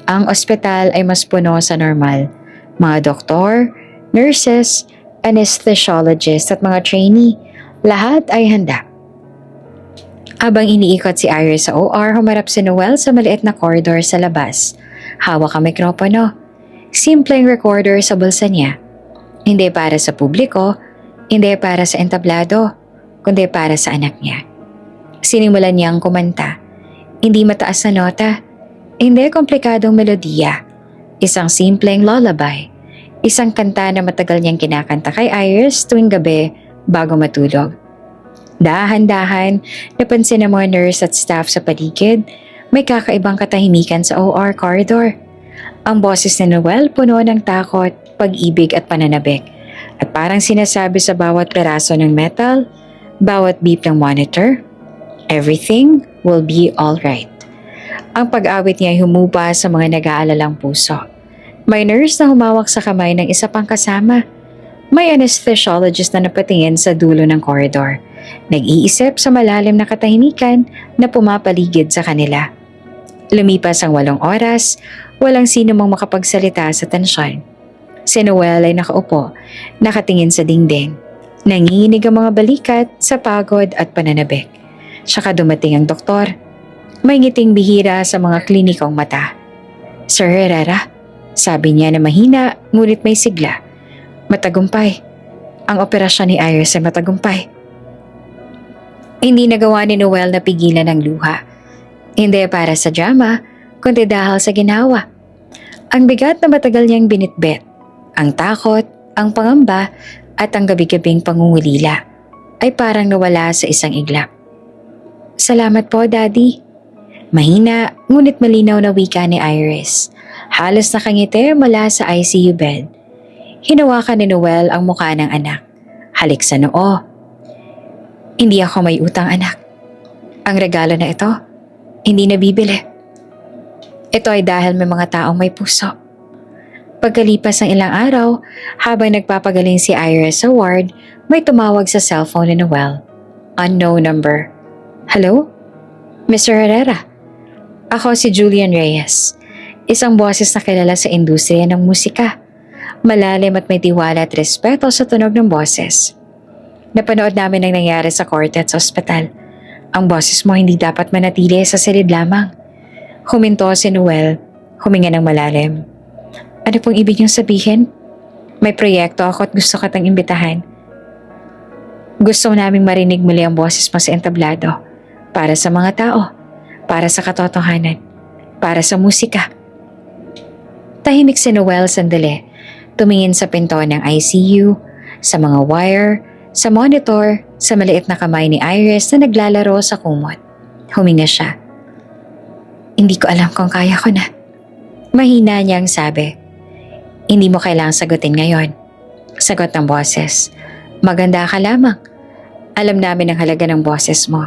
Ang ospital ay mas puno sa normal. Mga doktor, nurses, anesthesiologists at mga trainee, lahat ay handa. Habang iniikot si Iris sa OR, humarap si Noel sa maliit na corridor sa labas. Hawak ang mikropono. Simpleng recorder sa bulsa niya. Hindi para sa publiko, hindi para sa entablado, kundi para sa anak niya. Sinimulan niyang kumanta. Hindi mataas na nota, hindi komplikadong melodiya. Isang simpleng lullaby. Isang kanta na matagal niyang kinakanta kay Iris tuwing gabi bago matulog. Dahan-dahan, napansin ng mga nurse at staff sa paligid, may kakaibang katahimikan sa OR corridor. Ang boses ni Noel puno ng takot, pag-ibig at pananabik. At parang sinasabi sa bawat peraso ng metal, bawat beep ng monitor, everything will be alright. Ang pag-awit niya ay humupa sa mga nag-aalalang puso. May nurse na humawak sa kamay ng isa pang kasama. May anesthesiologist na napatingin sa dulo ng corridor. Nag-iisip sa malalim na katahimikan na pumapaligid sa kanila. Lumipas ang 8 oras, walang sino mang makapagsalita sa tensyon. Si Noel ay nakaupo, nakatingin sa dingding. Nanginginig ang mga balikat sa pagod at pananabik. Saka dumating ang doktor. May ngiting bihira sa mga klinikong mata. Sir Herrera, sabi niya na mahina ngunit may sigla. Matagumpay. Ang operasyon ni Iris ay matagumpay. Hindi nagawa ni Noel na pigilan ang luha. Hindi para sa drama, kundi dahil sa ginawa. Ang bigat na matagal niyang binitbit, ang takot, ang pangamba, at ang gabi-gabing pangungulila ay parang nawala sa isang iglap. Salamat po, Daddy. Mahina, ngunit malinaw na wika ni Iris. Halos nakangiti mula sa ICU bed. Hinawakan ni Noel ang mukha ng anak. Halik sa noo. Hindi ako may utang, anak. Ang regalo na ito, hindi nabibili. Ito ay dahil may mga taong may puso. Pagkalipas ng ilang araw, habang nagpapagaling si Iris sa ward, may tumawag sa cellphone ni Noel. Unknown number. Hello? Mr. Herrera. Ako si Julian Reyes. Isang boses na kilala sa industriya ng musika. Malalim at may tiwala at respeto sa tunog ng boses. Napanood namin ang nangyari sa Cortez Hospital. Ang boses mo hindi dapat manatili sa silid lamang. Huminto si Noel, huminga ng malalim. Ano pong ibig niyong sabihin? May proyekto ako at gusto katang imbitahan. Gusto naming marinig muli ang boses mo sa entablado. Para sa mga tao, para sa katotohanan, para sa musika. Tahimik si Noel sandali. Tumingin sa pinto ng ICU, sa mga wire, sa monitor, sa maliit na kamay ni Iris na naglalaro sa kumot. Huminga siya. Hindi ko alam kung kaya ko na. Mahina niyang sabi. Hindi mo kailangang sagutin ngayon. Sagot ng boses. Maganda ka lamang. Alam namin ang halaga ng boses mo.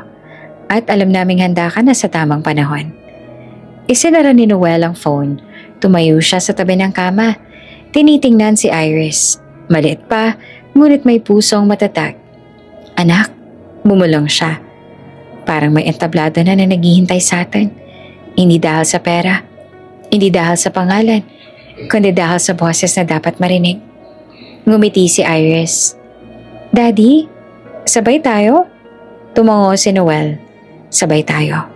At alam naming handa ka na sa tamang panahon. Isinara ni Noel ang phone. Tumayo siya sa tabi ng kama. Tinitingnan si Iris. Maliit pa, ngunit may pusong matatag. Anak, bumulong siya. Parang may entablado na naghihintay sa atin. Hindi dahil sa pera, hindi dahil sa pangalan, kundi dahil sa boses na dapat marinig. Ngumiti si Iris. Daddy, sabay tayo? Tumango si Noel. Sabay tayo.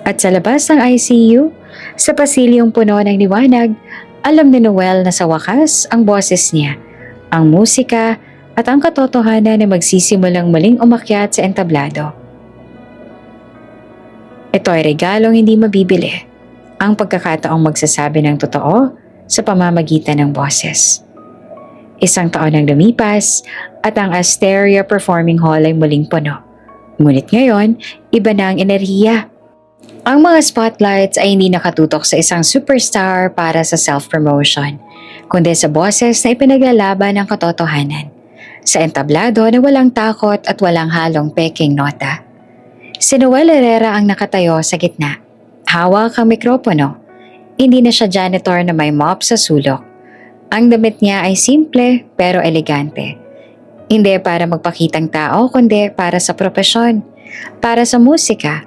At sa labas ng ICU, sa pasilyong puno ng liwanag, alam ni Noel na sa wakas ang boses niya, ang musika at ang katotohanan na magsisimulang muling umakyat sa entablado. Ito ay regalong hindi mabibili, ang pagkakataong magsasabi ng totoo sa pamamagitan ng boses. Isang taon ang lumipas at ang Asteria Performing Hall ay muling puno. Ngunit ngayon, iba na ang enerhiya. Ang mga spotlights ay hindi nakatutok sa isang superstar para sa self-promotion, kundi sa boses na ipinaglalaban ng katotohanan. Sa entablado na walang takot at walang halong peking nota. Si Noel Herrera ang nakatayo sa gitna. Hawak ang mikropono. Hindi na siya janitor na may mop sa sulok. Ang damit niya ay simple pero elegante. Hindi para magpakitang tao kundi para sa propesyon, para sa musika,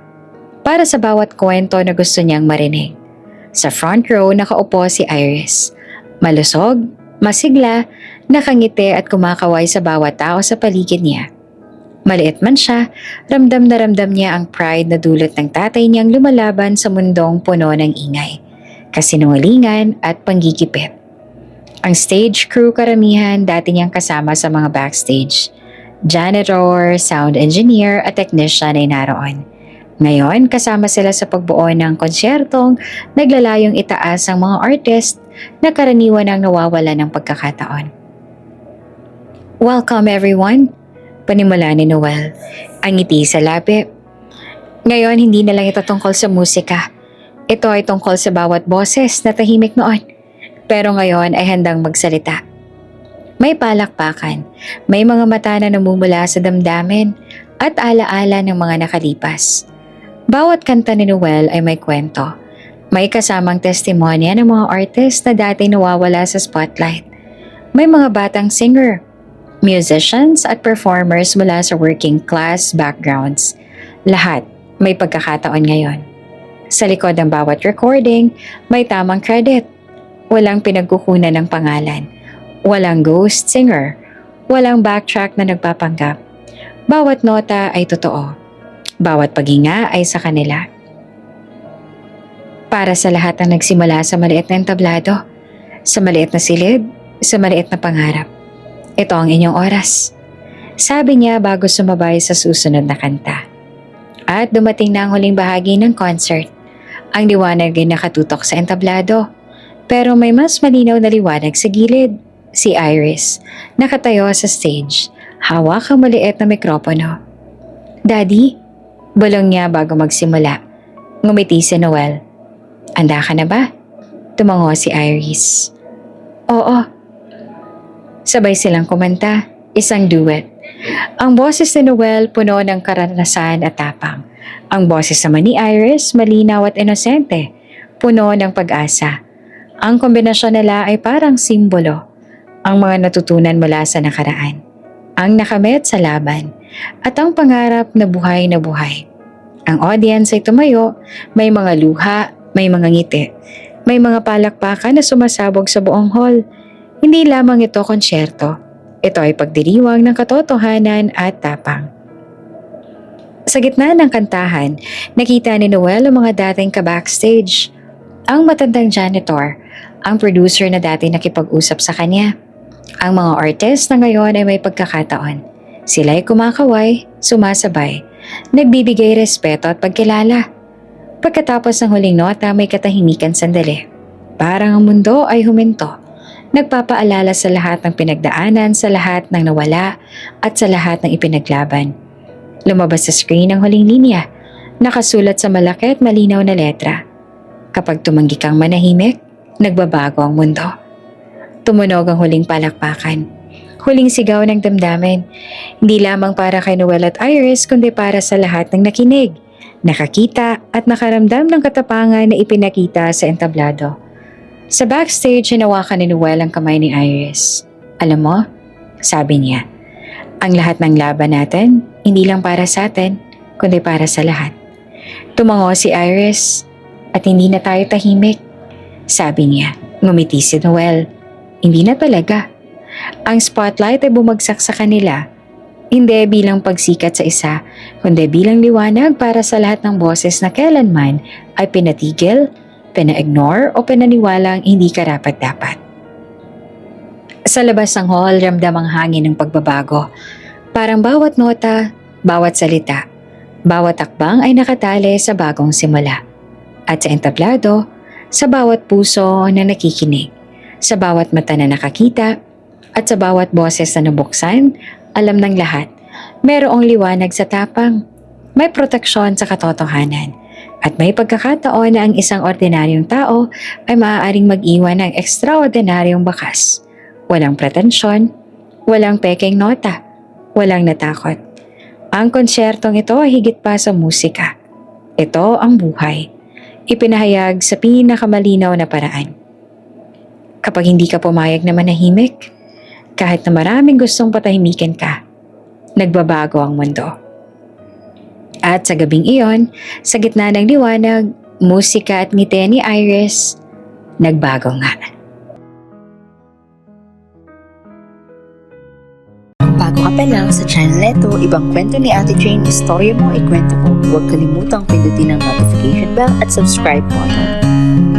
para sa bawat kwento na gusto niyang marinig. Sa front row nakaupo si Iris. Malusog, masigla, nakangiti at kumakaway sa bawat tao sa paligid niya. Maliit man siya, ramdam na ramdam niya ang pride na dulot ng tatay niyang lumalaban sa mundong puno ng ingay, kasinungalingan at panggigipit. Ang stage crew karamihan dati niyang kasama sa mga backstage. Janitor, sound engineer at technician ay naroon. Ngayon, kasama sila sa pagbuo ng konsyertong naglalayong itaas ang mga artist na karaniwan ang nawawala ng pagkakataon. Welcome everyone! Panimula ni Noel. Ang ngiti sa labi. Ngayon, hindi na lang ito tungkol sa musika. Ito ay tungkol sa bawat boses na tahimik noon. Pero ngayon ay handang magsalita. May palakpakan, may mga mata na namumula sa damdamin at alaala ng mga nakalipas. Bawat kanta ni Noel ay may kwento. May kasamang testimonya ng mga artist na dati nawawala sa spotlight. May mga batang singer, musicians at performers mula sa working class backgrounds. Lahat may pagkakataon ngayon. Sa likod ng bawat recording, may tamang credit. Walang pinagkukunan ng pangalan. Walang ghost singer. Walang backtrack na nagpapanggap. Bawat nota ay totoo. Bawat paghinga ay sa kanila. Para sa lahat ng nagsimula sa maliit na entablado, sa maliit na silid, sa maliit na pangarap. Ito ang inyong oras. Sabi niya bago sumabay sa susunod na kanta. At dumating na ang huling bahagi ng concert. Ang liwanag ay nakatutok sa entablado. Pero may mas malinaw na liwanag sa gilid. Si Iris, nakatayo sa stage, hawak ang maliit na mikropono. Daddy, bulong niya bago magsimula. Ngumiti si Noel. Handa ka na ba? Tumango si Iris. Oo. Sabay silang kumanta, isang duet. Ang boses ni Noel puno ng karanasan at tapang. Ang boses naman ni Iris malinaw at inosente, puno ng pag-asa. Ang kombinasyon nila ay parang simbolo. Ang mga natutunan mula sa nakaraan, ang nakamit sa laban, at ang pangarap na buhay na buhay. Ang audience ay tumayo, may mga luha, may mga ngiti, may mga palakpakan na sumasabog sa buong hall. Hindi lamang ito konsyerto, ito ay pagdiriwang ng katotohanan at tapang. Sa gitna ng kantahan, nakita ni Noel ang mga dating ka-backstage, ang matandang janitor, ang producer na dati nakipag-usap sa kanya. Ang mga artist na ngayon ay may pagkakataon. Sila ay kumakaway, sumasabay, nagbibigay respeto at pagkilala. Pagkatapos ng huling nota may katahimikan sandali. Parang ang mundo ay huminto. Nagpapaalala sa lahat ng pinagdaanan, sa lahat ng nawala at sa lahat ng ipinaglaban. Lumabas sa screen ang huling linya, nakasulat sa malaki at malinaw na letra. Kapag tumanggi kang manahimik, nagbabago ang mundo. Tumunog ang huling palakpakan. Huling sigaw ng damdamin. Hindi lamang para kay Noel at Iris kundi para sa lahat ng nakinig, nakakita at nakaramdam ng katapangan na ipinakita sa entablado. Sa backstage, hinawakan ni Noel ang kamay ni Iris. Alam mo, sabi niya, ang lahat ng laban natin, hindi lang para sa atin, kundi para sa lahat. Tumango si Iris at hindi na tayo tahimik. Sabi niya, ngumiti si Noel. Hindi na talaga. Ang spotlight ay bumagsak sa kanila. Hindi bilang pagsikat sa isa, kundi bilang liwanag para sa lahat ng boses na kailanman ay pinatigil, pina-ignore o pinaniwalang hindi karapat-dapat. Sa labas ng hall, ramdam ang hangin ng pagbabago. Parang bawat nota, bawat salita, bawat akbang ay nakatali sa bagong simula. At sa entablado, sa bawat puso na nakikinig, sa bawat mata na nakakita, at sa bawat boses na nabuksan, alam ng lahat, mayroong liwanag sa tapang, may proteksyon sa katotohanan, at may pagkakataon na ang isang ordinaryong tao ay maaaring mag-iwan ng ekstraordinaryong bakas. Walang pretensyon, walang peking nota, walang natakot. Ang konsyertong ito ay higit pa sa musika. Ito ang buhay. Ipinahayag sa pinakamalinaw na paraan. Kapag hindi ka pumayag na manahimik, kahit na maraming gustong patahimikin ka, nagbabago ang mundo. At sa gabing iyon, sa gitna ng liwanag, musika at ngiti ni Iris, nagbago nga. Bago ka pa lang sa channel neto, ibang kwento ni Ate Jane, istorya mo, ikwento ko. Huwag kalimutang pindutin ang notification bell at subscribe button.